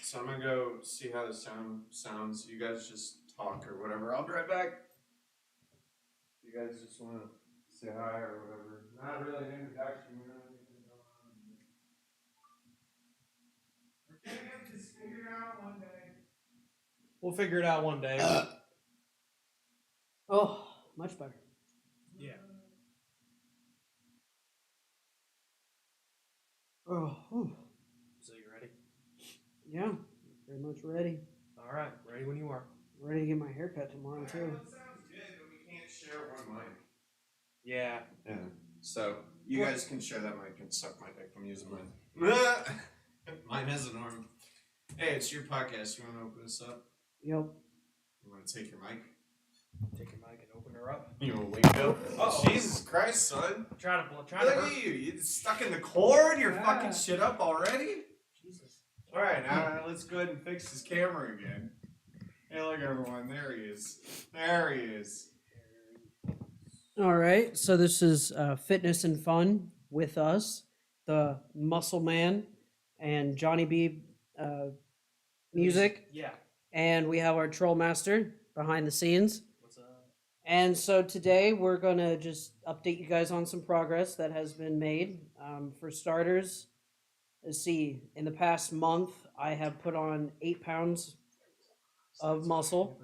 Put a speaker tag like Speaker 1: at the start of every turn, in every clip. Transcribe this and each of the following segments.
Speaker 1: So I'm gonna go see how the sound sounds. You guys just talk or whatever. I'll be right back. You guys just want to say hi or whatever. Not really an introduction. We don't have anything going on. We're gonna get this figured out one day.
Speaker 2: We'll figure it out one day.
Speaker 3: Oh, much better.
Speaker 2: Yeah.
Speaker 3: Oh, whew.
Speaker 2: So you ready?
Speaker 3: Yeah, very much ready.
Speaker 2: All right, ready when you are.
Speaker 3: Ready to get my haircut tomorrow too.
Speaker 1: Well, it sounds good, but we can't share one mic.
Speaker 2: Yeah.
Speaker 1: Yeah. So you guys can share that mic and suck my dick. I'm using mine. Mine has an arm. Hey, it's your podcast. You want to open this up?
Speaker 3: Yep.
Speaker 1: You want to take your mic?
Speaker 2: Take your mic and open her up.
Speaker 1: You want to wake up?
Speaker 2: Oh,
Speaker 1: Jesus Christ, son!
Speaker 2: Try to
Speaker 1: Look at you. You stuck in the cord. You're
Speaker 3: Yeah.
Speaker 1: fucking shit up already.
Speaker 2: Jesus.
Speaker 1: All right, now let's go ahead and fix his camera again. Hey, look, everyone. There he is. There he is.
Speaker 3: All right. So this is fitness and fun with us, the Muscle Man and Johnny B music,
Speaker 2: Yeah.
Speaker 3: and we have our Troll Master behind the scenes.
Speaker 2: What's up?
Speaker 3: And so today we're going to just update you guys on some progress that has been made. For starters, let's see, in the past month, I have put on 8 pounds of muscle.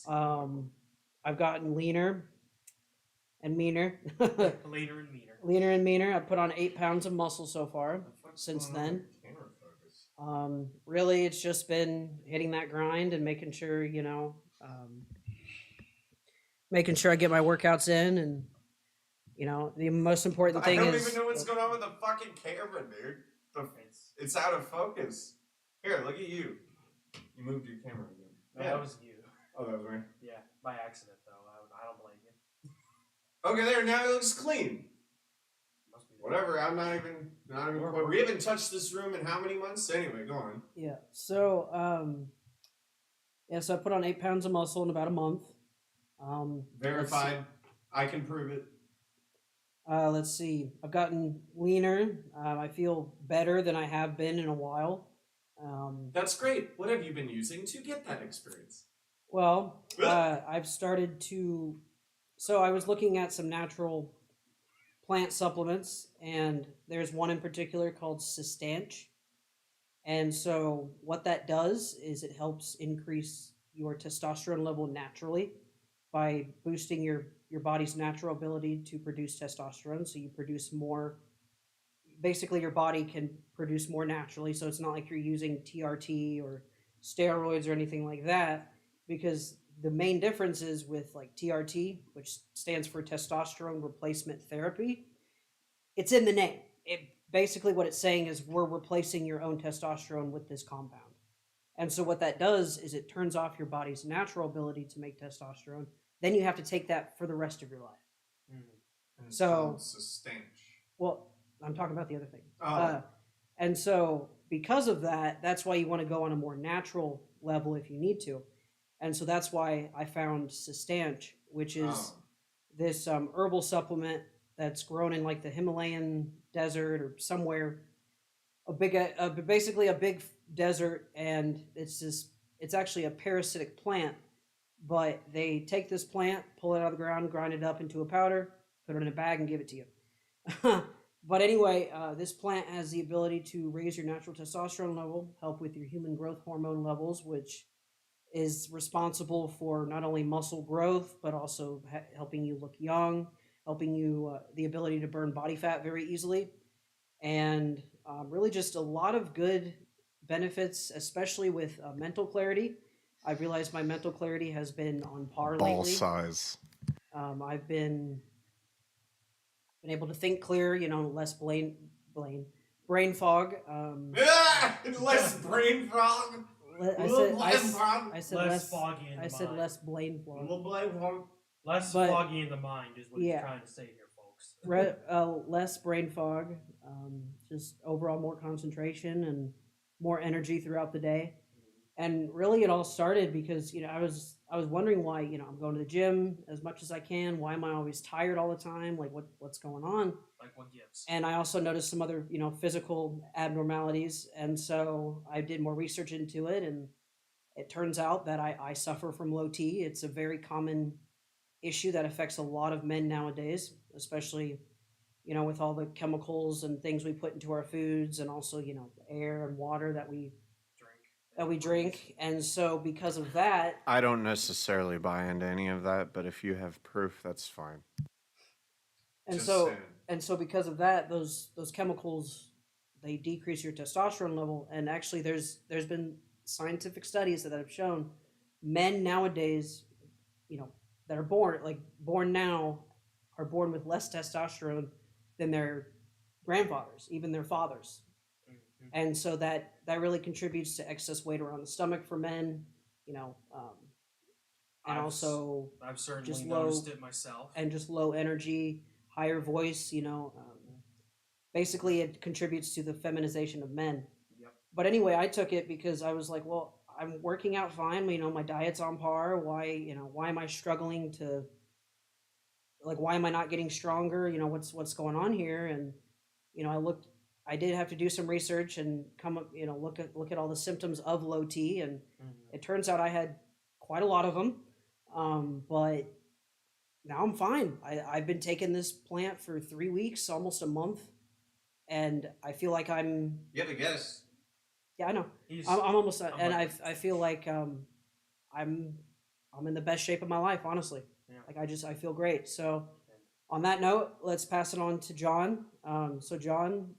Speaker 3: I've gotten leaner and meaner.
Speaker 2: Later and meaner.
Speaker 3: Leaner and meaner. I've put on 8 pounds of muscle so far since then. Really, it's just been hitting that grind and making sure, making sure I get my workouts in, and the most important thing
Speaker 1: I don't
Speaker 3: is
Speaker 1: even know what's going on with the fucking camera, dude. It's out of focus. Here, look at you. You moved your camera again.
Speaker 2: No, that was you.
Speaker 1: Oh, that was me.
Speaker 2: Yeah, by accident though. I don't blame you.
Speaker 1: Okay, there. Now it looks clean.
Speaker 2: Must be
Speaker 1: Whatever. I'm not even. We haven't touched this room in how many months? Anyway, go on.
Speaker 3: Yeah. So, so I put on 8 pounds of muscle in about a month.
Speaker 1: Verified. I can prove it.
Speaker 3: Let's see. I've gotten leaner. I feel better than I have been in a while.
Speaker 1: That's great. What have you been using to get that experience?
Speaker 3: Well, I've started to. So I was looking at some natural plant supplements, and there's one in particular called Sustanch. And so what that does is it helps increase your testosterone level naturally by boosting your body's natural ability to produce testosterone. So you produce more. Basically, your body can produce more naturally. So it's not like you're using TRT or steroids or anything like that, because the main difference is with like TRT, which stands for testosterone replacement therapy. It's in the name. Basically what it's saying is we're replacing your own testosterone with this compound. And so what that does is it turns off your body's natural ability to make testosterone. Then you have to take that for the rest of your life.
Speaker 1: And
Speaker 3: So-
Speaker 1: it's a stench.
Speaker 3: Well, I'm talking about the other thing.
Speaker 1: Oh.
Speaker 3: And so because of that, that's why you want to go on a more natural level if you need to. And so that's why I found Sustanch, which is this herbal supplement that's grown in like the Himalayan desert or somewhere, basically a big desert, and it's actually a parasitic plant, but they take this plant, pull it out of the ground, grind it up into a powder, put it in a bag, and give it to you. But anyway, this plant has the ability to raise your natural testosterone level, help with your human growth hormone levels, which is responsible for not only muscle growth, but also helping you look young, helping you the ability to burn body fat very easily, and really just a lot of good benefits, especially with mental clarity. I've realized my mental clarity has been on par
Speaker 4: Ball
Speaker 3: lately.
Speaker 4: size.
Speaker 3: I've been able to think clear, less brain fog.
Speaker 1: Less brain fog.
Speaker 3: I said
Speaker 2: less foggy in the
Speaker 3: I said
Speaker 2: mind.
Speaker 3: less brain fog.
Speaker 1: Little brain fog.
Speaker 2: Less
Speaker 3: But-
Speaker 2: foggy in the mind is what
Speaker 3: Yeah.
Speaker 2: you're trying to say here, folks.
Speaker 3: Less brain fog, just overall more concentration and more energy throughout the day. And really it all started because, I was wondering why, I'm going to the gym as much as I can. Why am I always tired all the time? Like what's going on?
Speaker 2: Like what gives?
Speaker 3: And I also noticed some other, physical abnormalities. And so I did more research into it, and it turns out that I suffer from low T. It's a very common issue that affects a lot of men nowadays, especially, with all the chemicals and things we put into our foods, and also, air and water that we drink. And so because of that,
Speaker 1: I don't necessarily buy into any of that, but if you have proof, that's fine.
Speaker 3: and
Speaker 1: Just
Speaker 3: so
Speaker 1: saying.
Speaker 3: and so because of that, those chemicals, they decrease your testosterone level. And actually there's been scientific studies that have shown men nowadays, you know, that are born now, are born with less testosterone than their grandfathers, even their fathers.
Speaker 2: Mhm.
Speaker 3: And so that really contributes to excess weight around the stomach for men, you know, and also
Speaker 2: I've certainly
Speaker 3: just low
Speaker 2: noticed it myself.
Speaker 3: and just low energy, higher voice. Basically, it contributes to the feminization of men.
Speaker 2: Yep.
Speaker 3: But anyway, I took it because I was like, well, I'm working out fine. My diet's on par. Why am I struggling to, like, why am I not getting stronger? What's going on here? And, I did have to do some research and come up, look at all the symptoms of low T. And it turns out I had quite a lot of them. But now I'm fine. I've been taking this plant for 3 weeks, almost a month. And I feel like I'm,
Speaker 1: You have a guess.
Speaker 3: yeah, I know.
Speaker 2: He's
Speaker 3: I'm almost,
Speaker 2: I'm
Speaker 3: and
Speaker 2: like-
Speaker 3: I feel like I'm in the best shape of my life, honestly.
Speaker 2: Yeah.
Speaker 3: Like I feel great. So on that note, let's pass it on to John. So John,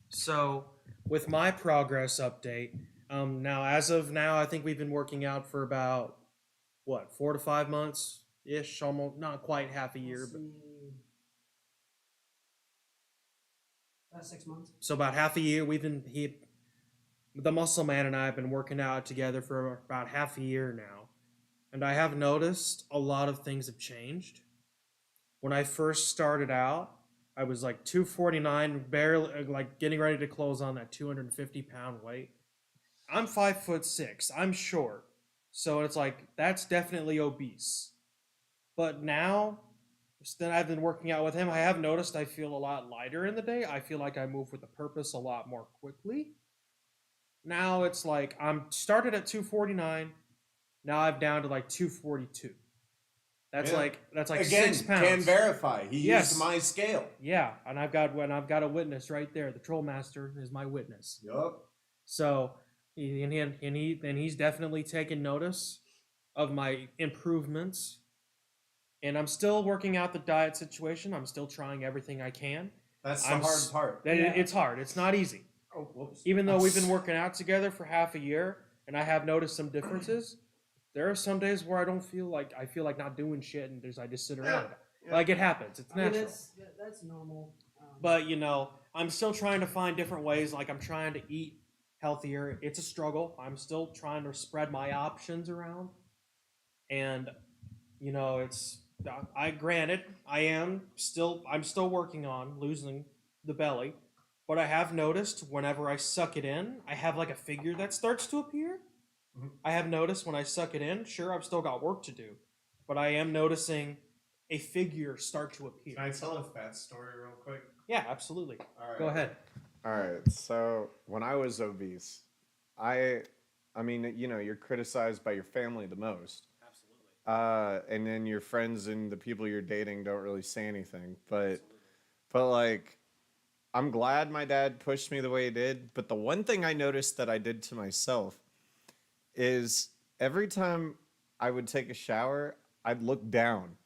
Speaker 2: So with my progress update, now as of now, I think we've been working out for about 4 to 5 months ish, almost not quite half a year, but
Speaker 3: about 6 months.
Speaker 2: so about half a year. The muscle man and I have been working out together for about half a year now, and I have noticed a lot of things have changed. When I first started out, I was like 249, barely like getting ready to close on that 250-pound weight. I'm 5'6". I'm short, so it's like that's definitely obese. But now, since I've been working out with him, I have noticed I feel a lot lighter in the day. I feel like I move with a purpose a lot more quickly. Now it's like I'm started at 249. Now I'm down to like 242. That's
Speaker 1: Yeah.
Speaker 2: like
Speaker 1: Again,
Speaker 2: 6 pounds.
Speaker 1: can verify. He
Speaker 2: Yes.
Speaker 1: used my scale.
Speaker 2: Yeah, and I've got a witness right there. The troll master is my witness.
Speaker 1: Yup.
Speaker 2: So he's definitely taken notice of my improvements. And I'm still working out the diet situation. I'm still trying everything I can.
Speaker 1: That's the
Speaker 2: I'm
Speaker 1: hard
Speaker 2: s-
Speaker 1: part.
Speaker 2: It's hard. It's not easy.
Speaker 1: Oh, whoops.
Speaker 2: Even though we've been working out together for half a year, and I have noticed some differences, there are some days where I feel like not doing shit, and I just sit around.
Speaker 1: Yeah.
Speaker 2: Like it happens. It's natural.
Speaker 3: That's normal.
Speaker 2: But I'm still trying to find different ways. Like I'm trying to eat healthier. It's a struggle. I'm still trying to spread my options around, and I'm still working on losing the belly, but I have noticed whenever I suck it in, I have like a figure that starts to appear.
Speaker 1: Mhm.
Speaker 2: I have noticed when I suck it in, sure, I've still got work to do, but I am noticing a figure start to appear.
Speaker 1: Can I tell a fat story real quick?
Speaker 2: Yeah, absolutely.
Speaker 1: All right.
Speaker 2: Go ahead.
Speaker 1: All right. So when I was obese, I mean, you're criticized by your family the most.
Speaker 2: Absolutely.
Speaker 1: And then your friends and the people you're dating don't really say anything. But like, I'm glad my dad pushed me the way he did. But the one thing I noticed that I did to myself is every time I would take a shower, I'd look down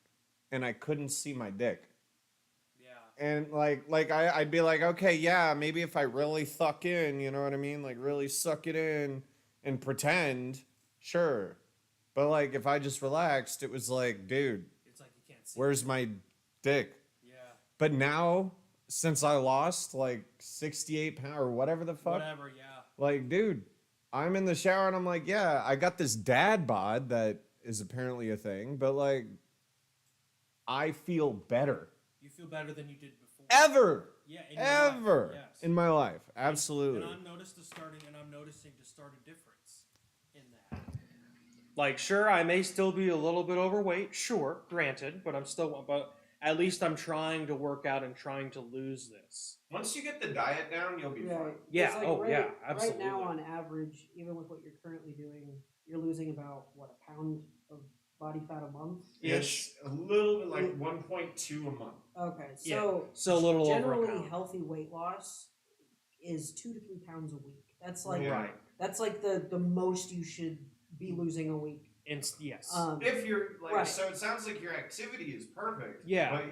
Speaker 1: and I couldn't see my dick.
Speaker 2: Yeah.
Speaker 1: And I'd be like, okay, yeah, maybe if I really suck in, you know what I mean? Like really suck it in and pretend, sure. But like if I just relaxed, it was like, dude,
Speaker 2: It's like you can't see.
Speaker 1: where's my dick?
Speaker 2: Yeah.
Speaker 1: But now, since I lost like 68 pounds or whatever the fuck,
Speaker 2: Whatever. Yeah.
Speaker 1: like, dude, I'm in the shower and I'm like, yeah, I got this dad bod that is apparently a thing, but like, I feel better.
Speaker 2: You feel better than you did before.
Speaker 1: Ever.
Speaker 2: Yeah. In your
Speaker 1: Ever.
Speaker 2: life, yes.
Speaker 1: In my life. Absolutely.
Speaker 2: And I'm noticing to start a difference in that. Like, sure, I may still be a little bit overweight, sure, granted, but but at least I'm trying to work out and trying to lose this.
Speaker 1: Once you get the diet down, you'll be fine.
Speaker 3: Right.
Speaker 2: Yeah.
Speaker 3: It's like
Speaker 2: Yeah. Absolutely.
Speaker 3: Right now, on average, even with what you're currently doing, you're losing about what, a pound of body fat a month.
Speaker 1: It's a little bit like 1.2 a month.
Speaker 3: Okay,
Speaker 2: Yeah.
Speaker 3: so
Speaker 2: So a little over a
Speaker 3: generally
Speaker 2: pound.
Speaker 3: healthy weight loss is 2 to 3 pounds a week. That's like
Speaker 1: Yeah.
Speaker 2: Right.
Speaker 3: that's like the most you should be losing a week.
Speaker 2: Yes.
Speaker 1: If you're like,
Speaker 3: Right.
Speaker 1: so it sounds like your activity is perfect.
Speaker 2: Yeah.
Speaker 1: But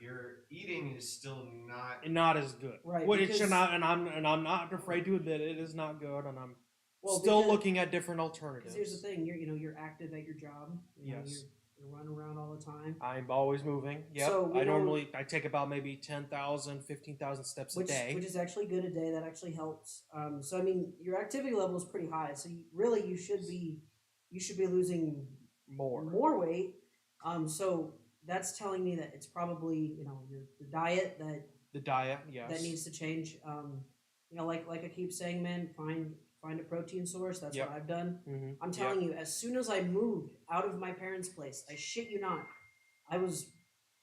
Speaker 1: your eating is still not.
Speaker 2: Not as good.
Speaker 3: Right,
Speaker 2: Which
Speaker 3: because-
Speaker 2: not, and I'm not afraid to admit it is not good, and I'm
Speaker 3: Well,
Speaker 2: still
Speaker 3: because-
Speaker 2: looking at different alternatives.
Speaker 3: Because here's the thing, you're active at your job.
Speaker 2: Yes.
Speaker 3: You're running around all the time.
Speaker 2: I'm always moving. Yep.
Speaker 3: So we know-
Speaker 2: I take about maybe 10,000, 15,000 steps a day.
Speaker 3: Which is actually good a day. That actually helps. So I mean, your activity level is pretty high. So you should be losing more weight. So that's telling me that it's probably the diet
Speaker 2: the diet, yes.
Speaker 3: that needs to change. Like I keep saying, man, find a protein source. That's
Speaker 2: Yep.
Speaker 3: what I've done.
Speaker 2: Mhm.
Speaker 3: I'm telling you, as soon as I moved out of my parents' place, I shit you not, I was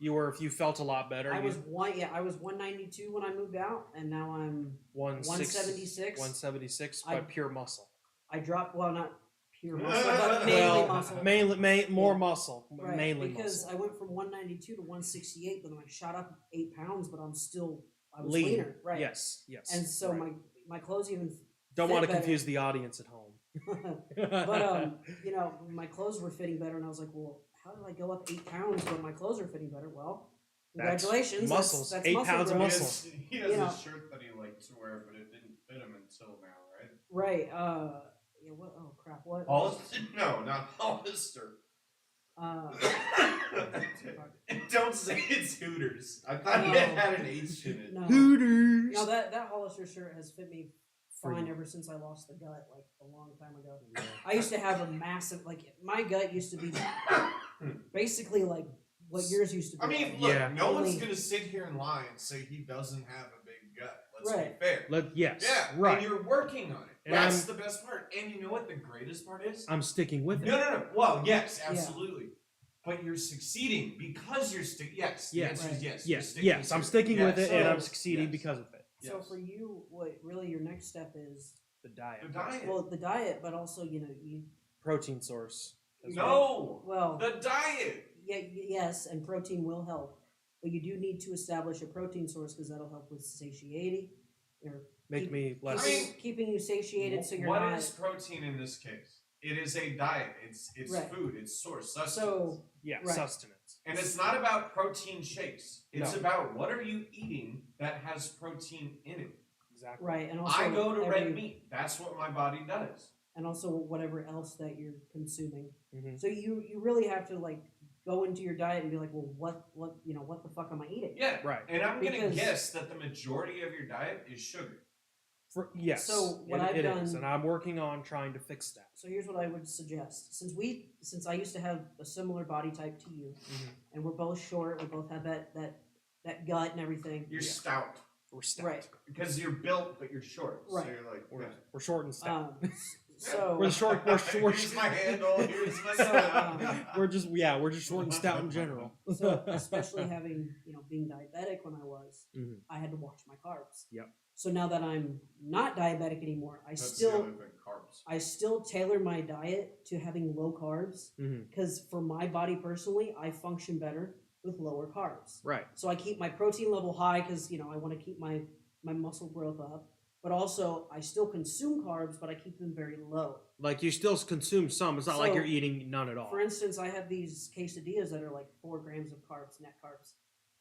Speaker 2: You felt a lot better.
Speaker 3: I was 192 when I moved out, and now I'm 176.
Speaker 2: 176,
Speaker 3: I-
Speaker 2: but pure muscle.
Speaker 3: I dropped, well, not pure muscle, but mainly muscle.
Speaker 2: More
Speaker 3: Yeah.
Speaker 2: muscle,
Speaker 3: Right,
Speaker 2: mainly
Speaker 3: because
Speaker 2: muscle.
Speaker 3: I went from 192 to 168, but then I shot up 8 pounds, but I was
Speaker 2: Lean.
Speaker 3: leaner, right?
Speaker 2: Yes, yes.
Speaker 3: And so
Speaker 2: right.
Speaker 3: my clothes even
Speaker 2: Don't
Speaker 3: fit
Speaker 2: want to
Speaker 3: better.
Speaker 2: confuse the audience at home.
Speaker 3: But my clothes were fitting better, and I was like, well, how did I go up 8 pounds when my clothes are fitting better? Well,
Speaker 2: That's
Speaker 3: congratulations,
Speaker 2: muscles.
Speaker 3: That's
Speaker 2: 8
Speaker 3: muscle
Speaker 2: pounds of
Speaker 3: growth.
Speaker 2: muscle.
Speaker 1: He has
Speaker 3: You know.
Speaker 1: a shirt that he liked to wear, but it didn't fit him until now, right?
Speaker 3: Right. Yeah. What? Oh crap. What?
Speaker 1: Hollister? No, not Hollister.
Speaker 3: Uh,
Speaker 1: Don't say it's Hooters. I thought
Speaker 3: No.
Speaker 1: it had an H in it.
Speaker 3: no.
Speaker 2: Hooters.
Speaker 3: No, that Hollister shirt has fit me
Speaker 2: For
Speaker 3: fine
Speaker 2: you.
Speaker 3: ever since I lost the gut, like a long time ago. I used to have a massive, like my gut used to be basically like what yours used to be.
Speaker 1: I mean, look,
Speaker 2: Yeah.
Speaker 1: no one's
Speaker 3: Only-
Speaker 1: gonna sit here and lie and say he doesn't have a big gut. Let's
Speaker 3: Right.
Speaker 1: be fair.
Speaker 2: Yes.
Speaker 1: Yeah,
Speaker 2: Right.
Speaker 1: and you're working on it.
Speaker 2: And
Speaker 1: That's the best part. And you know what the greatest part is?
Speaker 2: I'm sticking with it.
Speaker 1: No. Well, yes,
Speaker 3: Yeah.
Speaker 1: absolutely. But you're succeeding because you're Yes. The
Speaker 2: Yes.
Speaker 1: answer is yes.
Speaker 2: Yes.
Speaker 1: You're
Speaker 2: Yes. I'm
Speaker 1: to
Speaker 2: sticking with it,
Speaker 3: Yes.
Speaker 2: and I'm
Speaker 3: So-
Speaker 2: succeeding
Speaker 1: Yes.
Speaker 2: because of it.
Speaker 3: So
Speaker 1: Yes.
Speaker 3: for you, what really your next step is?
Speaker 2: The diet.
Speaker 1: The diet.
Speaker 3: Well, the diet, but also you.
Speaker 2: Protein source. as
Speaker 1: No.
Speaker 3: Well,
Speaker 1: The diet.
Speaker 3: yes, and protein will help, but you do need to establish a protein source because that'll help with satiety. Or
Speaker 2: Make
Speaker 3: keep-
Speaker 2: me less.
Speaker 1: I mean,
Speaker 3: keeping you satiated, so you're
Speaker 1: What
Speaker 3: not.
Speaker 1: is protein in this case? It is a diet. It's
Speaker 3: Right.
Speaker 1: food. It's source sustenance.
Speaker 3: So
Speaker 2: Yeah,
Speaker 3: right.
Speaker 2: sustenance.
Speaker 1: And it's not about protein shakes. It's
Speaker 2: No.
Speaker 1: about what are you eating that has protein in it.
Speaker 2: Exactly.
Speaker 3: right, and also
Speaker 1: I go to
Speaker 3: every-
Speaker 1: red meat. That's what my body does.
Speaker 3: and also whatever else that you're consuming.
Speaker 2: Mhm.
Speaker 3: So you really have to like go into your diet and be like, well, what the fuck am I eating?
Speaker 1: Yeah.
Speaker 2: Right.
Speaker 1: And I'm gonna
Speaker 3: Because-
Speaker 1: guess that the majority of your diet is sugar.
Speaker 2: Yes.
Speaker 3: So what I've
Speaker 2: it
Speaker 3: done-
Speaker 2: is, and I'm working on trying to fix that.
Speaker 3: So here's what I would suggest. Since I used to have a similar body type to you,
Speaker 2: Mhm.
Speaker 3: and we're both short, we both have that gut and everything.
Speaker 1: You're
Speaker 2: Yeah.
Speaker 1: stout
Speaker 2: We're stout.
Speaker 3: Right.
Speaker 1: because you're built, but you're short.
Speaker 3: Right.
Speaker 1: So you're like,
Speaker 2: We're, we're short and stout.
Speaker 3: So
Speaker 2: We're short. We're
Speaker 1: Here's my handle. Here's my
Speaker 3: So,
Speaker 1: stout.
Speaker 2: we're just short and stout in general.
Speaker 3: so especially having being diabetic when I was,
Speaker 2: Mhm.
Speaker 3: I had to watch my carbs.
Speaker 2: Yep.
Speaker 3: So now that I'm not diabetic anymore,
Speaker 1: That's the other thing, carbs.
Speaker 3: I still tailor my diet to having low carbs
Speaker 2: Mhm.
Speaker 3: because for my body personally, I function better with lower carbs.
Speaker 2: Right.
Speaker 3: So I keep my protein level high because I want to keep my muscle growth up, but also I still consume carbs, but I keep them very low.
Speaker 2: Like you still consume some. It's not like
Speaker 3: So,
Speaker 2: you're eating none at all.
Speaker 3: For instance, I have these quesadillas that are like 4 grams of carbs, net carbs.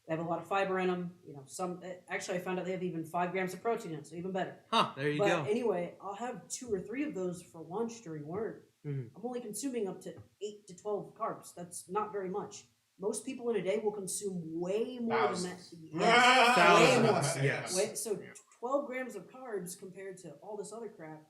Speaker 3: They have a lot of fiber in them. Some actually I found out they have even 5 grams of protein in it, so even better.
Speaker 2: Huh? There you
Speaker 3: But
Speaker 2: go.
Speaker 3: anyway, I'll have 2 or 3 of those for lunch during work.
Speaker 2: Mhm.
Speaker 3: I'm only consuming up to 8 to 12 carbs. That's not very much. Most people in a day will consume way more
Speaker 1: Thousands.
Speaker 3: than that.
Speaker 2: Thousands.
Speaker 3: Way more.
Speaker 2: Yes.
Speaker 3: So
Speaker 2: Yeah.
Speaker 3: 12 grams of carbs compared to all this other crap,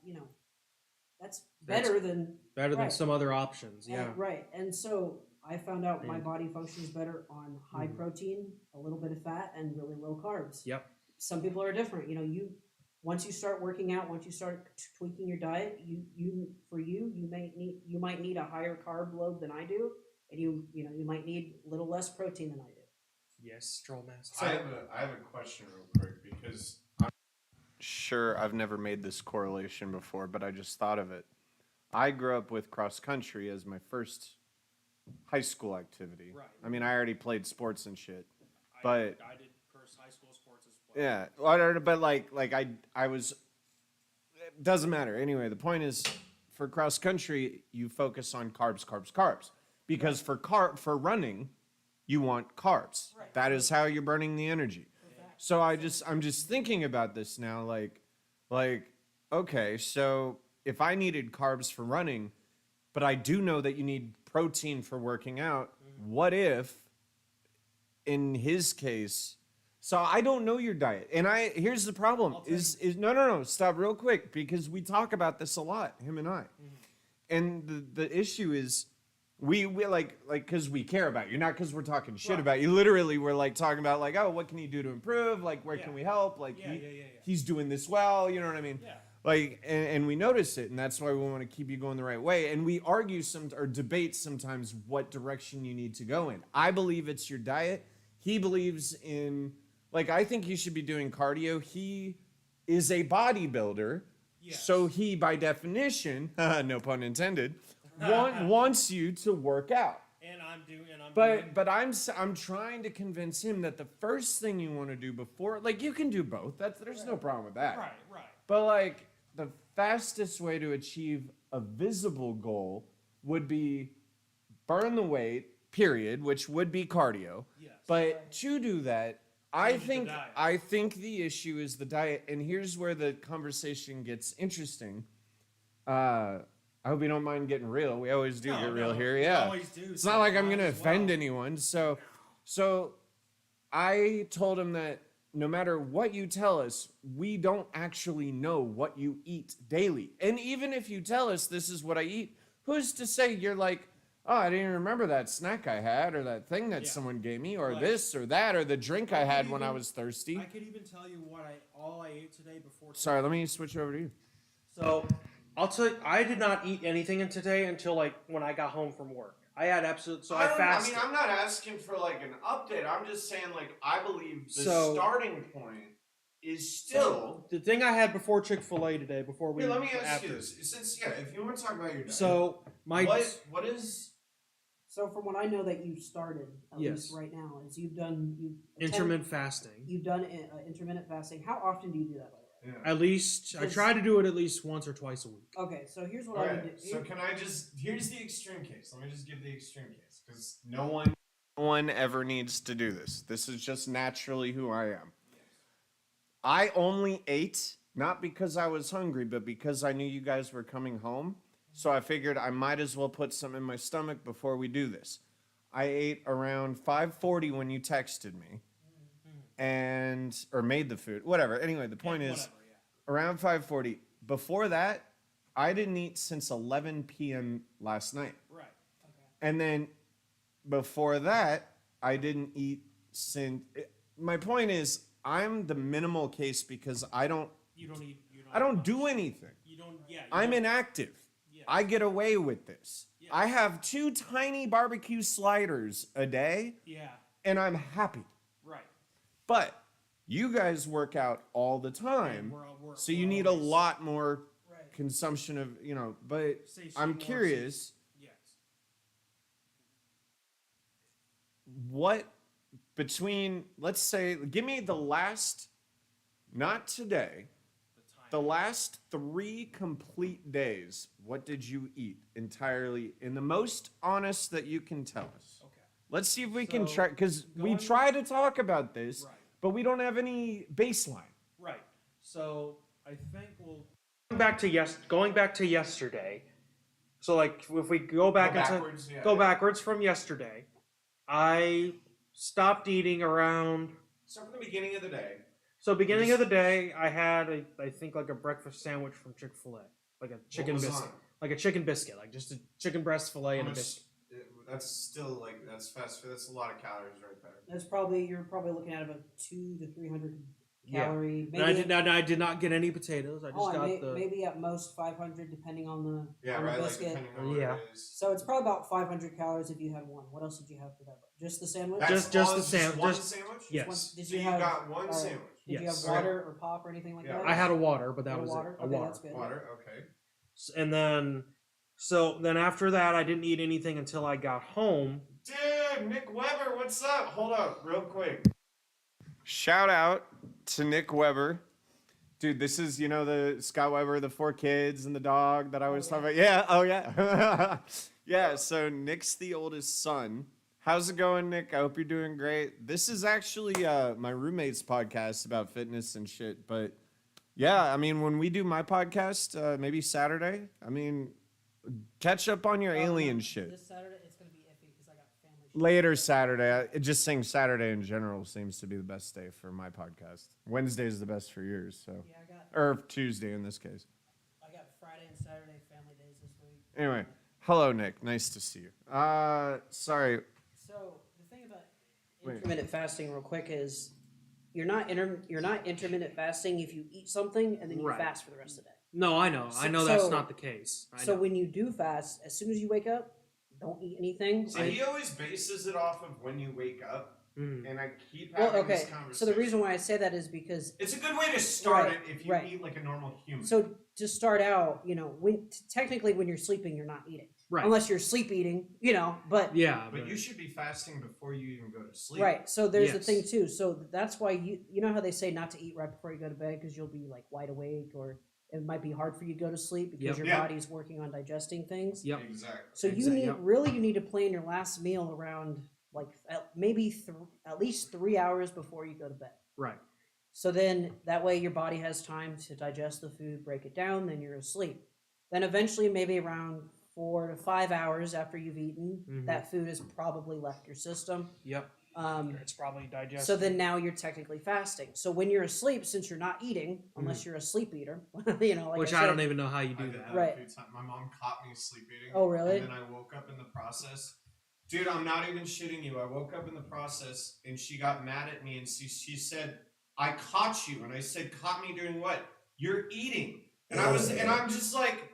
Speaker 3: that's
Speaker 2: That's
Speaker 3: better than
Speaker 2: Better than
Speaker 3: right.
Speaker 2: some other options. Yeah.
Speaker 3: and, right. And so I found out my
Speaker 2: And-
Speaker 3: body functions better on high
Speaker 2: Mhm.
Speaker 3: protein, a little bit of fat, and really low carbs.
Speaker 2: Yep.
Speaker 3: Some people are different. once you start working out, once you start tweaking your diet, you might need a higher carb load than I do, and you might need a little less protein than I do.
Speaker 2: Yes, Stroll Master.
Speaker 1: So I have a question real quick because I'm sure I've never made this correlation before, but I just thought of it. I grew up with cross country as my first high school activity.
Speaker 2: Right.
Speaker 1: I mean, I already played sports and shit, but
Speaker 2: I did high school sports as well.
Speaker 1: yeah, but I was. It doesn't matter. Anyway, the point is, for cross country, you focus on carbs, carbs, carbs, because for running, you want carbs.
Speaker 3: Right.
Speaker 1: That is how you're burning the energy. So I'm just thinking about this now, like, okay, so if I needed carbs for running, but I do know that you need protein for working out, what if, in his case, so I don't know your diet, and here's the problem is no, stop real quick, because we talk about this a lot, him and I, and the issue is we like because we care about you, not because we're talking shit about you. Literally, we're like talking about like, oh, what can you do to improve? Like, where can we help? Like, he's doing this well. You know what I mean? Yeah. Like, and we notice it, and that's why we want to keep you going the right way. And we argue or debate sometimes what direction you need to go in. I believe it's your diet. He believes in, like, I think you should be doing cardio. He is a bodybuilder, so he, by definition, no pun intended, wants you to work out. But I'm trying to convince him that the first thing you want to do before, like, you can do both. There's no problem with that.
Speaker 2: Right.
Speaker 1: But like, the fastest way to achieve a visible goal would be burn the weight, period, which would be cardio. Yes. But to do that, I think the issue is the diet, and here's where the conversation gets interesting. I hope you don't mind getting real. We always do get real here. Yeah.
Speaker 2: Always do.
Speaker 1: It's not like I'm gonna offend anyone. So I told him that no matter what you tell us, we don't actually know what you eat daily. And even if you tell us this is what I eat, who's to say you're like, oh, I didn't even remember that snack I had, or that thing that someone gave me, or this or that, or the drink I had when I was thirsty.
Speaker 2: I could even tell you all I ate today before.
Speaker 1: Sorry, let me switch over to you.
Speaker 2: So I'll tell you, I did not eat anything today until like when I got home from work. I had I fasted.
Speaker 1: I mean, I'm not asking for like an update. I'm just saying, like, I believe the starting point is still
Speaker 2: the thing I had before Chick-fil-A today. Before we
Speaker 1: let me ask you this, since if you want to talk about your diet.
Speaker 2: So
Speaker 1: what is?
Speaker 3: So from what I know that you started at least right now is you've
Speaker 2: intermittent fasting.
Speaker 3: You've done intermittent fasting. How often do you do that, by the way?
Speaker 2: Yeah. At least I try to do it at least once or twice a week.
Speaker 3: Okay, so here's what I would do.
Speaker 1: So can I here's the extreme case. Let me just give the extreme case, because no one ever needs to do this. This is just naturally who I am. I only ate not because I was hungry, but because I knew you guys were coming home. So I figured I might as well put some in my stomach before we do this. I ate around 5:40 when you texted me. Or made the food, whatever. Anyway, the point is, around 5:40. Before that, I didn't eat since 11 p.m. last night.
Speaker 2: Right. Okay.
Speaker 1: And then before that, I didn't eat since. My point is, I'm the minimal case because I don't.
Speaker 2: You don't eat.
Speaker 1: I don't do anything. I'm inactive. Yes. I get away with this. Yes. I have 2 tiny barbecue sliders a day. Yeah. And I'm happy.
Speaker 2: Right.
Speaker 1: But you guys work out all the time, so you need a lot more consumption of, but I'm curious, what between, let's say, give me the last, not today, the last 3 complete days, what did you eat entirely, in the most honest that you can tell us? Okay. Let's see if we can try, because we try to talk about this. Right. But we don't have any baseline.
Speaker 2: Right. So I think going back to yesterday. So like if we go backwards from yesterday, I stopped eating around.
Speaker 1: So from the beginning of the day.
Speaker 2: So beginning of the day, I had I think like a breakfast sandwich from Chick-fil-A, like a chicken biscuit, like just a chicken breast fillet and a biscuit.
Speaker 1: That's still that's fast food. That's a lot of calories right there.
Speaker 3: You're probably looking at about 200 to 300 calorie.
Speaker 2: And I did not get any potatoes. I just got the.
Speaker 3: Maybe at most 500, depending on the
Speaker 1: Yeah,
Speaker 3: on
Speaker 1: right.
Speaker 3: the
Speaker 1: Like
Speaker 3: biscuit.
Speaker 1: depending on what
Speaker 2: Yeah.
Speaker 1: it is.
Speaker 3: So it's probably about 500 calories if you had one. What else did you have for that? Just the sandwich?
Speaker 1: That's
Speaker 2: Just
Speaker 1: all-
Speaker 2: the sandwich.
Speaker 1: One sandwich.
Speaker 2: Yes.
Speaker 3: Did
Speaker 1: So
Speaker 3: you
Speaker 1: you
Speaker 3: have?
Speaker 1: got one
Speaker 3: alright.
Speaker 1: sandwich.
Speaker 3: Did you have
Speaker 2: Yes.
Speaker 3: water or pop or anything like
Speaker 1: Yeah.
Speaker 3: that?
Speaker 2: I had a water, but that
Speaker 3: You had
Speaker 2: was
Speaker 3: water?
Speaker 2: it. A
Speaker 3: Okay,
Speaker 2: water.
Speaker 3: that's good.
Speaker 1: Water. Okay.
Speaker 2: And then, so then after that, I didn't eat anything until I got home.
Speaker 1: Dude, Nick Weber, what's up? Hold up, real quick. Shout out to Nick Weber. Dude, this is, the Scott Weber, the 4 kids and the dog that I was talking about. Yeah, oh yeah. Yeah, so Nick's the oldest son. How's it going, Nick? I hope you're doing great. This is actually my roommate's podcast about fitness and shit. But yeah, I mean, when we do my podcast, maybe Saturday, catch up on your alien shit.
Speaker 3: This Saturday, it's going to be iffy because I got family shit.
Speaker 1: Later Saturday. Just saying Saturday in general seems to be the best day for my podcast. Wednesday is the best for yours, so.
Speaker 3: Yeah,
Speaker 1: Or Tuesday in this case.
Speaker 3: I got Friday and Saturday family days this week.
Speaker 1: Anyway, hello, Nick. Nice to see you. Sorry.
Speaker 3: So the thing about intermittent fasting, real quick, is you're not intermittent fasting if you eat something and then you
Speaker 2: Right.
Speaker 3: fast for the rest of the day.
Speaker 2: No, I know. I know that's not the case. I
Speaker 3: So
Speaker 2: know.
Speaker 3: when you do fast, as soon as you wake up, don't eat anything.
Speaker 1: So he always bases it off of when you wake up, and I keep
Speaker 3: Well,
Speaker 1: having this
Speaker 3: okay.
Speaker 1: conversation.
Speaker 3: So the reason why I say that is because
Speaker 1: it's a good way to start
Speaker 3: Right,
Speaker 1: it if you
Speaker 3: right.
Speaker 1: eat like a normal human.
Speaker 3: so to start out, technically when you're sleeping, you're not eating.
Speaker 2: Right.
Speaker 3: Unless you're sleep eating, but
Speaker 2: Yeah.
Speaker 1: but you should be fasting before you even go to sleep.
Speaker 3: right. So there's the
Speaker 2: Yes.
Speaker 3: thing too. So that's why you know how they say not to eat right before you go to bed because you'll be like wide awake or it might be hard for you to go to sleep because
Speaker 2: Yep.
Speaker 3: your
Speaker 1: Yeah.
Speaker 3: body's working on digesting things.
Speaker 2: Yep.
Speaker 1: Exactly.
Speaker 3: So you
Speaker 2: Exactly,
Speaker 3: need
Speaker 2: yep.
Speaker 3: you need to plan your last meal around like at least 3 hours before you go to bed.
Speaker 2: Right.
Speaker 3: So then that way your body has time to digest the food, break it down, then you're asleep. Then eventually maybe around 4 to 5 hours after you've eaten,
Speaker 2: Mhm.
Speaker 3: that food has probably left your system.
Speaker 2: Yep. It's probably digested.
Speaker 3: So then now you're technically fasting. So when you're asleep, since you're not eating, unless you're a sleep eater, like
Speaker 2: which
Speaker 3: I
Speaker 2: I don't
Speaker 3: said,
Speaker 2: even know how you
Speaker 1: I
Speaker 2: do
Speaker 1: did
Speaker 2: that.
Speaker 1: that
Speaker 3: Right.
Speaker 1: a few times. My mom caught me sleep eating.
Speaker 3: Oh, really?
Speaker 1: And then I woke up in the process. Dude, I'm not even shitting you. I woke up in the process and she got mad at me and she said, I caught you. And I said, caught me doing what? You're eating. And I'm just like,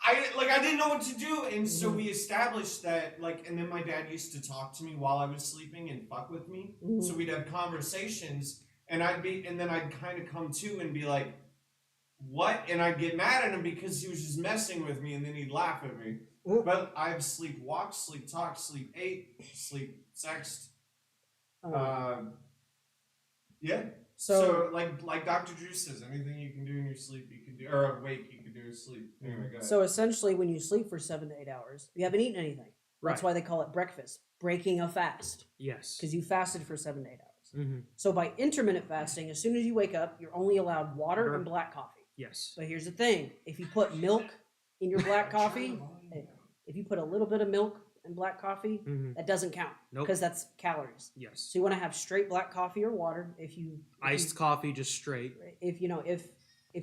Speaker 1: I didn't know what to do. And so we established that, and then my dad used to talk to me while I was sleeping and fuck with me.
Speaker 3: Mhm.
Speaker 1: So we'd have conversations and then I'd kind of come to and be like, what? And I'd get mad at him because he was just messing with me and then he'd laugh at me.
Speaker 3: Mhm.
Speaker 1: But I've sleep walked, sleep talked, sleep ate, sleep sexed. Yeah. So like Dr. Drew says, anything you can do in your sleep, you can do, or awake, you can do in sleep. Anyway, go ahead.
Speaker 3: So essentially, when you sleep for 7 to 8 hours, you haven't eaten anything. That's
Speaker 2: Right.
Speaker 3: why they call it breakfast, breaking a fast,
Speaker 2: Yes.
Speaker 3: because you fasted for 7 to 8 hours.
Speaker 2: Mm-hmm.
Speaker 3: So by intermittent fasting, as soon as you wake up, you're only allowed water and black coffee.
Speaker 2: Yes.
Speaker 3: But here's the thing: if you put milk in your black coffee, if you put a little bit of milk in black coffee,
Speaker 2: Mm-hmm.
Speaker 3: that doesn't count
Speaker 2: Nope.
Speaker 3: because that's calories.
Speaker 2: Yes.
Speaker 3: So you want to have straight black coffee or water. If
Speaker 2: Iced coffee, just straight.
Speaker 3: if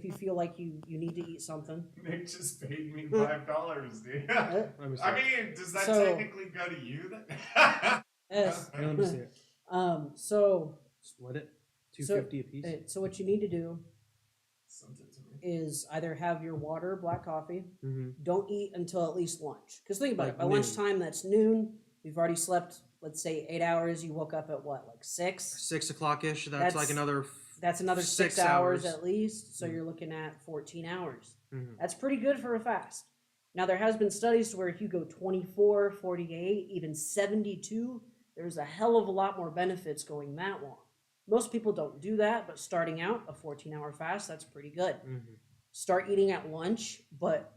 Speaker 3: you feel like you need to eat something.
Speaker 1: Nick just paid me $5, dude.
Speaker 2: Let me see.
Speaker 1: I mean, does that
Speaker 3: So-
Speaker 1: technically go to you then?
Speaker 3: Yes.
Speaker 2: Let me see it.
Speaker 3: So
Speaker 2: Split it. $2.50 a piece.
Speaker 3: so what you need to do
Speaker 1: Sent it to me.
Speaker 3: is either have your water, black coffee.
Speaker 2: Mm-hmm.
Speaker 3: Don't eat until at least lunch. Because think about
Speaker 2: Like
Speaker 3: it. By
Speaker 2: noon.
Speaker 3: lunchtime, that's noon. You've already slept, let's say, 8 hours. You woke up at what, like 6?
Speaker 2: 6 o'clock ish. That's
Speaker 3: That's-
Speaker 2: like another.
Speaker 3: That's another 6
Speaker 2: 6
Speaker 3: hours
Speaker 2: hours.
Speaker 3: at least. So
Speaker 2: Mhm.
Speaker 3: you're looking at 14 hours.
Speaker 2: Mm-hmm.
Speaker 3: That's pretty good for a fast. Now, there has been studies where if you go 24, 48, even 72, there's a hell of a lot more benefits going that long. Most people don't do that, but starting out, a 14-hour fast, that's pretty good.
Speaker 2: Mm-hmm.
Speaker 3: Start eating at lunch, but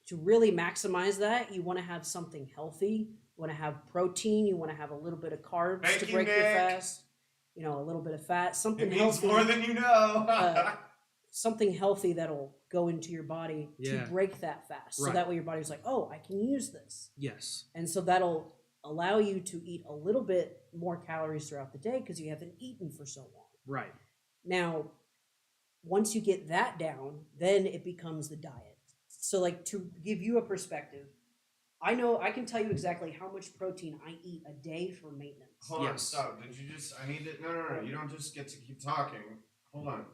Speaker 3: to really maximize that, you want to have something healthy. You want to have protein. You want to have a little bit of carbs
Speaker 1: Thank
Speaker 3: to
Speaker 1: you,
Speaker 3: break your
Speaker 1: Nick.
Speaker 3: fast. A little bit of fat, something
Speaker 1: It means
Speaker 3: healthy.
Speaker 1: more than you know.
Speaker 3: Something healthy that'll go into your body
Speaker 2: Yeah.
Speaker 3: to break that fast. So
Speaker 2: Right.
Speaker 3: that way your body's like, oh, I can use this.
Speaker 2: Yes.
Speaker 3: And so that'll allow you to eat a little bit more calories throughout the day because you haven't eaten for so long.
Speaker 2: Right.
Speaker 3: Now, once you get that down, then it becomes the diet. So, like, to give you a perspective, I know I can tell you exactly how much protein I eat a day for maintenance.
Speaker 1: Hold on,
Speaker 2: Yes.
Speaker 1: stop. Did you just? I need to. No. You don't just get to keep talking. Hold on.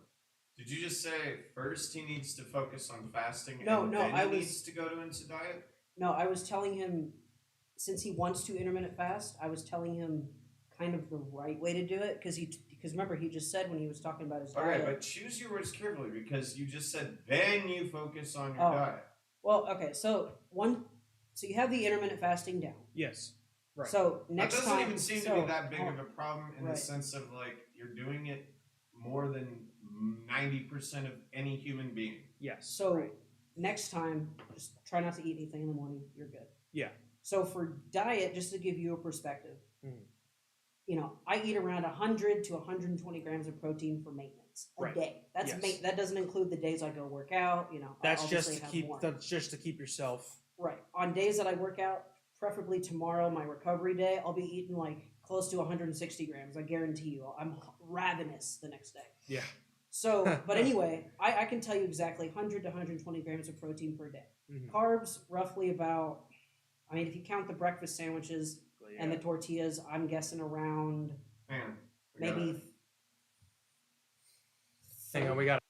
Speaker 1: Did you just say first he needs to focus on fasting and then he needs to go into diet?
Speaker 3: No, I was telling him, since he wants to intermittent fast, I was telling him kind of the right way to do it because remember he just said when he was talking about his diet.
Speaker 1: Okay, but choose your words carefully because you just said then you focus on your
Speaker 3: Oh.
Speaker 1: diet.
Speaker 3: Well, okay, so you have the intermittent fasting down.
Speaker 2: Yes. Right.
Speaker 3: So next
Speaker 1: that doesn't
Speaker 3: time,
Speaker 1: even seem to be that big of a problem in the sense of like you're doing it more than 90% of any human being.
Speaker 2: Yes.
Speaker 3: So next time, just try not to eat anything in the morning. You're good.
Speaker 2: Yeah.
Speaker 3: So for diet, just to give you a perspective,
Speaker 2: Mhm.
Speaker 3: I eat around 100 to 120 grams of protein for maintenance a day. That's that doesn't include the days I go work out.
Speaker 2: That's just to keep. That's just to keep yourself
Speaker 3: right. On days that I work out, preferably tomorrow, my recovery day, I'll be eating like close to 160 grams. I guarantee you, I'm ravenous the next day.
Speaker 2: Yeah.
Speaker 3: So, but anyway, I can tell you exactly 100 to 120 grams of protein per day.
Speaker 2: Mm-hmm.
Speaker 3: Carbs, roughly about, if you count the breakfast sandwiches and the tortillas, I'm guessing around maybe.
Speaker 2: Hang on, we got.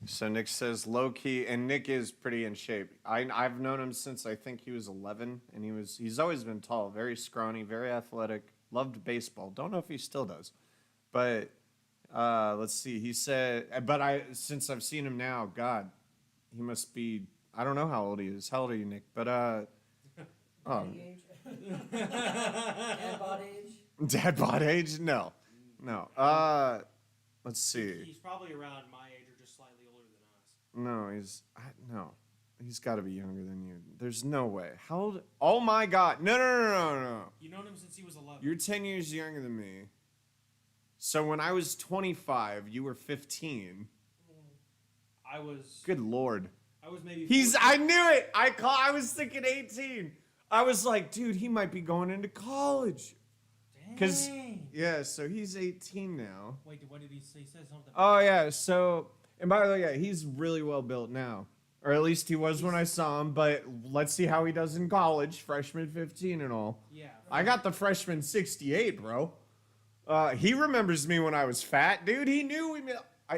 Speaker 1: So Nick says low key, and Nick is pretty in shape. I've known him since I think he was 11, and he's always been tall, very scrawny, very athletic. Loved baseball. Don't know if he still does, but let's see. He said, but since I've seen him now, God, he must be. I don't know how old he is. How old are you, Nick? But
Speaker 3: Age? Dad bod age?
Speaker 1: Dad bod age? No. Let's see.
Speaker 2: He's probably around my age or just slightly older than us.
Speaker 1: No, he's got to be younger than you. There's no way. How old? Oh my God! No.
Speaker 2: You've known him since he was 11.
Speaker 1: You're 10 years younger than me. So when I was 25, you were 15.
Speaker 2: I was.
Speaker 1: Good Lord.
Speaker 2: I was maybe.
Speaker 1: I knew it. I was thinking 18. I was like, dude, he might be going into college. Because, so he's 18 now.
Speaker 2: Wait, what did he say? He said something.
Speaker 1: Oh, yeah, so, and by the way, yeah, he's really well built now. Or at least he was when I saw him, but let's see how he does in college, freshman 15 and all.
Speaker 2: Yeah.
Speaker 1: I got the freshman 68, bro. He remembers me when I was fat, dude. He knew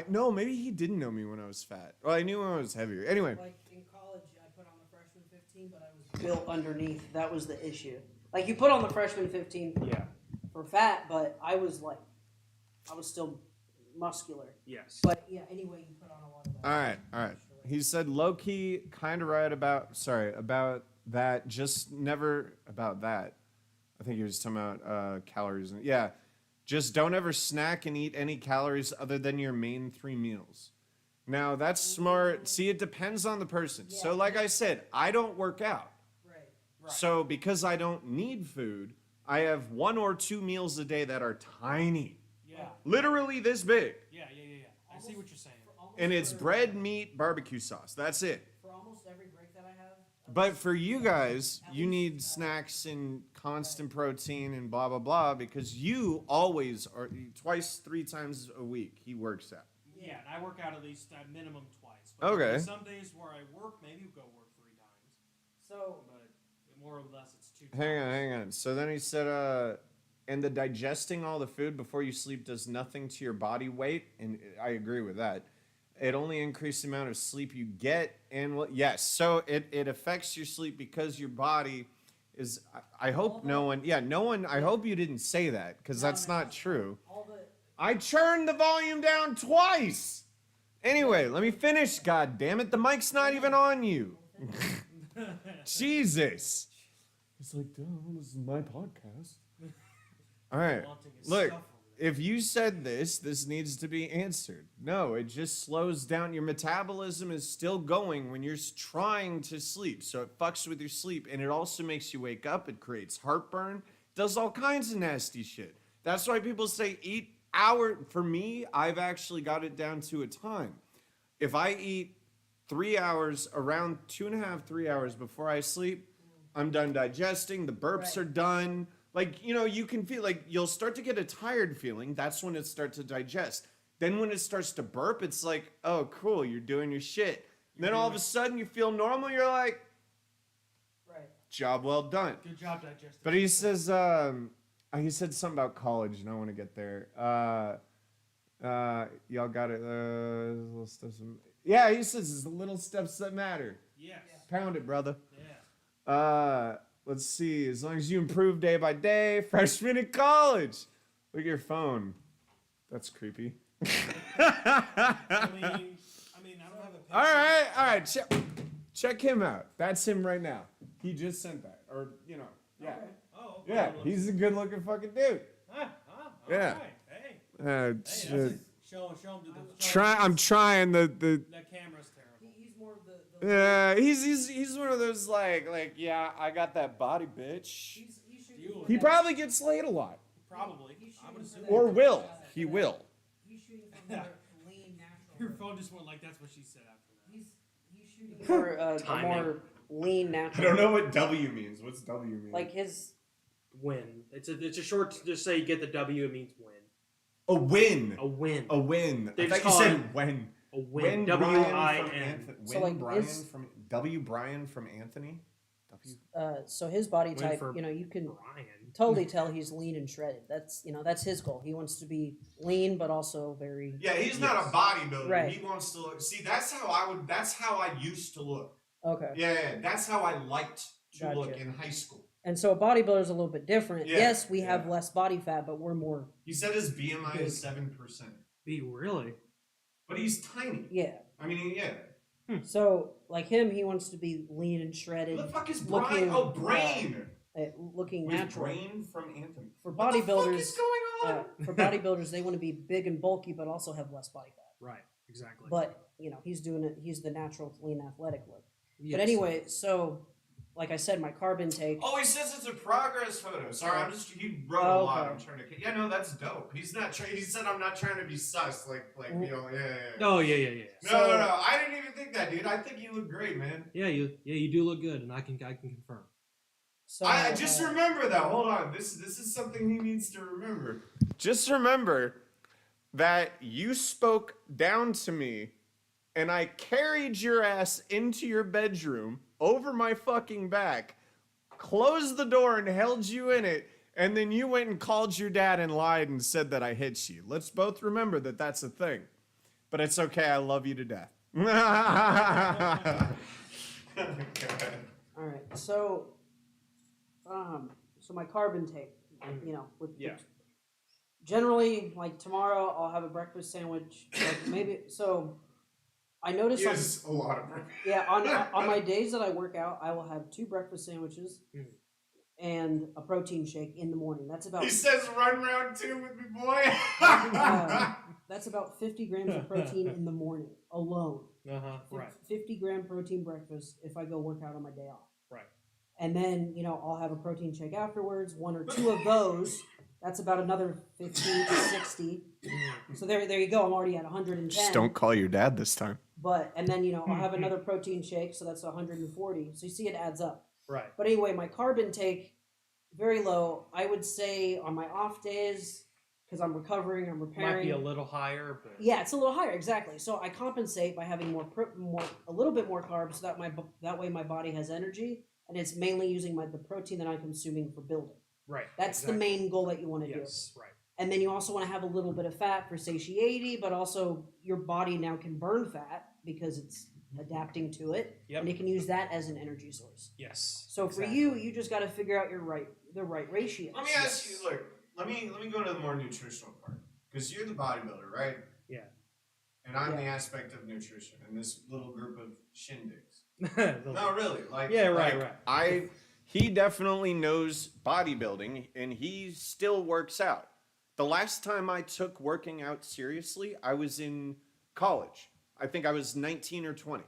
Speaker 1: no, maybe he didn't know me when I was fat. Well, I knew when I was heavier. Anyway.
Speaker 3: Like in college, I put on the freshman 15, but I was built underneath. That was the issue. Like you put on the freshman 15 for fat, but I was still muscular.
Speaker 2: Yes.
Speaker 3: But yeah, anyway, you put on a lot of that.
Speaker 1: All right. He said low key, kind of right about that. Just never about that. I think he was talking about calories. Yeah. Just don't ever snack and eat any calories other than your main 3 meals. Now, that's smart. See, it depends on the person. Yeah. So, like I said, I don't work out.
Speaker 3: Right.
Speaker 1: So, because I don't need food, I have 1 or 2 meals a day that are tiny.
Speaker 2: Yeah.
Speaker 1: Literally this big.
Speaker 2: Yeah. I see what you're saying.
Speaker 1: And it's bread, meat, barbecue sauce. That's it.
Speaker 3: For almost every break that I have.
Speaker 1: But for you guys, you need snacks and constant protein and blah, blah, blah, because you always are 3 times a week he works out.
Speaker 2: Yeah, and I work out at least at minimum twice. But
Speaker 1: okay.
Speaker 2: Some days where I work, maybe go work 3 times.
Speaker 3: So,
Speaker 2: but more or less it's 2 times.
Speaker 1: Hang on. So then he said, and the digesting all the food before you sleep does nothing to your body weight, and I agree with that. It only increases the amount of sleep you get, and yes, so it affects your sleep because your body is. I hope no one. I hope you didn't say that because that's not true. I turned the volume down twice. Anyway, let me finish. God damn it, the mic's not even on you. Jesus. It's like, duh, this is my podcast. All right, look. If you said this needs to be answered. No, it just slows down. Your metabolism is still going when you're trying to sleep. So it fucks with your sleep. And it also makes you wake up. It creates heartburn. Does all kinds of nasty shit. That's why people say eat hour. For me, I've actually got it down to a time. If I eat 3 hours, around 2.5, 3 hours before I sleep, I'm done digesting. The burps are done. Like, you can feel like you'll start to get a tired feeling. That's when it starts to digest. Then when it starts to burp, it's like, oh, cool, you're doing your shit. And then all of a sudden you feel normal. You're like, Job well done.
Speaker 2: Good job, digestive.
Speaker 1: But he says, he said something about college, and I want to get there. Y'all got it. Little steps. Yeah, he says it's the little steps that matter.
Speaker 2: Yes.
Speaker 1: Pound it, brother.
Speaker 2: Yeah.
Speaker 1: Let's see. As long as you improve day by day, freshman in college. Look at your phone. That's creepy.
Speaker 2: I mean, I don't have a picture.
Speaker 1: All right. Check him out. That's him right now. He just sent that, or yeah,
Speaker 2: Okay. Oh, okay.
Speaker 1: yeah. He's a good-looking fucking dude.
Speaker 2: All
Speaker 1: Yeah.
Speaker 2: right. Hey. Hey, that's show him to the.
Speaker 1: I'm trying the.
Speaker 2: That camera's terrible.
Speaker 3: He's more of the
Speaker 1: Yeah, he's one of those like yeah, I got that body, bitch.
Speaker 3: he's shooting
Speaker 2: Deal with
Speaker 1: He
Speaker 2: it.
Speaker 1: probably gets laid a lot,
Speaker 2: Probably.
Speaker 3: He's
Speaker 2: I would
Speaker 3: shooting
Speaker 2: assume.
Speaker 3: for
Speaker 1: or will. He will.
Speaker 3: He's shooting for more lean natural.
Speaker 2: Your phone just went like that's what she said after that.
Speaker 3: He's shooting for a
Speaker 2: Timing.
Speaker 3: more lean natural.
Speaker 1: I don't know what W means. What's W mean?
Speaker 3: Like his
Speaker 2: Win. It's a short. Just say you get the W. It means win.
Speaker 1: a win.
Speaker 2: A win.
Speaker 1: A win.
Speaker 2: They
Speaker 1: I
Speaker 2: just
Speaker 1: thought you
Speaker 2: call
Speaker 1: said when.
Speaker 2: A win.
Speaker 1: Brian from
Speaker 2: W-I-N.
Speaker 3: So, like,
Speaker 1: Brian
Speaker 3: his-
Speaker 1: from W. Brian from Anthony. W.
Speaker 3: so his body
Speaker 2: Win
Speaker 3: type,
Speaker 2: for
Speaker 3: you can
Speaker 2: Brian.
Speaker 3: totally tell he's lean and shredded. That's his goal. He wants to be lean but also very
Speaker 1: Yeah, he's
Speaker 2: not a
Speaker 1: bodybuilder.
Speaker 3: Right.
Speaker 1: He wants to look. See, that's how I would. That's how I used to look.
Speaker 3: okay.
Speaker 1: Yeah, that's how I liked to look
Speaker 3: Gotcha.
Speaker 1: in high school.
Speaker 3: And so a bodybuilder is a little bit different.
Speaker 1: Yeah,
Speaker 3: Yes, we have
Speaker 1: yeah.
Speaker 3: less body fat, but we're more
Speaker 1: He said his BMI is 7%,
Speaker 2: Be really.
Speaker 1: but he's tiny.
Speaker 3: yeah.
Speaker 1: I mean, yeah.
Speaker 3: So like him, he wants to be lean and shredded,
Speaker 1: Who the fuck is
Speaker 3: looking,
Speaker 1: Brian? Oh, Brain.
Speaker 3: looking
Speaker 1: Where's
Speaker 3: natural.
Speaker 1: Brain from Anthony.
Speaker 3: For
Speaker 1: What the fuck
Speaker 3: bodybuilders,
Speaker 1: is going on?
Speaker 3: for bodybuilders, they want to be big and bulky, but also have less body fat.
Speaker 2: Right. Exactly.
Speaker 3: But he's doing it. He's the natural, lean, athletic look.
Speaker 2: Yes.
Speaker 3: But anyway, so like I said, my carb intake.
Speaker 1: Oh, he says it's a progress photo. Sorry, he wrote a lot. I'm trying to. Yeah, no, that's dope. He's not trying. He said I'm not trying to be sus. Like yeah.
Speaker 2: Oh yeah.
Speaker 1: No. I didn't even think that, dude. I think you look great, man.
Speaker 2: Yeah, you do look good, and I can confirm.
Speaker 3: So
Speaker 1: I just remember that. Hold on. This is something he needs to remember. Just remember that you spoke down to me, and I carried your ass into your bedroom over my fucking back, closed the door and held you in it, and then you went and called your dad and lied and said that I hit you. Let's both remember that that's a thing. But it's okay. I love you to death.
Speaker 3: all right. So my carb intake, with
Speaker 2: Yeah.
Speaker 3: generally like tomorrow I'll have a breakfast sandwich, like maybe so. I noticed
Speaker 1: Yes, a lot of breakfast.
Speaker 3: on my days that I work out, I will have 2 breakfast sandwiches and a protein shake in the morning. That's about
Speaker 1: He says run round 2 with me, boy.
Speaker 3: that's about 50 grams of protein in the morning alone.
Speaker 2: Right.
Speaker 3: 50-gram protein breakfast if I go work out on my day off.
Speaker 2: Right.
Speaker 3: And then, I'll have a protein shake afterwards, 1 or 2 of those. That's about another 50 to 60. So there you go. I'm already at 110.
Speaker 1: Just don't call your dad this time.
Speaker 3: But, and then, I'll have another protein shake, so that's 140. So you see it adds up.
Speaker 2: Right.
Speaker 3: But anyway, my carb intake, very low. I would say on my off days, because I'm recovering, I'm repairing.
Speaker 2: Might be a little higher, but
Speaker 3: Yeah, it's a little higher, exactly. So I compensate by having a little bit more carbs, so that way my body has energy, and it's mainly using the protein that I'm consuming for building.
Speaker 2: right.
Speaker 3: That's the main goal that you want to do.
Speaker 2: Yes. Right.
Speaker 3: And then you also want to have a little bit of fat for satiety, but also your body now can burn fat because it's adapting to it,
Speaker 2: Yep.
Speaker 3: and it can use that as an energy source.
Speaker 2: Yes.
Speaker 3: So for you just got to figure out the right ratio.
Speaker 1: Let me ask you, look, let me go to the more nutritional part. Because you're the bodybuilder, right?
Speaker 2: Yeah.
Speaker 1: And I'm the aspect of nutrition in this little group of shindigs. No, really.
Speaker 2: Yeah, right.
Speaker 1: He definitely knows bodybuilding, and he still works out. The last time I took working out seriously, I was in college. I think I was 19 or 20.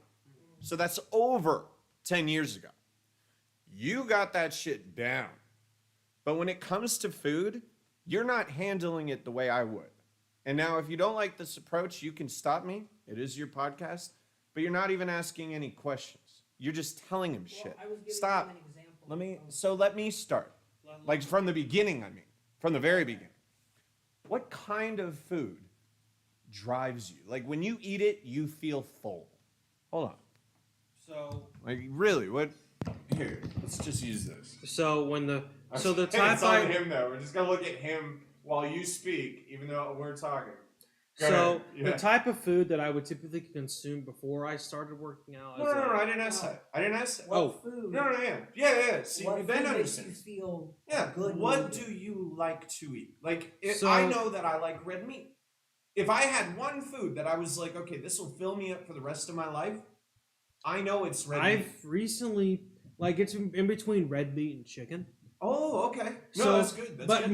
Speaker 1: So that's over 10 years ago. You got that shit down. But when it comes to food, you're not handling it the way I would. And now, if you don't like this approach, you can stop me. It is your podcast. But you're not even asking any questions. You're just telling him shit.
Speaker 3: I was giving
Speaker 1: Stop.
Speaker 3: him an example.
Speaker 1: Let me start. Like from the beginning, from the very beginning. What kind of food drives you? Like when you eat it, you feel full. Hold on.
Speaker 2: So
Speaker 1: Like really, what? Here, let's just use this.
Speaker 2: So when the
Speaker 1: Okay,
Speaker 2: type
Speaker 1: it's on
Speaker 2: I
Speaker 1: him though. We're just gonna look at him while you speak, even though we're talking. Go
Speaker 2: so
Speaker 1: ahead.
Speaker 2: the
Speaker 1: Yeah.
Speaker 2: type of food that I would typically consume before I started working out.
Speaker 1: No, I didn't ask that. I didn't ask that.
Speaker 3: What food?
Speaker 1: No, yeah. See,
Speaker 3: What
Speaker 1: then
Speaker 3: food makes you
Speaker 1: understand.
Speaker 3: feel
Speaker 1: Yeah.
Speaker 3: good?
Speaker 1: What
Speaker 3: when you
Speaker 1: do you like to eat? Like,
Speaker 2: So-
Speaker 1: I know that I like red meat. If I had one food that I was like, okay, this will fill me up for the rest of my life, I know it's red meat.
Speaker 2: I've recently it's in between red meat and chicken.
Speaker 1: Oh, okay. No,
Speaker 2: So,
Speaker 1: that's good. That's
Speaker 2: but
Speaker 1: good.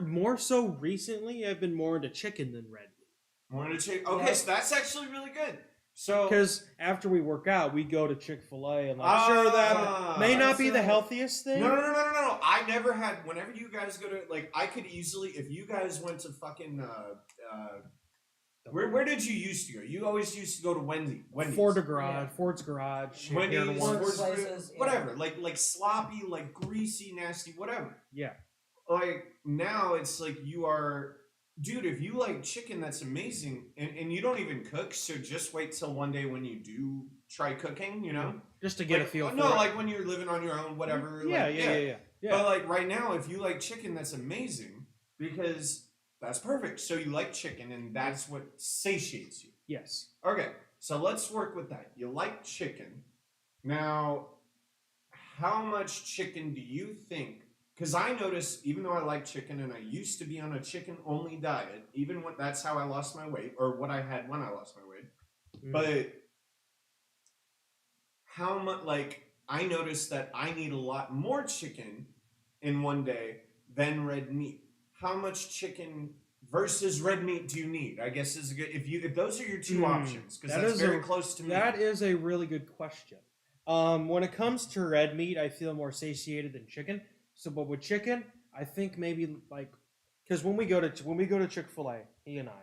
Speaker 2: more so recently, I've been more into chicken than red meat.
Speaker 1: More to chicken. Okay,
Speaker 3: Yeah.
Speaker 1: so that's actually really good. So
Speaker 2: Because after we work out, we go to Chick-fil-A, and sure that may not be the
Speaker 3: so-
Speaker 2: healthiest thing.
Speaker 1: No. I never had. Whenever you guys go to I could easily if you guys went to fucking where did you used to go? You always used to go to Wendy's.
Speaker 2: Ford's
Speaker 1: Wendy's,
Speaker 2: Garage, here to
Speaker 1: Wendy's,
Speaker 2: one.
Speaker 3: Ford's places, yeah.
Speaker 1: whatever. Like sloppy, like greasy, nasty, whatever.
Speaker 2: Yeah.
Speaker 1: Like now it's like you are. Dude, if you like chicken, that's amazing. And you don't even cook, so just wait till one day when you do try cooking, you know?
Speaker 2: Just to get
Speaker 1: Like,
Speaker 2: a feel for
Speaker 1: no,
Speaker 2: it.
Speaker 1: like when you're living on your own, whatever.
Speaker 2: Yeah,
Speaker 1: like,
Speaker 2: yeah.
Speaker 1: But like right now, if you like chicken, that's amazing because that's perfect. So you like chicken, and that's what satiates you.
Speaker 2: Yes.
Speaker 1: Okay, so let's work with that. You like chicken. Now, how much chicken do you think? Because I notice, even though I like chicken, and I used to be on a chicken-only diet, even when that's how I lost my weight, or what I had when I lost my weight. But how much? Like, I noticed that I need a lot more chicken in one day than red meat. How much chicken versus red meat do you need? I guess is a good if those are your two options, because that's very close to me.
Speaker 2: That is a really good question. When it comes to red meat, I feel more satiated than chicken. So, but with chicken, I think maybe because when we go to Chick-fil-A, he and I,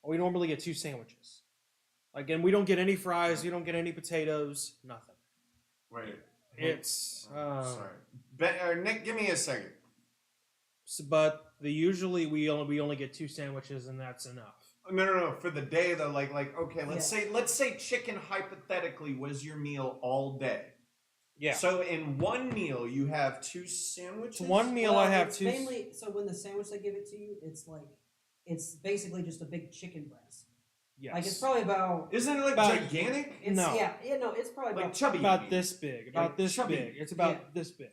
Speaker 2: we normally get 2 sandwiches. And we don't get any fries, we don't get any potatoes, nothing.
Speaker 1: Wait,
Speaker 2: It's
Speaker 1: sorry. Nick, give me a second.
Speaker 2: But we only get 2 sandwiches, and that's enough.
Speaker 1: No. For the day though, okay, let's say chicken hypothetically was your meal all day.
Speaker 2: Yeah.
Speaker 1: So in one meal you have 2 sandwiches.
Speaker 2: One meal I have
Speaker 3: it's
Speaker 2: 2.
Speaker 3: Mainly, so when the sandwich they give it to you, it's basically just a big chicken breast.
Speaker 2: Yes.
Speaker 3: It's probably about.
Speaker 1: Isn't it
Speaker 2: About-
Speaker 1: gigantic?
Speaker 3: It's,
Speaker 2: No.
Speaker 3: Yeah. It's probably
Speaker 1: Like
Speaker 3: about
Speaker 1: chubby.
Speaker 2: about this big. About
Speaker 1: Like
Speaker 2: this
Speaker 1: chubby.
Speaker 2: big. It's about this big.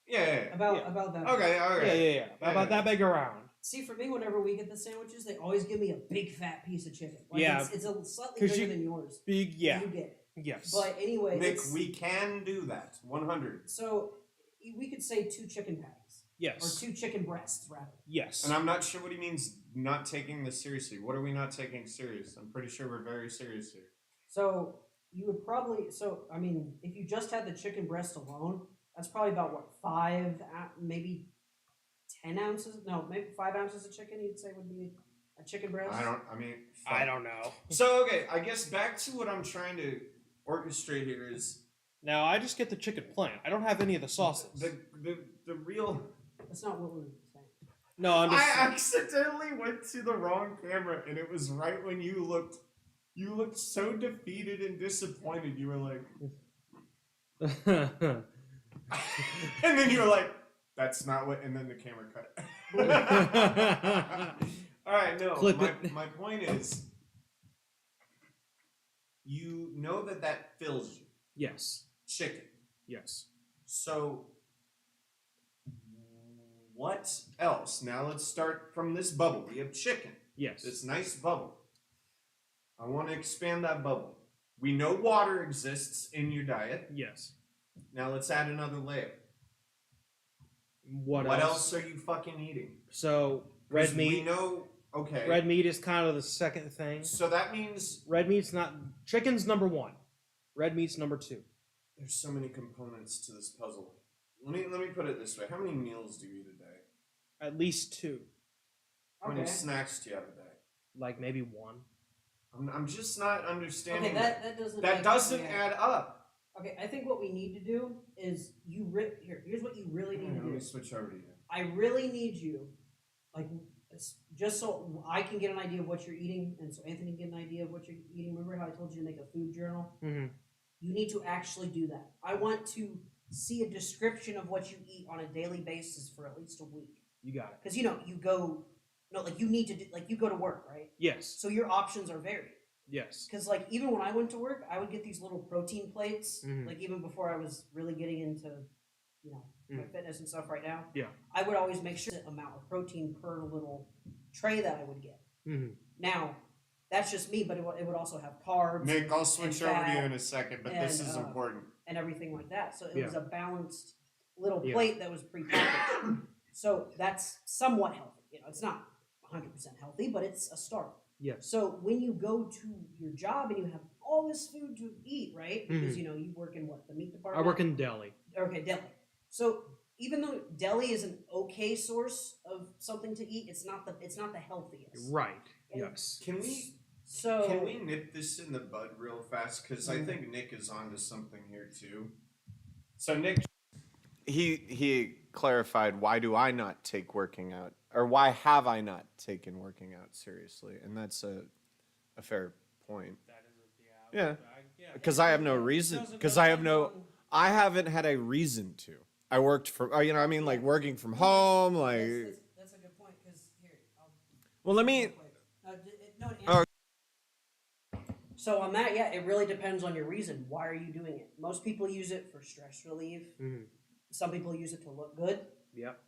Speaker 1: Yeah.
Speaker 3: about that.
Speaker 1: Okay.
Speaker 2: Yeah. About that big around.
Speaker 3: See, for me, whenever we get the sandwiches, they always give me a big fat piece of chicken.
Speaker 2: Yeah.
Speaker 3: It's a slightly
Speaker 2: 'Cause
Speaker 3: bigger
Speaker 2: you-
Speaker 3: than yours.
Speaker 2: Big, yeah.
Speaker 3: You get it.
Speaker 2: Yes.
Speaker 3: But anyway,
Speaker 1: Nick, we can do that. 100.
Speaker 3: so we could say 2 chicken patties or
Speaker 2: Yes.
Speaker 3: 2 chicken breasts, rather.
Speaker 2: Yes.
Speaker 1: And I'm not sure what he means not taking this seriously. What are we not taking serious? I'm pretty sure we're very serious here.
Speaker 3: So you would probably if you just had the chicken breast alone, that's probably about what 5, maybe 10 ounces. No, maybe 5 ounces of chicken. You'd say would be a chicken breast.
Speaker 2: I don't know.
Speaker 1: So okay, I guess back to what I'm trying to orchestrate here is
Speaker 2: Now I just get the chicken plain. I don't have any of the sauces.
Speaker 1: the real.
Speaker 3: That's not what we're saying.
Speaker 2: No, I'm just.
Speaker 1: I accidentally went to the wrong camera, and it was right when you looked. You looked so defeated and disappointed. You were like, and then you were like, "That's not what." And then the camera cut it. All right, no.
Speaker 2: Clip it.
Speaker 1: My point is, you know that fills you.
Speaker 2: Yes.
Speaker 1: Chicken.
Speaker 2: Yes.
Speaker 1: So, what else? Now let's start from this bubble. We have chicken.
Speaker 2: Yes.
Speaker 1: This nice bubble. I want to expand that bubble. We know water exists in your diet.
Speaker 2: Yes.
Speaker 1: Now let's add another layer.
Speaker 2: What
Speaker 1: else are you fucking eating?
Speaker 2: So red
Speaker 1: 'Cause
Speaker 2: meat.
Speaker 1: We know. Okay.
Speaker 2: Red meat is kind of the second thing.
Speaker 1: So that means
Speaker 2: Red meat's not. Chicken's number 1. Red meat's number 2.
Speaker 1: there's so many components to this puzzle. Let me put it this way. How many meals do you eat a day?
Speaker 2: At least 2.
Speaker 1: How many
Speaker 3: Okay.
Speaker 1: snacks do you have a day?
Speaker 2: Like maybe 1.
Speaker 1: I'm just not understanding.
Speaker 3: Okay, that doesn't.
Speaker 1: that doesn't add up.
Speaker 3: Okay, I think what we need to do is here's what you really need
Speaker 1: Let
Speaker 3: to
Speaker 1: me
Speaker 3: do.
Speaker 1: switch over to you.
Speaker 3: I really need you, just so I can get an idea of what you're eating, and so Anthony can get an idea of what you're eating. Remember how I told you to make a food journal?
Speaker 2: Mm-hmm.
Speaker 3: You need to actually do that. I want to see a description of what you eat on a daily basis for at least a week.
Speaker 2: You got it.
Speaker 3: Because you go, no, like you need to do, like you go to work, right?
Speaker 2: Yes.
Speaker 3: So your options are varied.
Speaker 2: Yes.
Speaker 3: Because like even when I went to work, I would get these little protein plates.
Speaker 2: Mhm.
Speaker 3: Like even before I was really getting into, my
Speaker 2: Mm.
Speaker 3: fitness and stuff right now.
Speaker 2: Yeah.
Speaker 3: I would always make sure the amount of protein per little tray that I would get.
Speaker 2: Mm-hmm.
Speaker 3: Now, that's just me, but it would also have carbs.
Speaker 1: Nick, I'll switch over to you
Speaker 3: fat
Speaker 1: in a second, but this is important.
Speaker 3: and everything like that. So it
Speaker 2: Yeah.
Speaker 3: was a balanced little
Speaker 2: Yeah.
Speaker 3: plate that was prepackaged. So that's somewhat healthy. It's not 100% healthy, but it's a start.
Speaker 2: Yes.
Speaker 3: So when you go to your job and you have all this food to eat, right? Because you work in what, the meat department?
Speaker 2: I work in deli.
Speaker 3: Okay, deli. So even though deli is an okay source of something to eat, it's not the healthiest.
Speaker 2: Right.
Speaker 3: And
Speaker 2: Yes.
Speaker 1: Can we
Speaker 3: So
Speaker 1: nip this in the bud real fast? Because I think Nick is onto something here too. So Nick, he clarified, why do I not take working out, or why have I not taken working out seriously? And that's a fair point.
Speaker 2: That is
Speaker 1: Yeah.
Speaker 2: yeah.
Speaker 1: Because I have no reason. Because I haven't had a reason to. I worked from, like working from home, like.
Speaker 3: that's a good point. Because here,
Speaker 1: Well, let me.
Speaker 3: no. So on that, yeah, it really depends on your reason. Why are you doing it? Most people use it for stress relief.
Speaker 2: Mm-hmm.
Speaker 3: Some people use it to look good.
Speaker 2: Yep.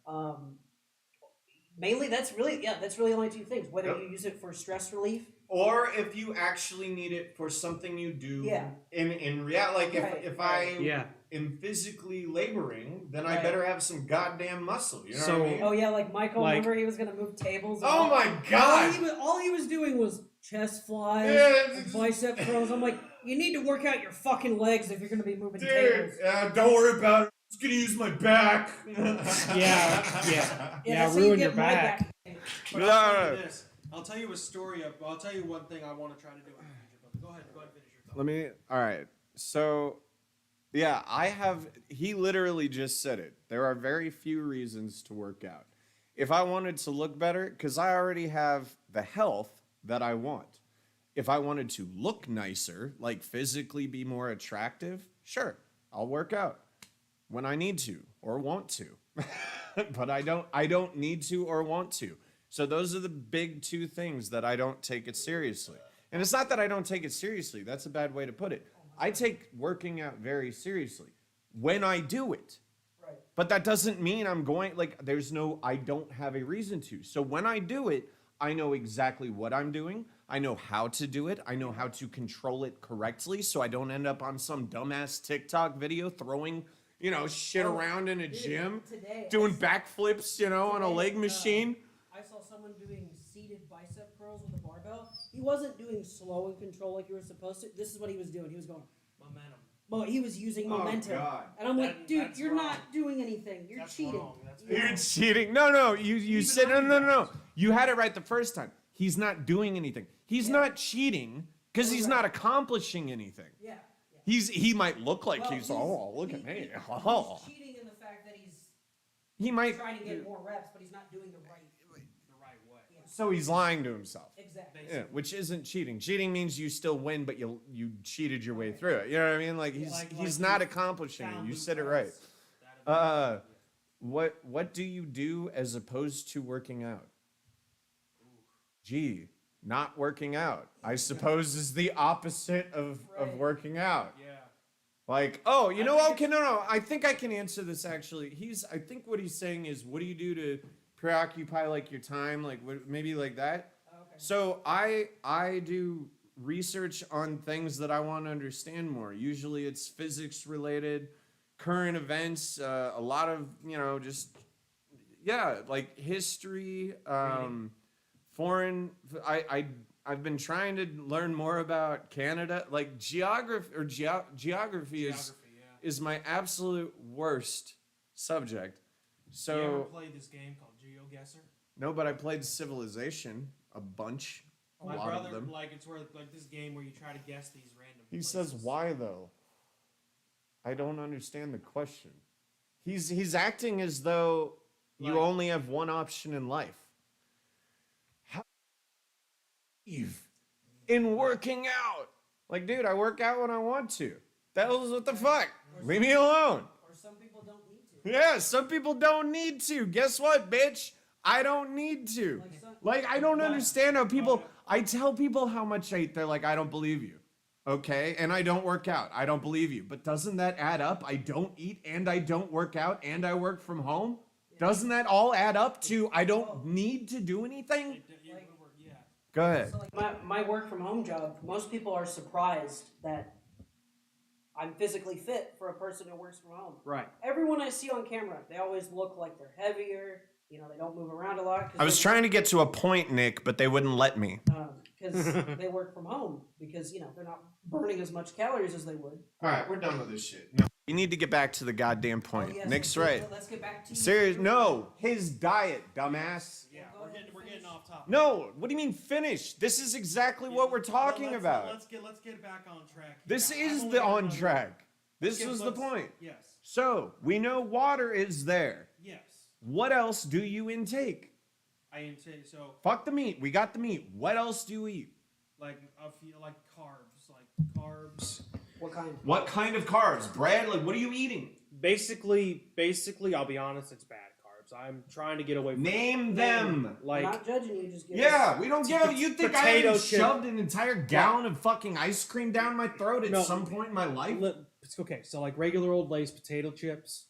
Speaker 3: Mainly, that's really only two things. Whether you use it for stress relief,
Speaker 1: Or if you actually need it for something you do.
Speaker 3: Yeah.
Speaker 1: In reality, like if I am physically laboring, then I
Speaker 3: Right.
Speaker 1: better have some goddamn muscle. You know
Speaker 2: So-
Speaker 1: what I mean?
Speaker 3: oh yeah, like Michael, remember he was gonna move tables.
Speaker 1: Oh my god!
Speaker 3: All he was doing was chest flies,
Speaker 1: Yeah,
Speaker 3: and bicep curls. I'm like, you need to work out your fucking legs if you're gonna be moving
Speaker 1: Dude,
Speaker 3: tables.
Speaker 1: don't worry about it. I'm just gonna use my back.
Speaker 3: Yeah, so you
Speaker 2: ruin
Speaker 3: get
Speaker 2: your
Speaker 3: my
Speaker 2: back. But I'll tell you this. I'll tell you a story. I'll tell you one thing I want to try to do in the future. But go ahead and finish your thought.
Speaker 1: All right. So, yeah, he literally just said it. There are very few reasons to work out. If I wanted to look better, because I already have the health that I want. If I wanted to look nicer, like physically be more attractive, sure, I'll work out when I need to or want to. But I don't need to or want to. So those are the big two things that I don't take it seriously. And it's not that I don't take it seriously. That's a bad way to put it. I take working out very seriously when I do it.
Speaker 3: Right.
Speaker 1: But that doesn't mean I'm going, I don't have a reason to. So when I do it, I know exactly what I'm doing. I know how to do it. I know how to control it correctly so I don't end up on some dumbass TikTok video throwing, shit around in a gym, doing backflips, on a leg machine.
Speaker 3: I saw someone doing seated bicep curls with a barbell. He wasn't doing slow and control like you were supposed to. This is what he was doing. He was going
Speaker 2: Momentum.
Speaker 3: Well, he was using momentum.
Speaker 1: God.
Speaker 3: And I'm like, dude,
Speaker 2: That's
Speaker 3: you're
Speaker 2: wrong.
Speaker 3: not doing anything. You're
Speaker 2: That's
Speaker 3: cheating.
Speaker 2: wrong. That's
Speaker 1: You're cheating. No, you said no. You had it right the first time. He's not doing anything. He's not cheating because he's not accomplishing anything.
Speaker 3: Yeah.
Speaker 1: He might look like
Speaker 3: Well,
Speaker 1: he's look at me.
Speaker 3: He's cheating in the fact that he's
Speaker 1: He might.
Speaker 3: trying to get more reps, but he's not doing the right way. Yeah.
Speaker 1: So he's lying to himself.
Speaker 3: Exactly.
Speaker 1: Yeah, which isn't cheating. Cheating means you still win, but you cheated your way through it. You know what I mean? Like he's not accomplishing it. You said it right. What do you do as opposed to working out? Gee, not working out. I suppose is the opposite of working out.
Speaker 2: Yeah.
Speaker 1: Like, okay, no. I think I can answer this actually. I think what he's saying is, what do you do to preoccupy like your time, like maybe like that?
Speaker 3: Okay.
Speaker 1: So I do research on things that I want to understand more. Usually it's physics related, current events, a lot of like history, foreign. I've been trying to learn more about Canada, like geography is my absolute worst subject. So
Speaker 2: you ever played this game called GeoGuessr?
Speaker 1: No, but I played Civilization a bunch.
Speaker 2: My
Speaker 1: lot
Speaker 2: brother,
Speaker 1: of them.
Speaker 2: it's where this game where you try to guess these random.
Speaker 1: He
Speaker 2: places.
Speaker 1: says, "Why though?" I don't understand the question. He's acting as though you only have one option in life. How in working out? Like, dude, I work out when I want to. That was what the fuck. Leave me alone.
Speaker 3: Or some people don't need to.
Speaker 1: Yeah, some people don't need to. Guess what, bitch? I don't need to. Like, I don't understand how people. I tell people how much I eat. They're like, I don't believe you. Okay, and I don't work out. I don't believe you. But doesn't that add up? I don't eat and I don't work out and I work from home. Doesn't that all add up to I don't need to do anything? Go ahead.
Speaker 3: So like my work from home job, most people are surprised that I'm physically fit for a person who works from home.
Speaker 2: Right.
Speaker 3: Everyone I see on camera, they always look like they're heavier. You know, they don't move around a lot.
Speaker 1: I was trying to get to a point, Nick, but they wouldn't let me.
Speaker 3: Because they work from home because, you know, they're not burning as much calories as they would.
Speaker 1: All right, we're done with this shit. No. You need to get back to the goddamn point.
Speaker 3: Yes,
Speaker 1: Nick's
Speaker 3: let's
Speaker 1: right.
Speaker 3: Let's get back to
Speaker 1: Serious? No, his diet, dumbass.
Speaker 2: Yeah, we're getting off topic.
Speaker 1: No, what do you mean finish? This is exactly what we're talking about.
Speaker 2: Let's get back on track.
Speaker 1: This is the on track. This was the point.
Speaker 2: Yes.
Speaker 1: So we know water is there.
Speaker 2: Yes.
Speaker 1: What else do you intake?
Speaker 2: I intake so
Speaker 1: Fuck the meat. We got the meat. What else do you eat?
Speaker 2: like carbs,
Speaker 3: What kind?
Speaker 1: What kind of carbs? Bread? Like, what are you eating?
Speaker 2: Basically, I'll be honest, it's bad carbs. I'm trying to get away from
Speaker 1: Name them.
Speaker 2: like
Speaker 3: We're not judging you, just give
Speaker 1: Yeah, we don't give. You think I
Speaker 2: potato
Speaker 1: haven't
Speaker 2: chip.
Speaker 1: shoved an entire gallon of fucking ice cream down my throat at
Speaker 2: No.
Speaker 1: some point in my life?
Speaker 2: it's okay. So like regular old Lay's potato chips,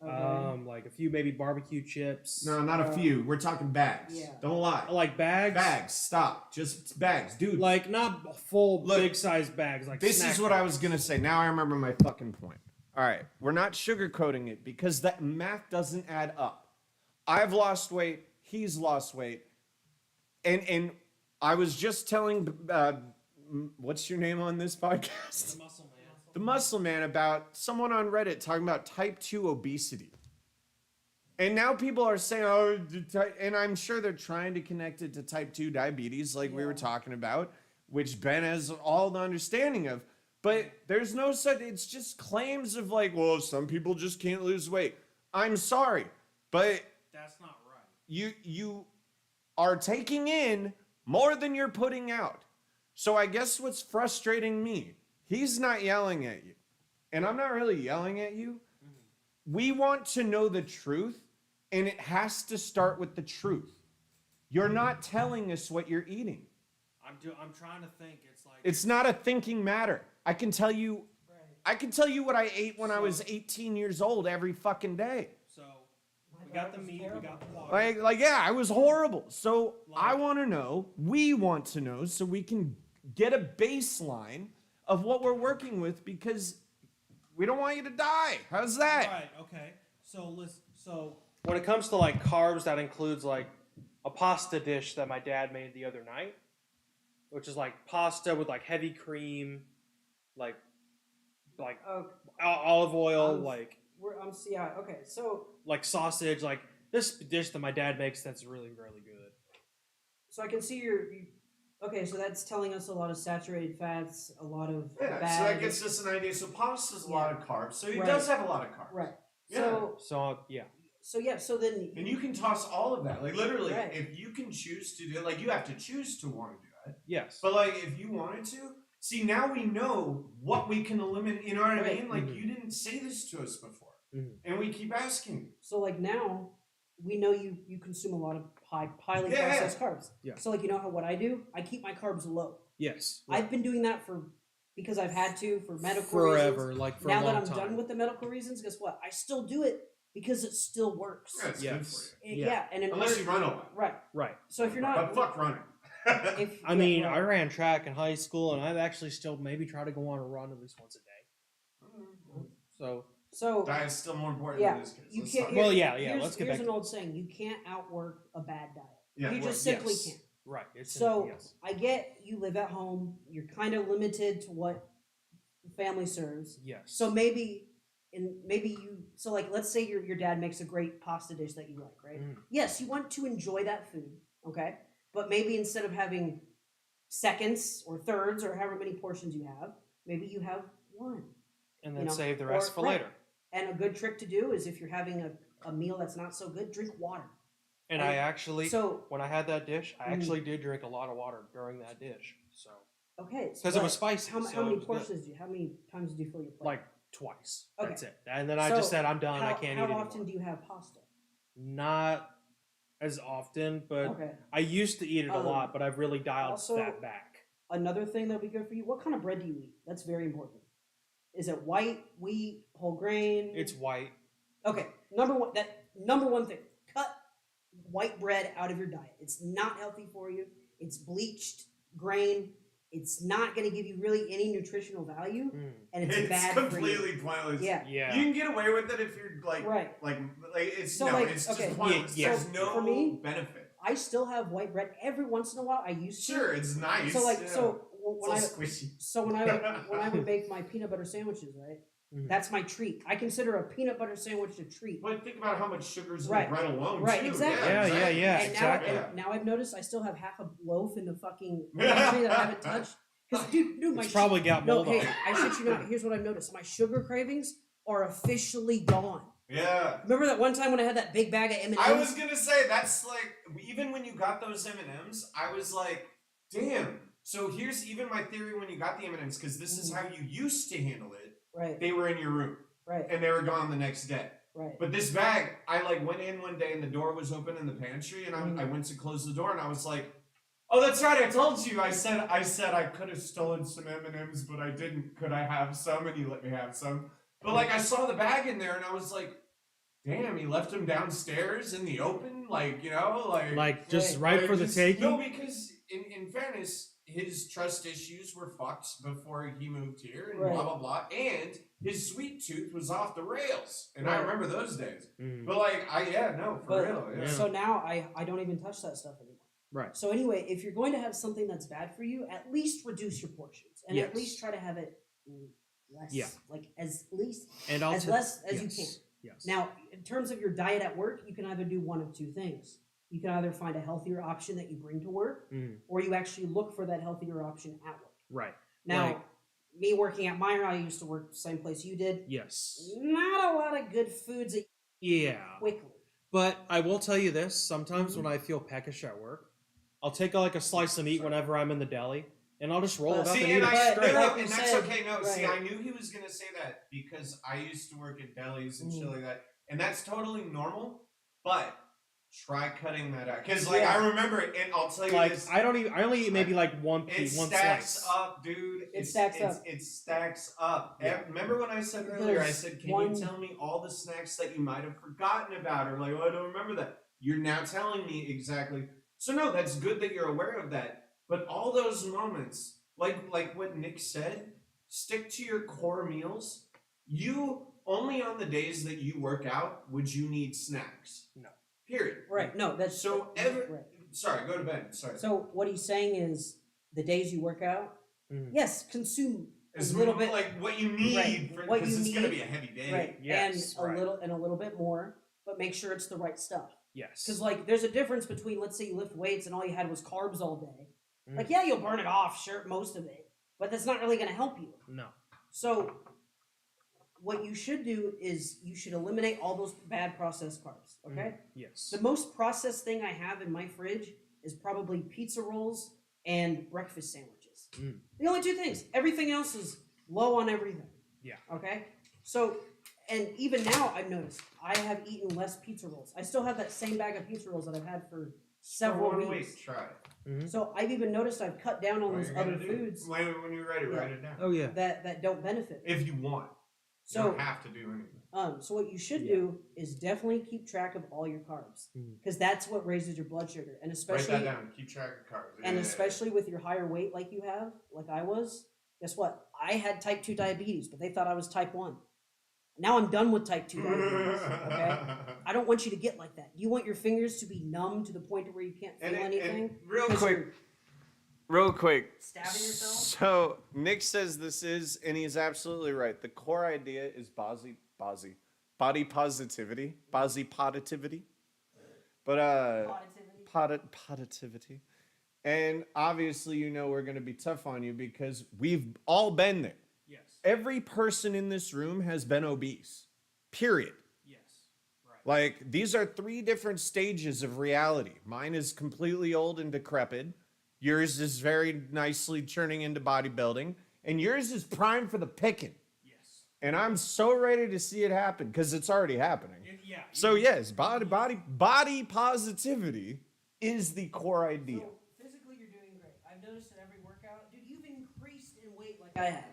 Speaker 3: Okay.
Speaker 2: like a few maybe barbecue chips.
Speaker 1: No, not a few. We're talking bags.
Speaker 3: Yeah.
Speaker 1: Don't lie.
Speaker 2: Like bags.
Speaker 1: Bags. Stop. Just bags, dude.
Speaker 2: Like not full
Speaker 1: Look,
Speaker 2: big size bags. Like
Speaker 1: This
Speaker 2: snack
Speaker 1: is what I
Speaker 2: bags.
Speaker 1: was gonna say. Now I remember my fucking point. All right, we're not sugarcoating it because that math doesn't add up. I've lost weight. He's lost weight, and I was just telling what's your name on this podcast?
Speaker 2: The muscle man.
Speaker 1: The Muscle Man about someone on Reddit talking about type 2 obesity. And now people are saying, oh, and I'm sure they're trying to connect it to type 2 diabetes, like we were talking about, which Ben has all the understanding of. But there's no such, it's just claims of like, well, some people just can't lose weight. I'm sorry, but
Speaker 2: That's not right.
Speaker 1: you are taking in more than you're putting out. So I guess what's frustrating me, he's not yelling at you. And I'm not really yelling at you. We want to know the truth, and it has to start with the truth. You're not telling us what you're eating.
Speaker 2: I'm trying to think. It's like
Speaker 1: It's not a thinking matter. I can tell you what I ate when I was 18 years old every fucking day.
Speaker 2: So we got the meat, we got the water.
Speaker 1: Like yeah, I was horrible. So I want to know, we want to know, so we can get a baseline of what we're working with because we don't want you to die. How's that?
Speaker 2: Right. Okay. So when it comes to like carbs, that includes like a pasta dish that my dad made the other night, which is like pasta with like heavy cream, like
Speaker 3: Okay.
Speaker 2: olive oil,
Speaker 3: Okay, so
Speaker 2: like sausage, like this dish that my dad makes that's really really good.
Speaker 3: I can see okay, so that's telling us a lot of saturated fats, a lot of
Speaker 1: Yeah,
Speaker 3: bad.
Speaker 1: so that gets us an idea. So pasta's a lot of carbs. So it
Speaker 3: Right.
Speaker 1: does have a lot of carbs.
Speaker 3: Right.
Speaker 1: Yeah.
Speaker 3: So
Speaker 2: Yeah.
Speaker 3: so then
Speaker 1: And you can toss all of that. Like literally,
Speaker 3: Right.
Speaker 1: if you can choose to do it, like you have to choose to want to do it.
Speaker 2: Yes.
Speaker 1: But like if you wanted to, see now we know what we can eliminate. You know what I
Speaker 3: Right.
Speaker 1: mean? Like
Speaker 2: Mhm.
Speaker 1: you didn't say this to us before,
Speaker 2: Mhm.
Speaker 1: and we keep asking you.
Speaker 3: So like now, we know you consume a lot of highly
Speaker 1: Yeah.
Speaker 3: processed carbs.
Speaker 2: Yeah.
Speaker 3: So like what I do? I keep my carbs low.
Speaker 2: Yes.
Speaker 3: I've been doing that because I've had to for medical
Speaker 2: forever,
Speaker 3: reasons.
Speaker 2: like for
Speaker 3: Now
Speaker 2: a
Speaker 3: that
Speaker 2: long
Speaker 3: I'm
Speaker 2: time.
Speaker 3: done with the medical reasons, guess what? I still do it because it still works.
Speaker 1: Yeah, it's good for
Speaker 2: Yes.
Speaker 1: you.
Speaker 2: Yeah.
Speaker 3: And in
Speaker 1: Unless
Speaker 3: order-
Speaker 1: you run a lot.
Speaker 3: right.
Speaker 2: Right.
Speaker 3: So if you're
Speaker 1: But
Speaker 3: not,
Speaker 1: fuck running.
Speaker 3: if
Speaker 2: I
Speaker 3: yeah,
Speaker 2: mean,
Speaker 3: right.
Speaker 2: I ran track in high school, and I've actually still maybe try to go on a run at least once a day. So
Speaker 1: Diet's still more important
Speaker 3: Yeah,
Speaker 1: than this case.
Speaker 3: you
Speaker 1: Let's
Speaker 3: can't.
Speaker 1: talk-
Speaker 2: Well, yeah,
Speaker 3: here's-
Speaker 2: let's get
Speaker 3: Here's
Speaker 2: back
Speaker 3: an
Speaker 2: to
Speaker 3: old saying: you can't outwork a bad diet.
Speaker 1: Yeah,
Speaker 3: You
Speaker 1: right.
Speaker 3: just simply
Speaker 2: yes.
Speaker 3: can't.
Speaker 2: Right. It's
Speaker 3: So
Speaker 2: yes.
Speaker 3: I get you live at home. You're kind of limited to what the family serves.
Speaker 2: Yes.
Speaker 3: So maybe like let's say your dad makes a great pasta dish that you like, right?
Speaker 2: Mhm.
Speaker 3: Yes, you want to enjoy that food, okay? But maybe instead of having seconds or thirds or however many portions you have, maybe you have one.
Speaker 2: and
Speaker 3: you
Speaker 2: then
Speaker 3: know,
Speaker 2: save the rest
Speaker 3: or-
Speaker 2: for
Speaker 3: right.
Speaker 2: later.
Speaker 3: And a good trick to do is if you're having a meal that's not so good, drink water.
Speaker 2: And
Speaker 3: And
Speaker 2: I actually,
Speaker 3: So
Speaker 2: when I had that dish, I
Speaker 3: Mhm.
Speaker 2: actually did drink a lot of water during that dish. So
Speaker 3: okay,
Speaker 2: because it was spicy.
Speaker 3: How
Speaker 2: so
Speaker 3: many
Speaker 2: it was good.
Speaker 3: portions how many times did you fill your plate?
Speaker 2: Like twice.
Speaker 3: Okay.
Speaker 2: That's it. And then I just
Speaker 3: So,
Speaker 2: said, I'm done. I
Speaker 3: How,
Speaker 2: can't
Speaker 3: how
Speaker 2: eat anymore.
Speaker 3: often do you have pasta?
Speaker 2: Not as often, but
Speaker 3: Okay.
Speaker 2: I used to eat it a lot, but I've really dialed
Speaker 3: also-
Speaker 2: that back.
Speaker 3: Another thing that'll be good for you. What kind of bread do you eat? That's very important. Is it white, wheat, whole grain?
Speaker 2: It's white.
Speaker 3: Okay. Number one thing. Cut white bread out of your diet. It's not healthy for you. It's bleached grain. It's not going to give you really any nutritional value, and it's bad
Speaker 1: completely
Speaker 3: for you.
Speaker 1: pointless.
Speaker 3: Yeah.
Speaker 2: Yeah.
Speaker 1: You can get away with it if you're like,
Speaker 3: Right.
Speaker 1: like it's
Speaker 3: So,
Speaker 1: no,
Speaker 3: like,
Speaker 1: it's
Speaker 3: okay.
Speaker 1: just pointless.
Speaker 2: Yeah.
Speaker 1: There's no
Speaker 3: For me,
Speaker 1: benefit.
Speaker 3: I still have white bread every once in a while. I used to.
Speaker 1: Sure, it's nice.
Speaker 3: So like
Speaker 1: yeah.
Speaker 3: so when I
Speaker 1: it's all squishy.
Speaker 3: so when I would make my peanut butter sandwiches, right?
Speaker 2: Mhm.
Speaker 3: That's my treat. I consider a peanut butter sandwich a treat.
Speaker 1: But think about how much sugar's in
Speaker 3: Right.
Speaker 1: the bread alone,
Speaker 3: Right,
Speaker 1: too.
Speaker 3: exactly.
Speaker 2: Yeah,
Speaker 1: exactly.
Speaker 2: yeah,
Speaker 3: and
Speaker 2: exactly.
Speaker 3: now, and now I've noticed I still have half a loaf in the fucking pantry that I haven't touched. Because dude, my
Speaker 2: It's probably got mold
Speaker 3: no,
Speaker 2: on
Speaker 3: hey,
Speaker 2: it.
Speaker 3: I shit you not. Here's what I've noticed: my sugar cravings are officially gone.
Speaker 1: Yeah.
Speaker 3: Remember that one time when I had that big bag of M&Ms?
Speaker 1: I was gonna say that's like even when you got those M&Ms, I was like, damn. So here's even my theory when you got the M&Ms, because this is how you used to handle it.
Speaker 3: right,
Speaker 1: They were in your room
Speaker 3: right,
Speaker 1: and they were gone the next day.
Speaker 3: right.
Speaker 1: But this bag, I like went in one day and the door was open in the pantry, and I went to close the door and I was like, oh, that's right, I told you. I said I could have stolen some M&Ms, but I didn't. Could I have some? And he let me have some. But like I saw the bag in there and I was like, damn, he left them downstairs in the open, like, you know,
Speaker 2: Like just
Speaker 3: Right.
Speaker 2: right for the
Speaker 1: just-
Speaker 2: taking.
Speaker 1: No, because in fairness, his trust issues were fucked before he moved here, and
Speaker 3: Right.
Speaker 1: blah blah blah. And his sweet tooth was off the rails, and I
Speaker 3: Right.
Speaker 1: remember those days.
Speaker 2: Mm.
Speaker 1: But like, for
Speaker 3: But-
Speaker 1: real, yeah.
Speaker 3: So now I don't even touch that stuff anymore.
Speaker 2: Right.
Speaker 3: So anyway, if you're going to have something that's bad for you, at least reduce your portions, and at
Speaker 2: Yes.
Speaker 3: least try to have it less.
Speaker 2: Yeah.
Speaker 3: Like as least
Speaker 2: And I'll
Speaker 3: as less as you can.
Speaker 2: Yes.
Speaker 3: Now, in terms of your diet at work, you can either do one of two things. You can either find a healthier option that you bring to work,
Speaker 2: Mm.
Speaker 3: or you actually look for that healthier option at work.
Speaker 2: Right.
Speaker 3: Now,
Speaker 2: Like-
Speaker 3: me working at Meyer, I used to work the same place you did.
Speaker 2: Yes.
Speaker 3: Not a lot of good foods that
Speaker 2: Yeah.
Speaker 3: quickly.
Speaker 2: But I will tell you this: sometimes
Speaker 3: Mhm.
Speaker 2: when I feel peckish at work, I'll take like a slice of meat whenever I'm in the deli, and I'll just roll it up
Speaker 1: See,
Speaker 2: and eat
Speaker 1: and
Speaker 2: it
Speaker 1: I,
Speaker 2: straight.
Speaker 3: like
Speaker 1: no,
Speaker 3: you
Speaker 1: and that's
Speaker 3: said,
Speaker 1: okay. No, see,
Speaker 3: right.
Speaker 1: I knew he was gonna say that because I used to work at delis and shit
Speaker 3: Mm.
Speaker 1: like that, and that's totally normal. But try cutting that out, because like
Speaker 3: Yeah.
Speaker 1: I remember it, and I'll tell you
Speaker 2: Like
Speaker 1: this.
Speaker 2: I only eat maybe like one
Speaker 1: It
Speaker 2: piece, one
Speaker 1: stacks
Speaker 2: slice.
Speaker 1: up, dude.
Speaker 3: It stacks up.
Speaker 1: It stacks up.
Speaker 2: Yeah.
Speaker 1: Remember when I said earlier? I
Speaker 3: There's
Speaker 1: said, "Can
Speaker 3: one-
Speaker 1: you tell me all the snacks that you might have forgotten about?" Or like, "Oh, I don't remember that." You're now telling me exactly. So no, that's good that you're aware of that. But all those moments, like what Nick said, stick to your core meals. You only on the days that you work out would you need snacks.
Speaker 2: No.
Speaker 1: Period.
Speaker 3: Right. No, that's
Speaker 1: So
Speaker 3: right.
Speaker 1: Sorry, go to bed. Sorry.
Speaker 3: So what he's saying is the days you work out,
Speaker 2: Mhm.
Speaker 3: yes, consume
Speaker 1: It's
Speaker 3: a little bit,
Speaker 1: like what you need,
Speaker 3: Right, what
Speaker 1: because
Speaker 3: you
Speaker 1: it's gonna
Speaker 3: need,
Speaker 1: be a heavy day.
Speaker 3: right?
Speaker 2: Yes,
Speaker 3: and
Speaker 2: right.
Speaker 3: a little bit more, but make sure it's the right stuff.
Speaker 2: Yes.
Speaker 3: Because like there's a difference between, let's say you lift weights and all you had was carbs all day.
Speaker 2: Mm.
Speaker 3: Like yeah, you'll burn it off, sure, most of it, but that's not really going to help you.
Speaker 2: No.
Speaker 3: So what you should do is you should eliminate all those bad processed carbs. Okay.
Speaker 2: Yes.
Speaker 3: The most processed thing I have in my fridge is probably pizza rolls and breakfast sandwiches.
Speaker 2: Mm.
Speaker 3: The only two things. Everything else is low on everything.
Speaker 2: Yeah.
Speaker 3: Okay? So, and even now I've noticed I have eaten less pizza rolls. I still have that same bag of pizza rolls that I've had for several
Speaker 1: For 1
Speaker 3: weeks.
Speaker 1: week, try it.
Speaker 2: Mhm.
Speaker 3: So I've even noticed I've cut down on
Speaker 1: What
Speaker 3: those
Speaker 1: you're gonna
Speaker 3: other
Speaker 1: do.
Speaker 3: foods
Speaker 1: When you're ready,
Speaker 3: Yeah.
Speaker 1: write it down.
Speaker 2: Oh yeah.
Speaker 3: that don't benefit me.
Speaker 1: If you want. You
Speaker 3: So
Speaker 1: don't have to do anything.
Speaker 3: So what you should
Speaker 2: Yeah.
Speaker 3: do is definitely keep track of all your carbs,
Speaker 2: Mhm.
Speaker 3: because that's what raises your blood sugar, and
Speaker 1: Write
Speaker 3: especially
Speaker 1: that down. Keep track of carbs.
Speaker 3: and
Speaker 1: Yeah.
Speaker 3: especially with your higher weight like you have, like I was. Guess what? I had type 2 diabetes, but they thought I was type 1. Now I'm done with type 2 diabetes. Okay, I don't want you to get like that. You want your fingers to be numb to the point to where you can't feel anything.
Speaker 1: And real
Speaker 3: 'Cause
Speaker 1: quick,
Speaker 3: you're
Speaker 1: real quick.
Speaker 3: stabbing yourself.
Speaker 1: So Nick says this is, and he's absolutely right. The core idea is body positivity, but positivity. And obviously, you know, we're going to be tough on you because we've all been there.
Speaker 2: Yes.
Speaker 1: Every person in this room has been obese. Period.
Speaker 2: Yes. Right.
Speaker 1: Like, these are 3 different stages of reality. Mine is completely old and decrepit. Yours is very nicely turning into bodybuilding. And yours is prime for the picking.
Speaker 2: Yes.
Speaker 4: And I'm so ready to see it happen because it's already happening.
Speaker 2: Yeah.
Speaker 4: So yes, body positivity is the core idea.
Speaker 3: So physically, you're doing great. I've noticed that every workout, dude, you've increased in weight like I have.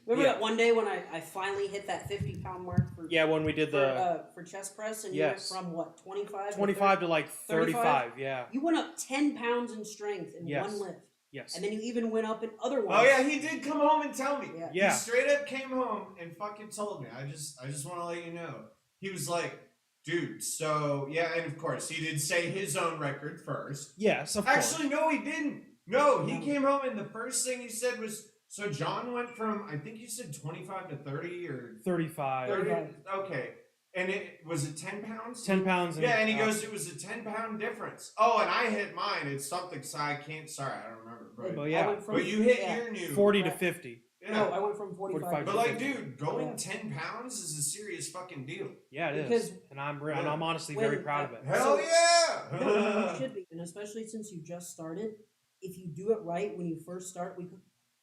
Speaker 3: Remember that one day when I finally hit that 50-pound mark for
Speaker 2: Yeah, when we did
Speaker 3: for chest press, and you went from what 25
Speaker 2: to like 35. Yeah.
Speaker 3: You went up 10 pounds in strength in
Speaker 2: Yes.
Speaker 3: one lift.
Speaker 2: Yes.
Speaker 3: And then you even went up in other ones.
Speaker 1: Oh yeah, he did come home and tell me.
Speaker 2: Yeah.
Speaker 1: He straight up came home and fucking told me. I just want to let you know. He was like, dude, so yeah, and of course he did say his own record first.
Speaker 2: Yes, of course.
Speaker 1: Actually, no, he didn't. No, he came home and the first thing he said was, so John went from, I think you said 25 to 30 or
Speaker 2: 35.
Speaker 1: 30. Okay. And was it 10 pounds?
Speaker 2: 10 pounds.
Speaker 1: Yeah, and he goes, it was a 10-pound difference. Oh, and I hit mine. It's something, so I don't remember.
Speaker 2: But yeah.
Speaker 1: But you hit your new
Speaker 2: 40 to 50.
Speaker 1: Yeah.
Speaker 3: No, I went from 45
Speaker 1: But like, dude, going 10 pounds is a serious fucking deal.
Speaker 2: Yeah, it
Speaker 3: Because
Speaker 2: is. And I'm honestly very proud of it.
Speaker 1: Hell yeah!
Speaker 3: You should be, and especially since you just started. If you do it right when you first start,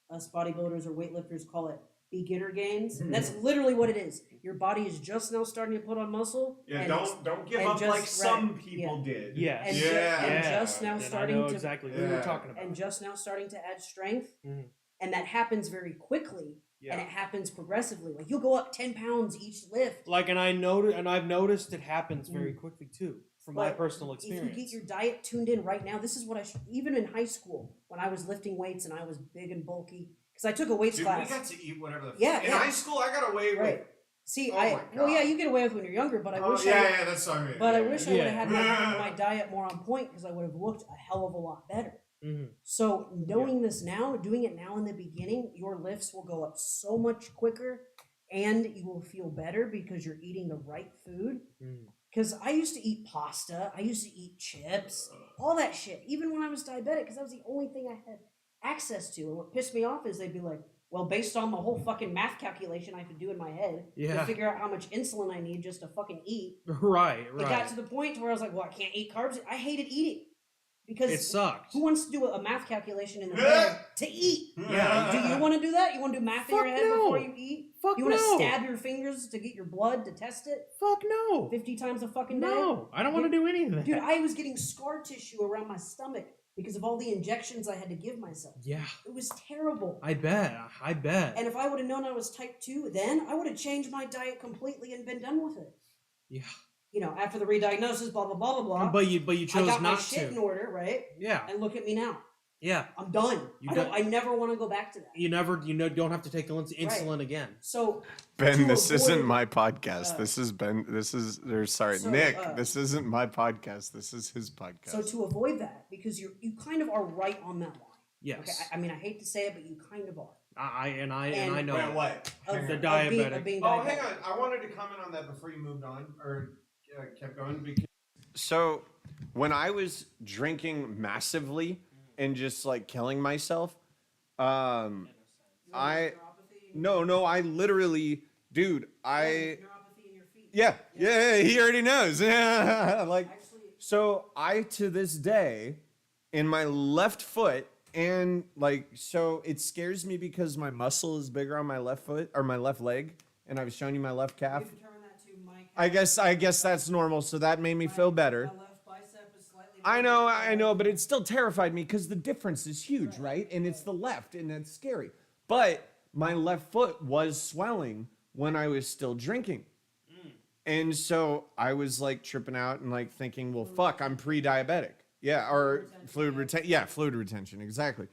Speaker 3: us bodybuilders or weightlifters call it beginner gains. That's literally what it is. Your body is just now starting to put on muscle.
Speaker 1: Yeah,
Speaker 3: and
Speaker 1: don't give up like some people did.
Speaker 2: Yes.
Speaker 3: And
Speaker 1: Yeah.
Speaker 3: just now
Speaker 2: And
Speaker 3: starting
Speaker 2: I know
Speaker 3: to
Speaker 2: exactly who you're talking about.
Speaker 3: and just now starting to add strength,
Speaker 2: Mhm.
Speaker 3: and that happens very quickly.
Speaker 2: Yeah.
Speaker 3: And it happens progressively. Like you'll go up 10 pounds each lift.
Speaker 2: Like, and I've noticed it happens very quickly too, from my
Speaker 3: But
Speaker 2: personal experience.
Speaker 3: If you get your diet tuned in right now, this is what I should. Even in high school, when I was lifting weights and I was big and bulky, because I took a weights
Speaker 1: Dude,
Speaker 3: class.
Speaker 1: we got to eat whatever the
Speaker 3: Yeah,
Speaker 1: In
Speaker 3: yeah.
Speaker 1: high school, I got away with.
Speaker 3: Right. See,
Speaker 1: Oh my
Speaker 3: well, yeah,
Speaker 1: God.
Speaker 3: you get away with when you're younger, but I wish
Speaker 1: yeah, that's what I mean.
Speaker 3: But I wish I would have
Speaker 2: Yeah.
Speaker 3: had my diet more on point because I would have looked a hell of a lot better.
Speaker 2: Mhm.
Speaker 3: So knowing this now, doing it now in the beginning, your lifts will go up so much quicker, and you will feel better because you're eating the right food.
Speaker 2: Mhm.
Speaker 3: Because I used to eat pasta, I used to eat chips, all that shit, even when I was diabetic, because that was the only thing I had access to. And what pissed me off is they'd be like, well, based on the whole fucking math calculation I have to do in my head to
Speaker 2: Yeah.
Speaker 3: figure out how much insulin I need just to fucking eat.
Speaker 2: Right.
Speaker 3: It got to the point where I was like, well, I can't eat carbs. I hated eating. Because
Speaker 2: It sucked.
Speaker 3: who wants to do a math calculation in their head to eat?
Speaker 2: Yeah.
Speaker 3: Do you want to do that? You want to do math in your
Speaker 2: Fuck
Speaker 3: head
Speaker 2: no.
Speaker 3: before you eat?
Speaker 2: Fuck
Speaker 3: You want to
Speaker 2: no.
Speaker 3: stab your fingers to get your blood to test it
Speaker 2: Fuck no.
Speaker 3: 50 times a fucking day?
Speaker 2: No, I don't want to do any of that.
Speaker 3: Dude, I was getting scar tissue around my stomach because of all the injections I had to give myself.
Speaker 2: Yeah,
Speaker 3: It was terrible.
Speaker 2: I bet.
Speaker 3: And if I would have known I was type 2 then, I would have changed my diet completely and been done with it.
Speaker 2: Yeah.
Speaker 3: You know, after the re-diagnosis, blah, blah, blah, blah, blah.
Speaker 2: But you
Speaker 3: I
Speaker 2: chose
Speaker 3: got my
Speaker 2: not
Speaker 3: shit
Speaker 2: to.
Speaker 3: in order, right?
Speaker 2: Yeah.
Speaker 3: And look at me now.
Speaker 2: Yeah.
Speaker 3: I'm done. I never want to go back to that.
Speaker 2: You don't have to take insulin again.
Speaker 3: So
Speaker 4: Ben,
Speaker 3: to
Speaker 4: this
Speaker 3: avoid-
Speaker 4: isn't my podcast.
Speaker 3: uh,
Speaker 4: this is Ben. This is sorry,
Speaker 3: so,
Speaker 4: Nick.
Speaker 3: uh,
Speaker 4: this isn't my podcast. This is his podcast.
Speaker 3: So to avoid that, because you kind of are right on that line.
Speaker 2: Yes.
Speaker 3: Okay, I mean, I hate to say it, but you kind of are.
Speaker 2: I know.
Speaker 1: Wait, what?
Speaker 3: Of-
Speaker 2: The
Speaker 3: of
Speaker 2: diabetic.
Speaker 3: Of being
Speaker 1: Oh,
Speaker 3: diabetic.
Speaker 1: hang on. I wanted to comment on that before you moved on or kept going because
Speaker 4: So when I was drinking massively and just like killing myself,
Speaker 3: You
Speaker 4: I
Speaker 3: have neuropathy in
Speaker 4: no, I literally, dude,
Speaker 3: you
Speaker 4: I
Speaker 3: have neuropathy in your feet.
Speaker 4: yeah, he already knows. Yeah, like
Speaker 3: Actually,
Speaker 4: so I to this day in my left foot and like so it scares me because my muscle is bigger on my left foot or my left leg and I was showing you my left calf.
Speaker 3: you determine that to my
Speaker 4: I guess that's normal, so that made me feel better.
Speaker 3: My left bicep is slightly
Speaker 4: I know, but it still terrified me because the difference is huge, right? And it's the left, and that's scary. But my left foot was swelling when I was still drinking. And so I was like tripping out and like thinking, well, fuck, I'm pre-diabetic. Yeah, or fluid retention. Yeah, fluid retention, exactly.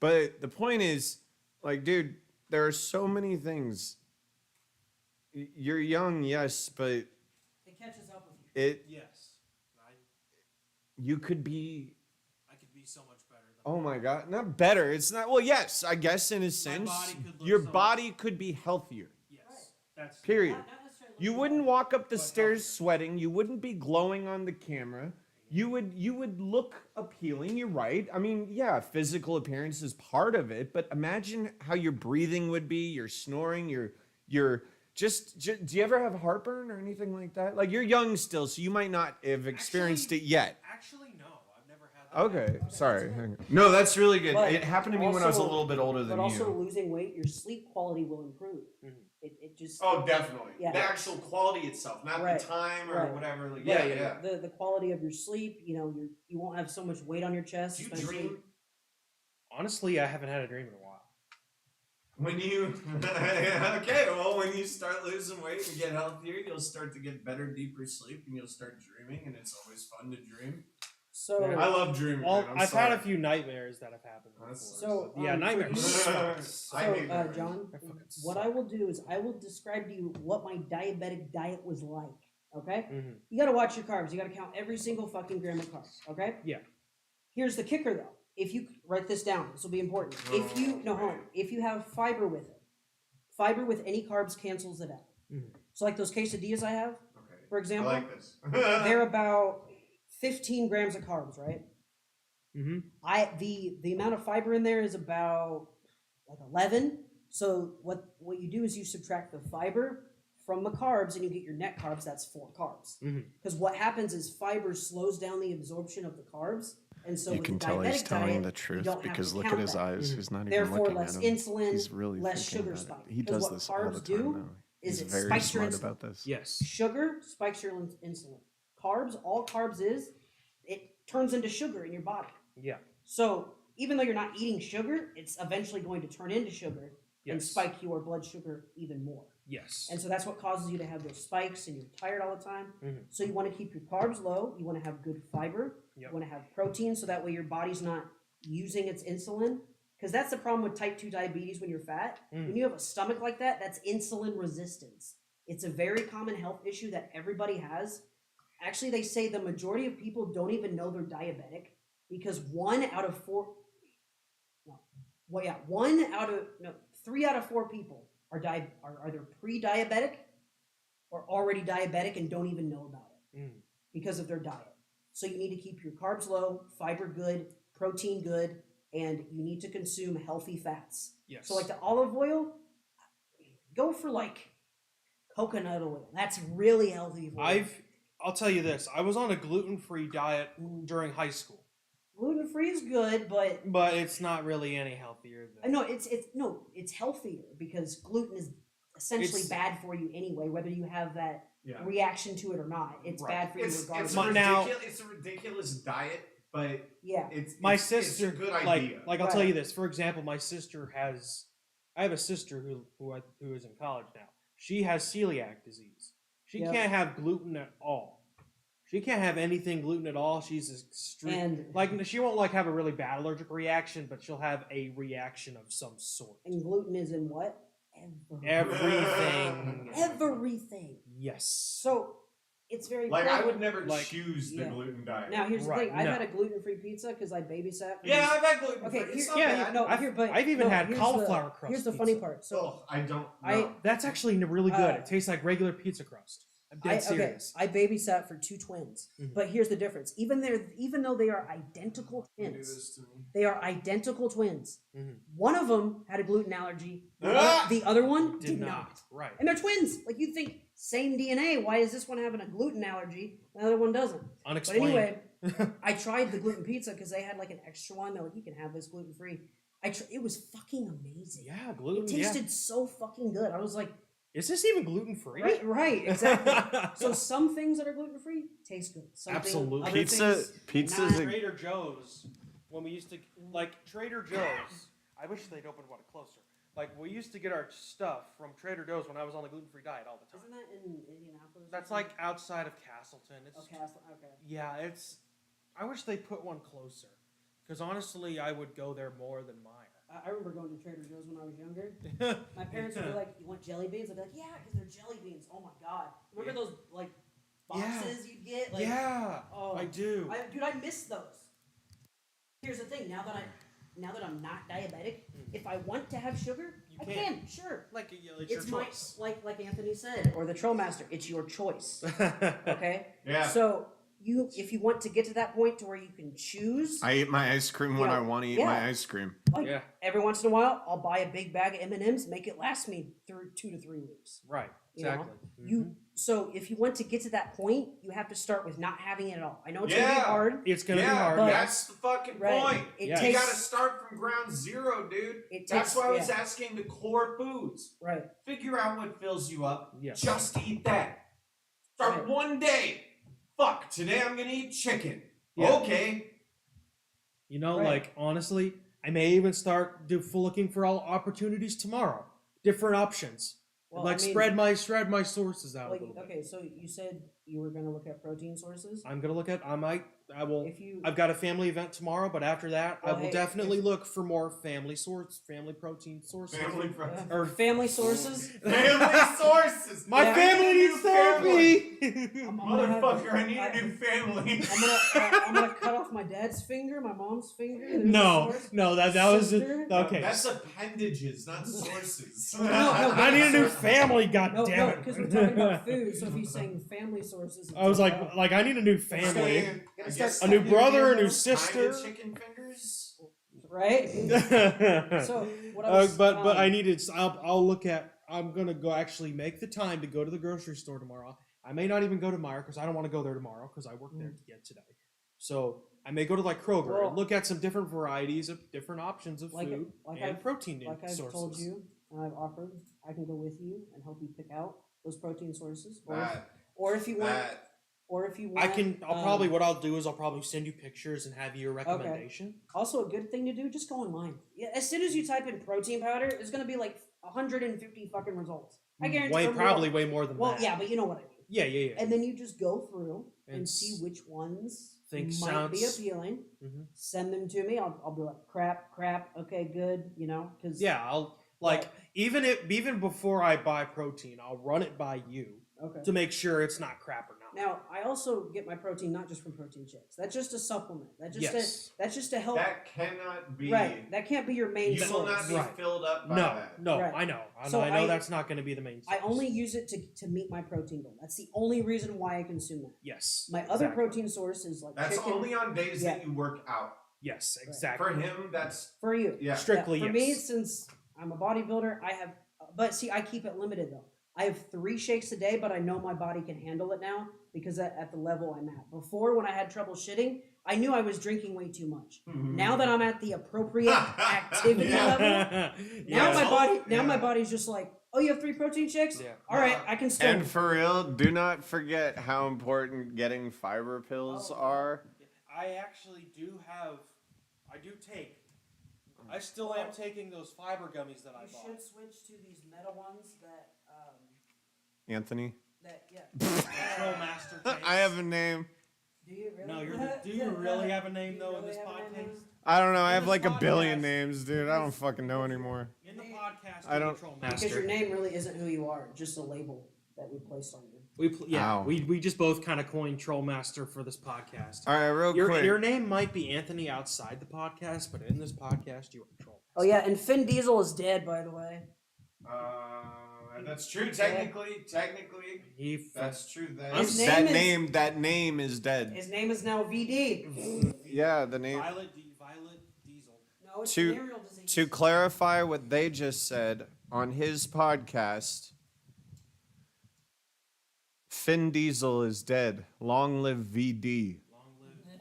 Speaker 4: But the point is, like, dude, there are so many things. You're young, yes, but
Speaker 3: It catches up with you.
Speaker 2: Yes.
Speaker 4: you could be.
Speaker 2: I could be so much better than
Speaker 4: Oh my God, not better. It's not. Well, yes, I guess in a sense,
Speaker 2: body could look
Speaker 4: your
Speaker 2: so much-
Speaker 4: body could be healthier.
Speaker 2: Yes. That's
Speaker 4: Period.
Speaker 3: Not necessarily
Speaker 4: You
Speaker 3: looking
Speaker 4: wouldn't
Speaker 3: bad.
Speaker 4: walk up the stairs sweating. You wouldn't be glowing on the camera. You would look appealing. You're right. I mean, yeah, physical appearance is part of it, but imagine how your breathing would be. Your snoring. Your just. Do you ever have heartburn or anything like that? Like you're young still, so you might not have experienced it yet.
Speaker 2: Actually, no. I've never had
Speaker 4: Okay, sorry.
Speaker 3: That's
Speaker 4: hang on. No, that's really good.
Speaker 3: But
Speaker 4: It happened to me when I was a
Speaker 3: also-
Speaker 4: little bit older
Speaker 3: But
Speaker 4: than
Speaker 3: also
Speaker 4: you.
Speaker 3: losing weight, your sleep quality will improve.
Speaker 2: Mhm.
Speaker 3: It just
Speaker 1: Oh, definitely.
Speaker 3: Yeah.
Speaker 1: The actual quality itself, not
Speaker 3: Right.
Speaker 1: the time or
Speaker 3: Right.
Speaker 1: whatever. Like,
Speaker 2: Yeah,
Speaker 1: yeah,
Speaker 2: yeah.
Speaker 1: yeah.
Speaker 3: the quality of your sleep. You won't have so much weight on your chest.
Speaker 1: Do you
Speaker 3: especially-
Speaker 1: dream
Speaker 2: Honestly, I haven't had a dream in a while.
Speaker 1: when you? Okay, well, when you start losing weight and get healthier, you'll start to get better, deeper sleep, and you'll start dreaming, and it's always fun to dream.
Speaker 3: So
Speaker 2: Yeah.
Speaker 1: I love dreaming.
Speaker 2: Well,
Speaker 1: man, I'm
Speaker 2: I've had a
Speaker 1: sorry.
Speaker 2: few nightmares that have happened before.
Speaker 1: That's-
Speaker 3: So,
Speaker 2: yeah,
Speaker 3: for
Speaker 2: nightmares.
Speaker 3: you-
Speaker 2: sucks.
Speaker 1: I
Speaker 3: So,
Speaker 1: hate nightmares.
Speaker 3: John,
Speaker 2: That fucking
Speaker 3: what
Speaker 2: suck.
Speaker 3: I will do is I will describe to you what my diabetic diet was like. Okay,
Speaker 2: Mhm.
Speaker 3: you got to watch your carbs. You got to count every single fucking gram of carbs. Okay.
Speaker 2: Yeah.
Speaker 3: Here's the kicker, though. If you write this down, this will be important. If you no, hold on. If you have fiber with it, fiber with any carbs cancels it out.
Speaker 2: Mhm.
Speaker 3: So, like those quesadillas I have,
Speaker 1: Okay.
Speaker 3: for example,
Speaker 1: I like this.
Speaker 3: they're about 15 grams of carbs, right?
Speaker 2: Mm-hmm.
Speaker 3: The amount of fiber in there is about like 11. So what you do is you subtract the fiber from the carbs and you get your net carbs. That's 4 carbs.
Speaker 2: Mhm.
Speaker 3: Because what happens is fiber slows down the absorption of the carbs, and so
Speaker 5: You
Speaker 3: with
Speaker 5: can
Speaker 3: the
Speaker 5: tell he's
Speaker 3: diabetic
Speaker 5: telling
Speaker 3: diet,
Speaker 5: the
Speaker 3: you
Speaker 5: truth
Speaker 3: don't have
Speaker 5: because
Speaker 3: to
Speaker 5: look at
Speaker 3: count
Speaker 5: his
Speaker 3: that.
Speaker 5: eyes.
Speaker 2: Mhm.
Speaker 5: He's not even
Speaker 3: Therefore,
Speaker 5: looking
Speaker 3: less
Speaker 5: at him.
Speaker 3: insulin,
Speaker 5: He's really
Speaker 3: less
Speaker 5: thinking
Speaker 3: sugar
Speaker 5: about
Speaker 3: spike.
Speaker 5: it. He
Speaker 3: Because
Speaker 5: does
Speaker 3: what
Speaker 5: this all
Speaker 3: carbs
Speaker 5: the time
Speaker 3: do
Speaker 5: now.
Speaker 3: is
Speaker 5: He's
Speaker 3: it
Speaker 5: very
Speaker 3: spikes your
Speaker 5: smart
Speaker 3: insulin.
Speaker 5: about this.
Speaker 2: Yes.
Speaker 3: Sugar spikes your insulin. Carbs, all carbs is, it turns into sugar in your body.
Speaker 2: Yeah.
Speaker 3: So even though you're not eating sugar, it's eventually going to turn into sugar and
Speaker 2: Yes.
Speaker 3: spike your blood sugar even more.
Speaker 2: Yes.
Speaker 3: And so that's what causes you to have those spikes and you're tired all the time.
Speaker 2: Mhm.
Speaker 3: So you want to keep your carbs low. You want to have good fiber.
Speaker 2: Yep.
Speaker 3: You want to have protein so that way your body's not using its insulin. Because that's the problem with type 2 diabetes when you're fat.
Speaker 2: Mm.
Speaker 3: When you have a stomach like that, that's insulin resistance. It's a very common health issue that everybody has. Actually, they say the majority of people don't even know they're diabetic because 3 out of 4 people are either pre-diabetic or already diabetic and don't even know about it
Speaker 2: Mm.
Speaker 3: because of their diet. So you need to keep your carbs low, fiber good, protein good, and you need to consume healthy fats.
Speaker 2: Yes.
Speaker 3: So like the olive oil, go for like coconut oil. That's really healthy for you.
Speaker 2: I'll tell you this. I was on a gluten-free diet during high school,
Speaker 3: Gluten free is good, but
Speaker 2: but it's not really any healthier than.
Speaker 3: no, it's healthier because gluten is essentially
Speaker 2: It's-
Speaker 3: bad for you anyway, whether you have that
Speaker 1: Yeah.
Speaker 3: reaction to it or not. It's
Speaker 2: Right.
Speaker 3: bad for you
Speaker 1: It's
Speaker 3: regardless.
Speaker 2: Now-
Speaker 1: it's a ridiculous diet, but
Speaker 3: Yeah.
Speaker 1: it's
Speaker 2: My
Speaker 1: it's
Speaker 2: sister,
Speaker 1: a good
Speaker 2: like
Speaker 1: idea.
Speaker 2: I'll tell
Speaker 3: Right.
Speaker 2: you this. For example, my sister has. I have a sister who is in college now. She has celiac disease. She
Speaker 3: Yep.
Speaker 2: can't have gluten at all. She can't have anything gluten at all. She's extreme.
Speaker 3: And
Speaker 2: Like she won't like have a really bad allergic reaction, but she'll have a reaction of some sort.
Speaker 3: and gluten is in what?
Speaker 2: Everything.
Speaker 3: Everything.
Speaker 2: Yes.
Speaker 3: So it's very
Speaker 1: Like I
Speaker 3: cool.
Speaker 1: would never
Speaker 2: Like-
Speaker 1: choose the
Speaker 3: Yeah.
Speaker 1: gluten diet.
Speaker 3: Now here's the
Speaker 2: Right,
Speaker 3: thing. I've
Speaker 2: no.
Speaker 3: had a gluten-free pizza because I babysat. for
Speaker 1: Yeah,
Speaker 3: these-
Speaker 1: I've had gluten
Speaker 3: Okay,
Speaker 1: free. It's
Speaker 3: here-
Speaker 1: not
Speaker 2: yeah,
Speaker 1: bad.
Speaker 3: no,
Speaker 2: I've-
Speaker 3: here, but
Speaker 2: I've even
Speaker 3: no,
Speaker 2: had
Speaker 3: here's
Speaker 2: cauliflower
Speaker 3: the,
Speaker 2: crust
Speaker 3: Here's the funny
Speaker 2: pizza.
Speaker 3: part. So
Speaker 1: Oh, I don't.
Speaker 3: I-
Speaker 1: know.
Speaker 2: That's actually really good.
Speaker 3: Uh,
Speaker 2: It tastes like regular pizza crust. I'm dead serious.
Speaker 3: I babysat for 2 twins,
Speaker 2: Mhm.
Speaker 3: but here's the difference. Even though they are identical
Speaker 1: You do
Speaker 3: twins,
Speaker 1: this to me.
Speaker 3: they are identical twins.
Speaker 2: Mhm.
Speaker 3: One of them had a gluten allergy.
Speaker 1: Ah!
Speaker 3: The other one
Speaker 2: Did
Speaker 3: did
Speaker 2: not.
Speaker 3: not.
Speaker 2: Right.
Speaker 3: And they're twins. Like you'd think, same DNA. Why is this one having a gluten allergy? The other one doesn't. But
Speaker 2: Unexplained.
Speaker 3: anyway, I tried the gluten pizza because they had like an extra one. They're like, you can have this gluten free. It was fucking amazing.
Speaker 2: yeah,
Speaker 3: It
Speaker 2: gluten.
Speaker 3: tasted so fucking good. I was like,
Speaker 2: Is this even gluten free?
Speaker 3: right, exactly. So some things that are gluten free taste good.
Speaker 2: Absolutely.
Speaker 3: Other
Speaker 5: Pizza,
Speaker 3: things,
Speaker 5: pizza's
Speaker 3: not.
Speaker 5: a,
Speaker 2: Trader Joe's, when we used to like Trader Joe's, I wish they'd open one closer. Like we used to get our stuff from Trader Joe's when I was on the gluten-free diet all the time.
Speaker 3: Isn't that in Indianapolis? or
Speaker 2: That's
Speaker 3: something?
Speaker 2: like outside of Castleton. It's
Speaker 3: Okay, okay.
Speaker 2: yeah, it's. I wish they put one closer, because honestly, I would go there more than mine.
Speaker 3: I remember going to Trader Joe's when I was younger. My parents would be like, "You want jelly beans?" I'd be like, "Yeah, because they're jelly beans." Oh my god! Remember those like boxes you'd get? Like,
Speaker 2: yeah,
Speaker 3: oh,
Speaker 2: I do.
Speaker 3: dude, I miss those. Here's the thing: now that I'm not diabetic, if I want to have sugar,
Speaker 2: You
Speaker 3: I
Speaker 2: can.
Speaker 3: can. Sure,
Speaker 2: Like it's
Speaker 3: it's
Speaker 2: your
Speaker 3: my
Speaker 2: choice.
Speaker 3: like Anthony said, or the Trollmaster. It's your choice. Okay.
Speaker 1: Yeah.
Speaker 3: So if you want to get to that point to where you can choose,
Speaker 4: I eat my ice cream when
Speaker 3: Yeah.
Speaker 4: I want to eat
Speaker 3: Yeah.
Speaker 4: my ice cream.
Speaker 3: like
Speaker 2: Yeah.
Speaker 3: every once in a while, I'll buy a big bag of M&Ms, make it last me through 2 to 3 weeks.
Speaker 2: Right.
Speaker 3: You know?
Speaker 2: Exactly.
Speaker 3: You so if you want to get to that point, you have to start with not having it at all. I know it's
Speaker 1: Yeah.
Speaker 3: gonna be hard.
Speaker 2: It's gonna be
Speaker 1: Yeah,
Speaker 2: hard.
Speaker 3: but-
Speaker 1: that's the fucking
Speaker 3: Right.
Speaker 1: point.
Speaker 3: It
Speaker 2: Yeah.
Speaker 1: You
Speaker 3: takes
Speaker 1: gotta start from ground zero, dude.
Speaker 3: It
Speaker 1: That's
Speaker 3: takes-
Speaker 1: why I was
Speaker 3: yeah.
Speaker 1: asking the core foods.
Speaker 3: right.
Speaker 1: Figure out what fills you up.
Speaker 2: Yeah.
Speaker 1: Just eat that. Start
Speaker 3: Right.
Speaker 1: one day. Fuck, today I'm gonna eat chicken.
Speaker 2: Yeah.
Speaker 1: Okay.
Speaker 2: You know,
Speaker 3: Right.
Speaker 2: like honestly, I may even start looking for all opportunities tomorrow. Different options.
Speaker 3: Well,
Speaker 2: like
Speaker 3: I mean,
Speaker 2: spread my sources out
Speaker 3: like,
Speaker 2: a little bit.
Speaker 3: okay, so you said you were gonna look at protein sources.
Speaker 2: I'm gonna look at. I will.
Speaker 3: If you
Speaker 2: I've got a family event tomorrow, but after that, I
Speaker 3: Well,
Speaker 2: will
Speaker 3: hey,
Speaker 2: definitely look for more family protein sources.
Speaker 1: Family
Speaker 2: Or
Speaker 3: family sources,
Speaker 1: Family sources.
Speaker 2: My
Speaker 3: Yeah.
Speaker 2: family needs therapy.
Speaker 3: I'm gonna have-
Speaker 1: Motherfucker, I need
Speaker 3: I-
Speaker 1: a new family.
Speaker 3: I'm gonna cut off my dad's finger, my mom's finger. There's a
Speaker 2: no,
Speaker 3: source.
Speaker 2: no, that was
Speaker 3: Sister?
Speaker 2: okay.
Speaker 1: That's appendages, not sources.
Speaker 3: no,
Speaker 2: I need a new family. God
Speaker 3: No,
Speaker 2: damn
Speaker 3: no,
Speaker 2: it!
Speaker 3: because we're talking about food. So if he's saying family sources, it's
Speaker 2: I was
Speaker 3: oh.
Speaker 2: like I need a new family.
Speaker 1: I
Speaker 3: Gotta
Speaker 1: guess
Speaker 3: start
Speaker 2: A new brother, a new
Speaker 1: kinda
Speaker 2: sister.
Speaker 1: chicken fingers.
Speaker 3: right? So what I was,
Speaker 2: but I needed. I'll look at. I'm gonna go actually make the time to go to the grocery store tomorrow. I may not even go to Meijer because I don't want to go there tomorrow because I work there again today. So I may go to like Kroger
Speaker 3: Well-
Speaker 2: and look at some different varieties of different options of
Speaker 3: Like-
Speaker 2: food
Speaker 3: like
Speaker 2: and
Speaker 3: I've-
Speaker 2: protein
Speaker 3: like I've
Speaker 2: sources.
Speaker 3: told you, and I've offered, I can go with you and help you pick out those protein sources,
Speaker 1: That,
Speaker 3: or if you want,
Speaker 1: that.
Speaker 3: or if you want,
Speaker 2: I can. I'll probably. What I'll do is I'll probably send you pictures and have you a recommendation.
Speaker 3: Also, a good thing to do, just go online. Yeah, as soon as you type in protein powder, it's gonna be like 150 fucking results. I guarantee.
Speaker 2: Way
Speaker 3: or more.
Speaker 2: probably way more than
Speaker 3: Well,
Speaker 2: that.
Speaker 3: yeah, but you know what I mean.
Speaker 2: Yeah.
Speaker 3: And then you just go through and
Speaker 2: And
Speaker 3: see which ones
Speaker 2: think
Speaker 3: might be
Speaker 2: sounds-
Speaker 3: appealing.
Speaker 2: Mhm.
Speaker 3: Send them to me. I'll be like, crap. Okay, good. You know, because
Speaker 2: Yeah, I'll like even before I buy protein, I'll run it by you
Speaker 3: Okay.
Speaker 2: to make sure it's not crap or not.
Speaker 3: Now, I also get my protein not just from protein shakes. That's just a supplement. That's just
Speaker 2: Yes.
Speaker 3: that's just to help.
Speaker 1: That cannot be.
Speaker 3: Right. That can't be your main
Speaker 1: You will
Speaker 3: source.
Speaker 1: not be
Speaker 2: Right.
Speaker 1: filled up by
Speaker 2: No,
Speaker 1: that.
Speaker 2: no,
Speaker 3: Right.
Speaker 2: I know.
Speaker 3: So
Speaker 2: I know
Speaker 3: I-
Speaker 2: that's not going to be the main source.
Speaker 3: I only use it to meet my protein goal. That's the only reason why I consume that.
Speaker 2: Yes.
Speaker 3: My other
Speaker 2: exactly.
Speaker 3: protein source is like
Speaker 1: That's
Speaker 3: chicken.
Speaker 1: only on days
Speaker 3: Yeah.
Speaker 1: that you work out.
Speaker 2: Yes, exactly.
Speaker 1: For him, that's
Speaker 3: for you.
Speaker 1: yeah.
Speaker 2: Strictly
Speaker 3: For
Speaker 2: yes.
Speaker 3: me, since I'm a bodybuilder, I have. But see, I keep it limited though. I have 3 shakes a day, but I know my body can handle it now because at the level I'm at. Before, when I had trouble shitting, I knew I was drinking way too much. Now that I'm at the appropriate activity
Speaker 1: Yeah.
Speaker 3: level, now
Speaker 1: Yeah.
Speaker 3: my
Speaker 1: Yeah.
Speaker 3: body's just like, oh, you have 3 protein shakes?
Speaker 2: Yeah.
Speaker 3: All right, I can still.
Speaker 4: And for real, do not forget how important getting fiber pills
Speaker 3: Oh.
Speaker 4: are.
Speaker 2: I actually do have. I do take. I still am taking those fiber gummies that I
Speaker 3: You
Speaker 2: bought.
Speaker 3: should switch to these meta ones
Speaker 4: Anthony,
Speaker 3: yeah.
Speaker 2: Control Master. Tanks.
Speaker 4: I have a name.
Speaker 3: Do you really?
Speaker 2: No, do you really have a name though in this podcast?
Speaker 4: I don't know. I
Speaker 2: In
Speaker 4: have
Speaker 2: this
Speaker 4: like a
Speaker 2: podcast-
Speaker 4: billion names, dude. I don't fucking know anymore.
Speaker 2: In the podcast,
Speaker 4: I don't-
Speaker 2: Control
Speaker 3: Because
Speaker 2: Master.
Speaker 3: your name really isn't who you are, just a label that we placed on you.
Speaker 2: Yeah,
Speaker 4: Ow.
Speaker 2: we just both kind of coined Troll Master for this podcast.
Speaker 4: All right, real
Speaker 2: Your
Speaker 4: quick.
Speaker 2: your name might be Anthony outside the podcast, but in this podcast, you are Troll.
Speaker 3: Oh yeah, and Finn Diesel is dead, by the way.
Speaker 1: That's true. Technically,
Speaker 2: He
Speaker 1: that's true.
Speaker 3: His
Speaker 4: that
Speaker 3: name is-
Speaker 4: that name is dead.
Speaker 3: His name is now VD.
Speaker 4: Yeah, the name.
Speaker 2: Violet Diesel.
Speaker 3: No, it's
Speaker 4: To-
Speaker 3: venereal disease.
Speaker 4: To clarify what they just said on his podcast, Finn Diesel is dead. Long live VD.
Speaker 2: Long live.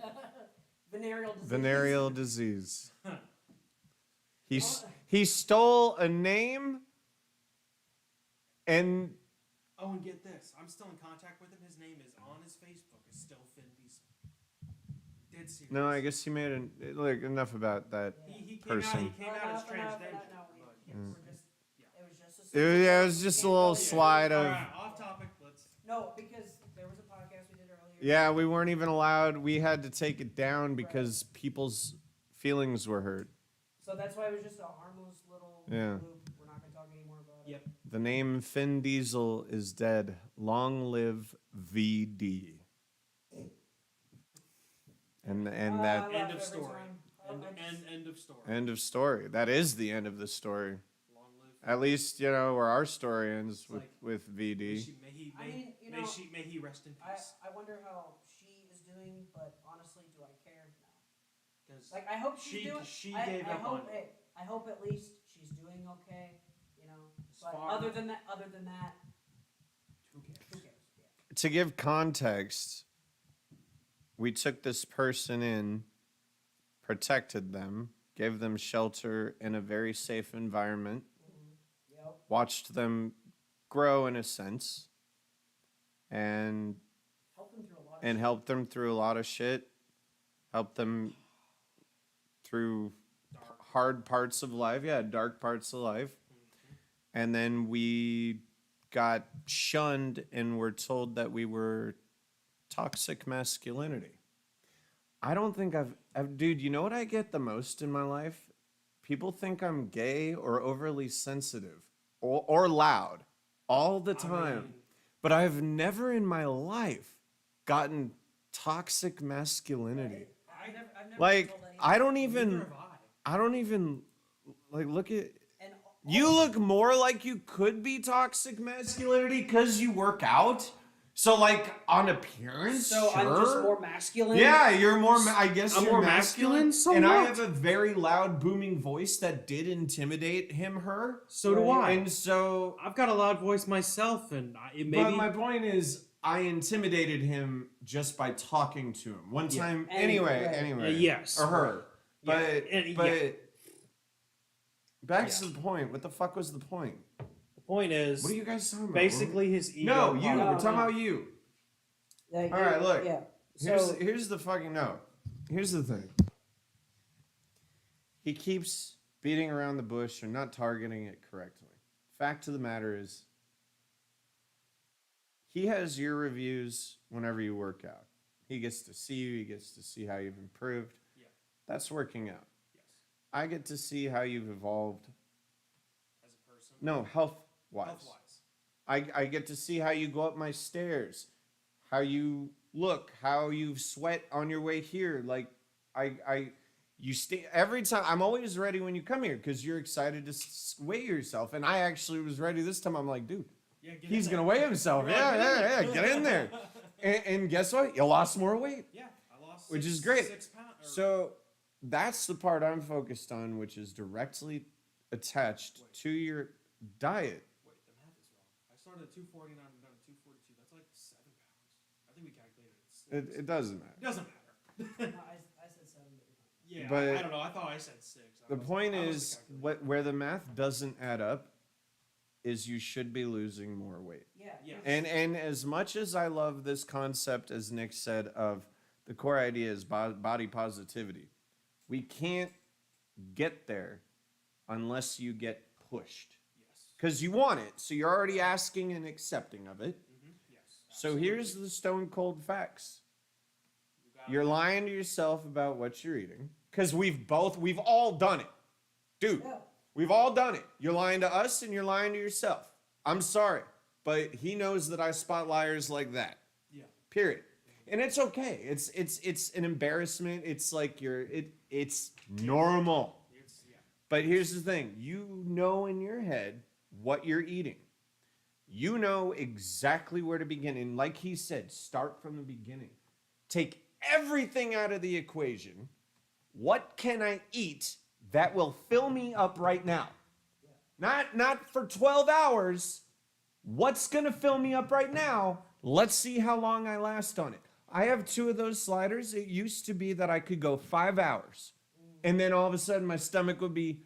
Speaker 3: venereal disease.
Speaker 4: Venereal disease. He stole a name and
Speaker 2: Oh, and get this. I'm still in contact with him. His name is on his Facebook. Is still Finn Diesel. Dead serious.
Speaker 4: no, I guess he made an like enough about that.
Speaker 2: He
Speaker 4: person.
Speaker 2: came out as transgender.
Speaker 3: No,
Speaker 2: but yes.
Speaker 3: we're just,
Speaker 2: Yeah.
Speaker 3: it was just a
Speaker 4: It was just a little slide
Speaker 2: All
Speaker 4: of
Speaker 2: right, off topic. Let's.
Speaker 3: No, because there was a podcast we did earlier.
Speaker 4: yeah. We weren't even allowed. We had to take it down because people's feelings were hurt.
Speaker 3: So that's why it was just a harmless little
Speaker 4: Yeah.
Speaker 3: loop. We're not gonna talk anymore about
Speaker 2: Yep.
Speaker 4: The name Finn Diesel is dead. Long live VD. And
Speaker 3: it.
Speaker 4: that
Speaker 3: I laugh
Speaker 2: End of
Speaker 3: every
Speaker 2: story.
Speaker 3: time.
Speaker 2: End of story.
Speaker 4: end of story. That is the end of the story.
Speaker 2: Long live.
Speaker 4: At least you know where our story ends
Speaker 2: Like-
Speaker 4: with
Speaker 2: May
Speaker 4: VD.
Speaker 2: she- may he
Speaker 3: I
Speaker 2: may,
Speaker 3: mean, you
Speaker 2: may
Speaker 3: know,
Speaker 2: she may he rest in peace.
Speaker 3: I wonder how she is doing, but honestly, do I care? No.
Speaker 2: 'Cause
Speaker 3: Like, I hope she's doing.
Speaker 2: she
Speaker 3: I,
Speaker 2: gave
Speaker 3: I
Speaker 2: up
Speaker 3: hope,
Speaker 2: on it.
Speaker 3: hey, I hope at least she's doing okay. You know.
Speaker 2: As
Speaker 3: But
Speaker 2: far-
Speaker 3: other than that,
Speaker 2: Who cares?
Speaker 3: who cares? Yeah.
Speaker 4: To give context, we took this person in, protected them, gave them shelter in a very safe environment,
Speaker 3: Yep.
Speaker 4: watched them grow in a sense, and
Speaker 3: Help them through a lot.
Speaker 4: and helped them through a lot of shit, helped them through hard parts of life, dark parts of life. And then we got shunned and were told that we were toxic masculinity. I don't think dude, you know what I get the most in my life? People think I'm gay or overly sensitive or loud all the time. But I've never in my life gotten toxic masculinity.
Speaker 3: I've never
Speaker 4: Like,
Speaker 3: told anyone.
Speaker 4: I don't
Speaker 2: Neither
Speaker 4: even,
Speaker 2: have I.
Speaker 4: I don't even, like, look at,
Speaker 3: And
Speaker 4: you look more like you could be toxic masculinity because you work out. So, like, on appearance,
Speaker 3: so
Speaker 4: sure.
Speaker 3: I'm just more masculine.
Speaker 4: Yeah, you're more. I guess
Speaker 2: I'm
Speaker 4: you're
Speaker 2: more
Speaker 4: masculine.
Speaker 2: masculine, so
Speaker 4: and I
Speaker 2: what?
Speaker 4: have a very loud, booming voice that did intimidate her.
Speaker 2: So do I.
Speaker 4: And so,
Speaker 2: I've got a loud voice myself, and it
Speaker 4: but
Speaker 2: maybe
Speaker 4: my point is, I intimidated him just by talking to him one
Speaker 2: Yeah.
Speaker 4: time.
Speaker 3: Anyway.
Speaker 4: Anyway,
Speaker 2: yes.
Speaker 4: or her.
Speaker 2: Yeah,
Speaker 4: But
Speaker 2: and-
Speaker 4: but
Speaker 2: yeah.
Speaker 4: back
Speaker 2: Yeah.
Speaker 4: to the point. What the fuck was the point?
Speaker 2: the point is
Speaker 4: What are you guys talking about?
Speaker 2: basically his ego.
Speaker 4: No, you.
Speaker 3: No,
Speaker 4: We're talking
Speaker 3: no.
Speaker 4: about you.
Speaker 3: Yeah,
Speaker 4: All right, look.
Speaker 3: Yeah.
Speaker 4: Here's the fucking no. Here's the thing. He keeps beating around the bush and not targeting it correctly. Fact of the matter is, he has your reviews whenever you work out. He gets to see you. He gets to see how you've improved.
Speaker 2: Yeah.
Speaker 4: That's working out.
Speaker 2: Yes.
Speaker 4: I get to see how you've evolved.
Speaker 2: As a person.
Speaker 4: No, health-wise.
Speaker 2: Health-wise.
Speaker 4: I get to see how you go up my stairs, how you look, how you sweat on your way here. Like, you stay every time. I'm always ready when you come here because you're excited to weigh yourself. And I actually was ready this time. I'm like, dude,
Speaker 2: Yeah, get
Speaker 4: he's
Speaker 2: in
Speaker 4: gonna
Speaker 2: there.
Speaker 4: weigh himself.
Speaker 2: You're
Speaker 4: Yeah,
Speaker 2: like,
Speaker 4: get in there. And guess what? You lost more weight.
Speaker 2: Yeah, I lost.
Speaker 4: Which is great.
Speaker 2: 6 pounds.
Speaker 4: So that's the part I'm focused on, which is directly attached to your diet.
Speaker 2: Wait, the math is wrong. I started at 249 and down to 242. That's like 7 pounds. I think we calculated it.
Speaker 4: It doesn't matter.
Speaker 2: It doesn't matter.
Speaker 3: No, I said 7, but you're fine.
Speaker 2: Yeah,
Speaker 4: But
Speaker 2: I don't know. I thought I said 6.
Speaker 4: The point is, where the math doesn't add up is you should be losing more weight.
Speaker 3: Yeah.
Speaker 2: Yeah.
Speaker 4: And as much as I love this concept, as Nick said, of the core idea is body positivity, we can't get there unless you get pushed.
Speaker 2: Yes.
Speaker 4: Because you want it, so you're already asking and accepting of it.
Speaker 2: Yes.
Speaker 4: So here's the stone cold facts.
Speaker 2: You got
Speaker 4: You're lying to yourself about what you're eating. Because we've all done it. Dude,
Speaker 3: Yeah.
Speaker 4: we've all done it. You're lying to us and you're lying to yourself. I'm sorry, but he knows that I spot liars like that.
Speaker 2: Yeah.
Speaker 4: Period. And it's okay. It's an embarrassment. It's like it's normal.
Speaker 2: Yeah.
Speaker 4: But here's the thing. You know in your head what you're eating. You know exactly where to begin. And like he said, start from the beginning. Take everything out of the equation. What can I eat that will fill me up right now? Not for 12 hours. What's going to fill me up right now? Let's see how long I last on it. I have 2 of those sliders. It used to be that I could go 5 hours. And then all of a sudden my stomach would be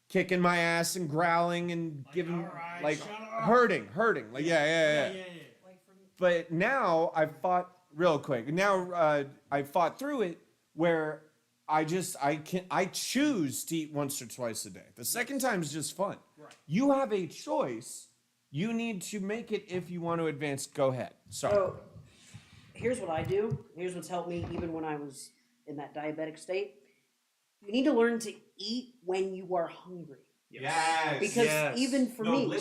Speaker 4: kicking my ass and growling and giving,
Speaker 2: all right,
Speaker 4: like,
Speaker 2: shut up.
Speaker 4: hurting. Like, yeah.
Speaker 3: Like for me,
Speaker 4: But now I've fought real quick. Now I fought through it where I choose to eat once or twice a day. The second time is just fun.
Speaker 2: Right.
Speaker 4: You have a choice. You need to make it if you want to advance. Go ahead. Sorry.
Speaker 3: So, here's what I do. Here's what's helped me even when I was in that diabetic state. You need to learn to eat when you are hungry.
Speaker 4: Yes.
Speaker 3: Because even for me, yeah.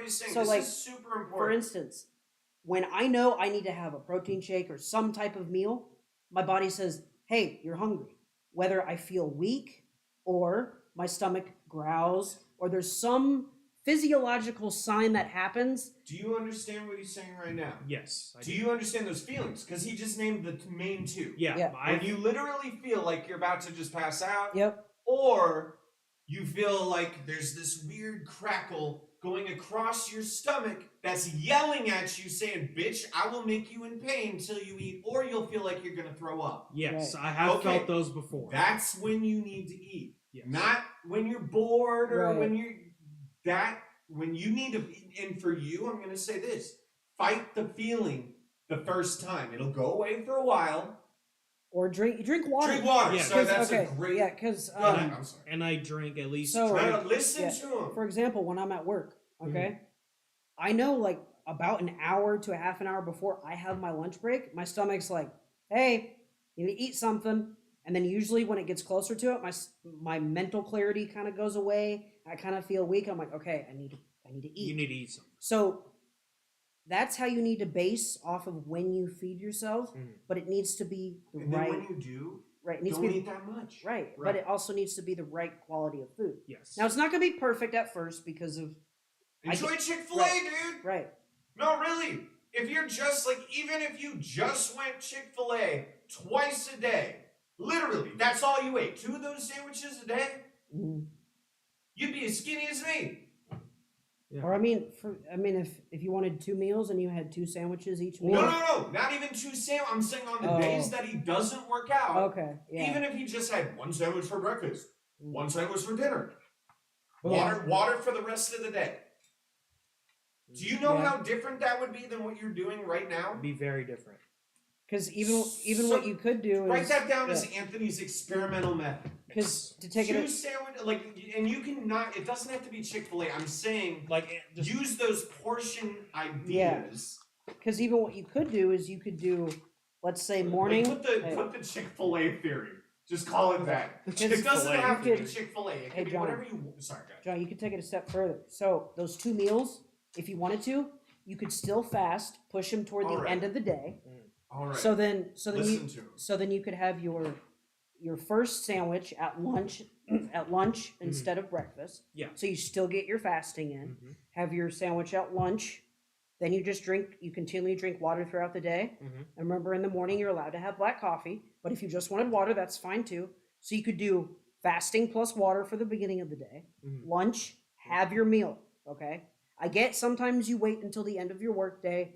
Speaker 4: he's saying.
Speaker 3: So, like,
Speaker 4: super
Speaker 3: For instance, when I know I need to have a protein shake or some type of meal, my body says, hey, you're hungry. Whether I feel weak or my stomach growls or there's some physiological sign that happens.
Speaker 1: Do you understand what he's saying right now?
Speaker 2: Yes. I
Speaker 1: Do you understand those feelings? Because he just named the main two.
Speaker 2: Yeah.
Speaker 3: Yeah.
Speaker 1: When you literally feel like you're about to just pass out,
Speaker 3: Yep.
Speaker 1: or you feel like there's this weird crackle going across your stomach that's yelling at you saying, bitch, I will make you in pain till you eat, or you'll feel like you're going to throw up.
Speaker 2: Yes,
Speaker 3: Right.
Speaker 2: I have
Speaker 1: Okay.
Speaker 2: felt those before.
Speaker 1: That's when you need to eat.
Speaker 2: Yes.
Speaker 1: Not when you're bored or
Speaker 3: Right.
Speaker 1: when you need to. And for you, I'm going to say this: fight the feeling the first time. It'll go away for a while.
Speaker 3: Or drink water.
Speaker 1: Drink water.
Speaker 2: Yeah,
Speaker 1: so that's
Speaker 3: okay,
Speaker 1: a great.
Speaker 3: yeah, because
Speaker 1: I'm sorry.
Speaker 2: And I drink at least.
Speaker 3: So-
Speaker 1: Try
Speaker 2: drink-
Speaker 1: to listen
Speaker 3: yeah.
Speaker 1: to him.
Speaker 3: for example, when I'm at work, okay, I know like about an hour to a half an hour before I have my lunch break, my stomach's like, hey, you need to eat something. And then usually when it gets closer to it, my mental clarity kind of goes away. I kind of feel weak. I'm like, okay, I need to eat.
Speaker 2: you need to eat something.
Speaker 3: So that's how you need to base off of when you feed yourself, but it needs to be the
Speaker 1: And
Speaker 3: right.
Speaker 1: then when you do,
Speaker 3: Right, it needs
Speaker 1: don't
Speaker 3: to be
Speaker 1: eat that much.
Speaker 3: right, but
Speaker 2: Right.
Speaker 3: it also needs to be the right quality of food.
Speaker 2: Yes.
Speaker 3: Now it's not going to be perfect at first because of
Speaker 1: Enjoy Chick-fil-A,
Speaker 3: right.
Speaker 1: dude.
Speaker 3: right.
Speaker 1: No, really. If you're just like, even if you just went Chick-fil-A twice a day, literally, that's all you ate, 2 of those sandwiches a day,
Speaker 3: Mhm.
Speaker 1: you'd be as skinny as me.
Speaker 2: Yeah.
Speaker 3: Or I mean, if you wanted 2 meals and you had 2 sandwiches each meal.
Speaker 1: No. Not even 2 sandwiches. I'm saying on the
Speaker 3: Oh.
Speaker 1: days that he doesn't work out,
Speaker 3: Okay, yeah.
Speaker 1: even if he just had 1 sandwich for breakfast, 1 sandwich for dinner,
Speaker 3: Yeah.
Speaker 1: water for the rest of the day. Do you know
Speaker 3: Yeah.
Speaker 1: how different that would be than what you're doing right now?
Speaker 2: Be very different.
Speaker 3: Because even
Speaker 1: So,
Speaker 3: what you could do
Speaker 1: Write
Speaker 3: is
Speaker 1: that down
Speaker 3: yeah.
Speaker 1: as Anthony's experimental method.
Speaker 3: because to take
Speaker 1: Two
Speaker 3: it
Speaker 1: sandwich, like, and you can not. It doesn't have to be Chick-fil-A. I'm saying,
Speaker 2: Like just
Speaker 1: use those portion ideas.
Speaker 3: because even what you could do is you could do, let's say morning.
Speaker 1: Like, put the Chick-fil-A theory. Just call it that. It doesn't
Speaker 2: Chick-fil-A.
Speaker 1: have to
Speaker 3: You
Speaker 1: be
Speaker 3: could-
Speaker 1: Chick-fil-A. It
Speaker 3: Hey,
Speaker 1: can be
Speaker 3: John.
Speaker 1: whatever you want. Sorry, guys.
Speaker 3: John, you could take it a step further. So those 2 meals, if you wanted to, you could still fast, push them toward the
Speaker 1: Alright.
Speaker 3: end of the day.
Speaker 1: All right.
Speaker 3: So then
Speaker 1: Listen to him.
Speaker 3: you could have your first sandwich at lunch instead of breakfast.
Speaker 2: Yeah.
Speaker 3: So you still get your fasting in.
Speaker 2: Mhm.
Speaker 3: Have your sandwich at lunch. Then you continually drink water throughout the day.
Speaker 2: Mhm.
Speaker 3: And remember, in the morning you're allowed to have black coffee. But if you just wanted water, that's fine too. So you could do fasting plus water for the beginning of the day.
Speaker 2: Mhm.
Speaker 3: Lunch, have your meal. Okay. I get sometimes you wait until the end of your workday.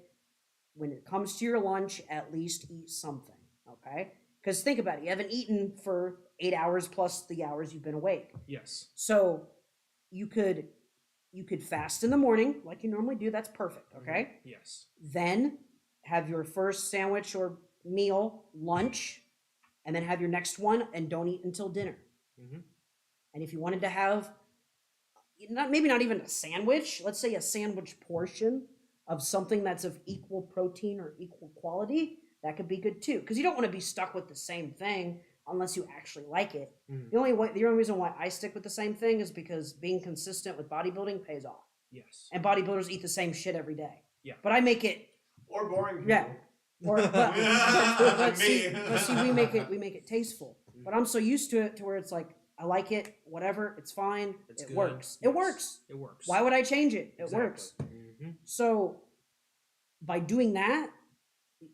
Speaker 3: When it comes to your lunch, at least eat something. Okay. Because think about it, you haven't eaten for 8 hours plus the hours you've been awake.
Speaker 2: yes.
Speaker 3: So you could fast in the morning like you normally do. That's perfect. Okay.
Speaker 2: Yes.
Speaker 3: Then have your first sandwich or meal, lunch, and then have your next one and don't eat until dinner.
Speaker 2: Mhm.
Speaker 3: And if you wanted to have maybe not even a sandwich, let's say a sandwich portion of something that's of equal protein or equal quality, that could be good too. Because you don't want to be stuck with the same thing unless you actually like it.
Speaker 2: Mhm.
Speaker 3: The only reason why I stick with the same thing is because being consistent with bodybuilding pays off.
Speaker 2: Yes.
Speaker 3: And bodybuilders eat the same shit every day.
Speaker 2: Yeah.
Speaker 3: But I make it
Speaker 1: Or boring people.
Speaker 3: Yeah. but see,
Speaker 1: Me.
Speaker 3: we make it tasteful. But I'm so used to it to where it's like I like it, whatever, it's fine,
Speaker 2: It's
Speaker 3: it
Speaker 2: good.
Speaker 3: works.
Speaker 2: Yes.
Speaker 3: It works.
Speaker 2: It works.
Speaker 3: Why would I change it? It
Speaker 2: Exactly.
Speaker 3: works.
Speaker 2: Mhm.
Speaker 3: So by doing that,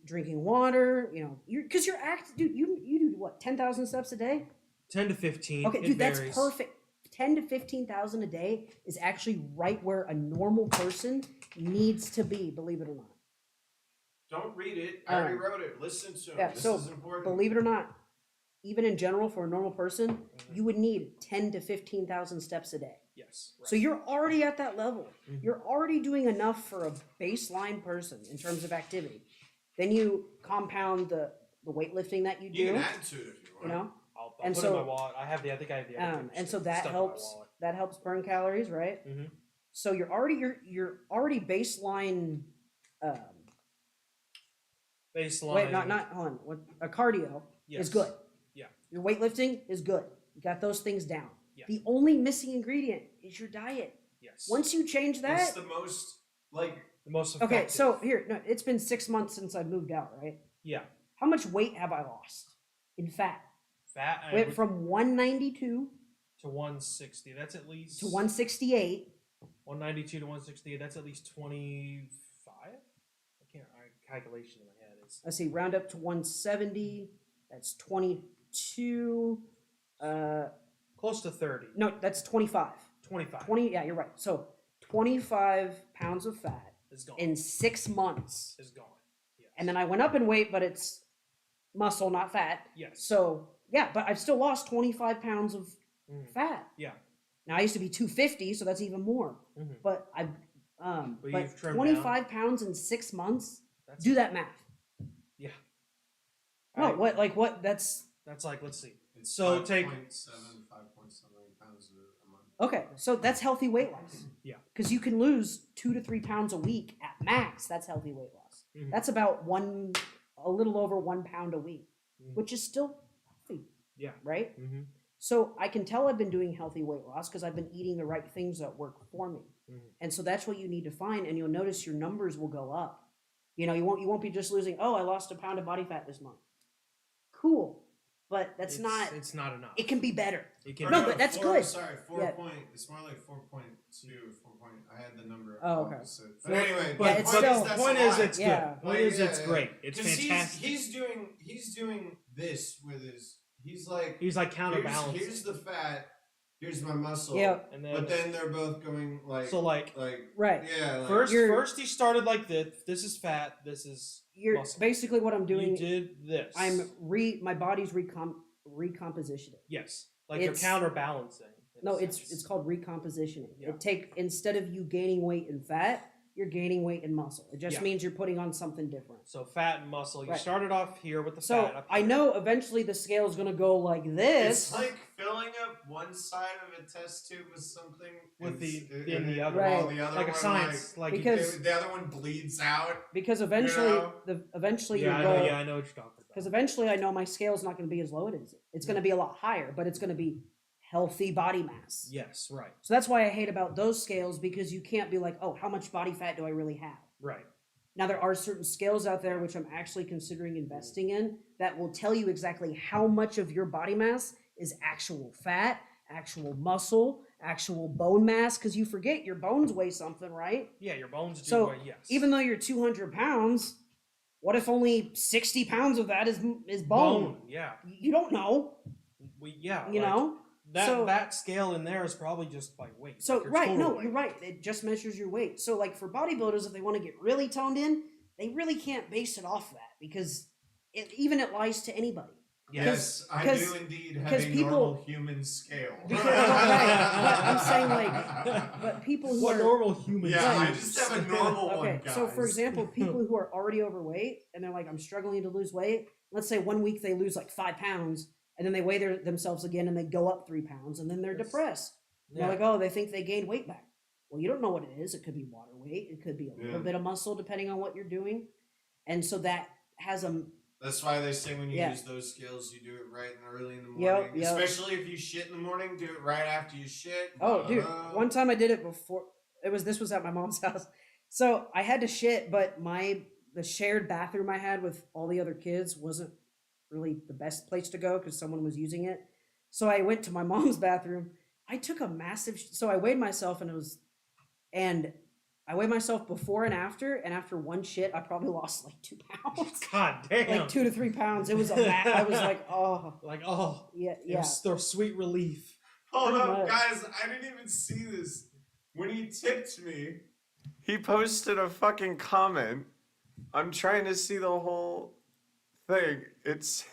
Speaker 3: drinking water, because you're active, dude. You do what, 10,000 steps a day?
Speaker 2: 10 to 15.
Speaker 3: Okay,
Speaker 2: it
Speaker 3: dude,
Speaker 2: varies.
Speaker 3: that's perfect. 10 to 15,000 a day is actually right where a normal person needs to be. Believe it or not.
Speaker 1: Don't read it. I already wrote it. Listen to him.
Speaker 3: Yeah,
Speaker 1: This
Speaker 3: so
Speaker 1: is important.
Speaker 3: believe it or not, even in general for a normal person, you would need 10 to 15,000 steps a day.
Speaker 2: Yes.
Speaker 3: So you're already at that level.
Speaker 2: Mhm.
Speaker 3: You're already doing enough for a baseline person in terms of activity. Then you compound the weightlifting that you do,
Speaker 1: You can add to it if you want.
Speaker 3: you know,
Speaker 2: I'll
Speaker 3: And
Speaker 2: put it in
Speaker 3: so-
Speaker 2: my wallet. I think I have the other thing
Speaker 3: and so
Speaker 2: stuck
Speaker 3: that
Speaker 2: in my
Speaker 3: helps.
Speaker 2: wallet.
Speaker 3: That helps burn calories, right?
Speaker 2: Mhm.
Speaker 3: So you're already baseline.
Speaker 2: Baseline.
Speaker 3: Wait, not hold on. What a cardio
Speaker 2: Yes.
Speaker 3: is good.
Speaker 2: Yeah.
Speaker 3: Your weightlifting is good. You got those things down.
Speaker 2: Yeah.
Speaker 3: The only missing ingredient is your diet.
Speaker 2: Yes.
Speaker 3: Once you change
Speaker 1: It's
Speaker 3: that,
Speaker 1: the most, like,
Speaker 2: the most effective.
Speaker 3: okay. So here, no, it's been 6 months since I moved out, right?
Speaker 2: Yeah.
Speaker 3: How much weight have I lost in fat?
Speaker 2: Fat I
Speaker 3: Went
Speaker 2: would-
Speaker 3: from 192
Speaker 2: to 160. That's at least
Speaker 3: to 168.
Speaker 2: 192 to 168. That's at least 25. I can't. Calculation in my head is.
Speaker 3: Let's see, round up to 170. That's 22.
Speaker 2: Close to 30.
Speaker 3: No, that's 25.
Speaker 2: 25
Speaker 3: 20. Yeah, you're right. So 25 pounds of fat
Speaker 2: is gone.
Speaker 3: in 6 months.
Speaker 2: Is gone. Yes.
Speaker 3: And then I went up in weight, but it's muscle, not fat.
Speaker 2: Yes.
Speaker 3: So yeah, but I've still lost 25 pounds of fat.
Speaker 2: Yeah.
Speaker 3: Now I used to be 250, so that's even more.
Speaker 2: Mm-hmm.
Speaker 3: But I,
Speaker 2: But
Speaker 3: but
Speaker 2: you've trimmed
Speaker 3: 25 pounds in 6 months.
Speaker 2: That's,
Speaker 3: Do that math.
Speaker 2: Yeah.
Speaker 3: No,
Speaker 2: I-
Speaker 3: what like what? That's
Speaker 2: That's like, let's see.
Speaker 1: It's
Speaker 2: So take
Speaker 1: 5.7 pounds a month.
Speaker 3: okay. So that's healthy weight loss.
Speaker 2: Yeah.
Speaker 3: Because you can lose 2 to 3 pounds a week at max. That's healthy weight loss.
Speaker 2: Mhm.
Speaker 3: That's about a little over 1 pound a week,
Speaker 2: Mhm.
Speaker 3: which is still healthy.
Speaker 2: Yeah.
Speaker 3: Right.
Speaker 2: Mm-hmm.
Speaker 3: So I can tell I've been doing healthy weight loss because I've been eating the right things that work for me.
Speaker 2: Mhm.
Speaker 3: And so that's what you need to find, and you'll notice your numbers will go up. You know, you won't be just losing, oh, I lost a pound of body fat this month. Cool. But that's not,
Speaker 2: It's not enough.
Speaker 3: it can be better.
Speaker 2: It can
Speaker 3: No,
Speaker 2: be-
Speaker 3: but that's
Speaker 1: four,
Speaker 3: good.
Speaker 1: Sorry, 4
Speaker 3: Yeah.
Speaker 1: point. It's more like 4.2, 4 point. I had the number.
Speaker 3: Oh, okay.
Speaker 1: Opposite. But anyway,
Speaker 2: But,
Speaker 3: Yeah, it's
Speaker 2: but
Speaker 3: still-
Speaker 2: the point is, it's
Speaker 3: Yeah.
Speaker 2: good. The point is, it's great. It's
Speaker 1: 'Cause
Speaker 2: fantastic.
Speaker 1: He's doing this with his. He's like
Speaker 2: He's like counterbalancing.
Speaker 1: Here's the fat. Here's my muscle.
Speaker 3: Yeah.
Speaker 2: And then,
Speaker 1: But then they're both going like.
Speaker 2: so like
Speaker 3: Right.
Speaker 1: Yeah. Like,
Speaker 2: first he started like this. This is fat. This is
Speaker 3: You're
Speaker 2: muscle.
Speaker 3: basically what I'm doing.
Speaker 2: You did this.
Speaker 3: My body's recompositioning.
Speaker 2: Yes, like you're
Speaker 3: It's-
Speaker 2: counterbalancing. in a
Speaker 3: No,
Speaker 2: sense.
Speaker 3: it's called recompositioning.
Speaker 2: Yeah.
Speaker 3: Instead of you gaining weight in fat, you're gaining weight in muscle. It just
Speaker 2: Yeah.
Speaker 3: means you're putting on something different.
Speaker 2: So fat and muscle. You
Speaker 3: Right.
Speaker 2: started off here with the
Speaker 3: So
Speaker 2: fat. Up
Speaker 3: I
Speaker 2: here.
Speaker 3: know eventually the scale is gonna go like this.
Speaker 1: It's like filling up one side of a test tube with something
Speaker 2: With
Speaker 1: and
Speaker 2: the-
Speaker 1: s-
Speaker 2: in the
Speaker 1: and
Speaker 2: other
Speaker 1: while
Speaker 3: Right.
Speaker 1: the other
Speaker 2: like a
Speaker 1: one,
Speaker 2: science, like
Speaker 3: Because-
Speaker 1: the other one bleeds out.
Speaker 3: because eventually
Speaker 1: know?
Speaker 3: eventually
Speaker 2: yeah,
Speaker 3: your goal,
Speaker 2: I know what you're talking
Speaker 3: because
Speaker 2: about.
Speaker 3: eventually I know my scale's not going to be as low as it is. It's going to be a lot higher, but it's going to be healthy body mass.
Speaker 2: Yes, right,
Speaker 3: So that's why I hate about those scales, because you can't be like, oh, how much body fat do I really have?
Speaker 2: right.
Speaker 3: Now there are certain scales out there which I'm actually considering investing in that will tell you exactly how much of your body mass is actual fat, actual muscle, actual bone mass, because you forget your bones weigh something, right?
Speaker 2: Yeah, your bones do.
Speaker 3: So
Speaker 2: yes,
Speaker 3: even though you're 200 pounds, what if only 60 pounds of that is bone?
Speaker 2: Yeah,
Speaker 3: You don't know, you
Speaker 2: like,
Speaker 3: know?
Speaker 2: that
Speaker 3: So-
Speaker 2: that scale in there is probably just by weight.
Speaker 3: So
Speaker 2: like your
Speaker 3: right,
Speaker 2: total
Speaker 3: no,
Speaker 2: weight.
Speaker 3: you're right. It just measures your weight. So like for bodybuilders, if they want to get really toned in, they really can't base it off that, because it lies to anybody.
Speaker 1: Yes, I
Speaker 3: because-
Speaker 1: do indeed have
Speaker 3: because
Speaker 1: a
Speaker 3: people-
Speaker 1: normal human scale.
Speaker 3: Because- right, but I'm saying, like, but people who
Speaker 2: What
Speaker 3: are
Speaker 2: normal human?
Speaker 1: Yeah, I
Speaker 3: Right.
Speaker 1: just have a normal one,
Speaker 3: okay,
Speaker 1: guys.
Speaker 3: so for example, people who are already overweight and they're like, I'm struggling to lose weight. Let's say 1 week they lose like 5 pounds, and then they weigh themselves again and they go up 3 pounds, and then they're
Speaker 2: Yes.
Speaker 3: depressed.
Speaker 2: Yeah.
Speaker 3: They're like, oh, they think they gained weight back. Well, you don't know what it is. It could be water weight. It could be a little
Speaker 1: Yeah.
Speaker 3: bit of muscle, depending on what you're doing. And so that has a
Speaker 1: That's why they say when you
Speaker 3: Yeah.
Speaker 1: use those scales, you do it right and early in the
Speaker 3: Yep,
Speaker 1: morning.
Speaker 3: yep.
Speaker 1: Especially if you shit in the morning, do it right after you shit.
Speaker 3: Oh, dude! One time I did it before. This was at my mom's house. So I had to shit, but the shared bathroom I had with all the other kids wasn't really the best place to go because someone was using it. So I went to my mom's bathroom. I took a massive. So I weighed myself, and I weighed myself before and after one shit, I probably lost like 2 pounds,
Speaker 2: God damn.
Speaker 3: like 2 to 3 pounds. It was I was like, oh,
Speaker 2: like
Speaker 3: yeah.
Speaker 2: their sweet relief.
Speaker 1: Hold
Speaker 3: pretty
Speaker 1: up,
Speaker 3: much.
Speaker 1: guys. I didn't even see this. When he tipped me, he posted a fucking comment. I'm trying to see the whole thing. It's.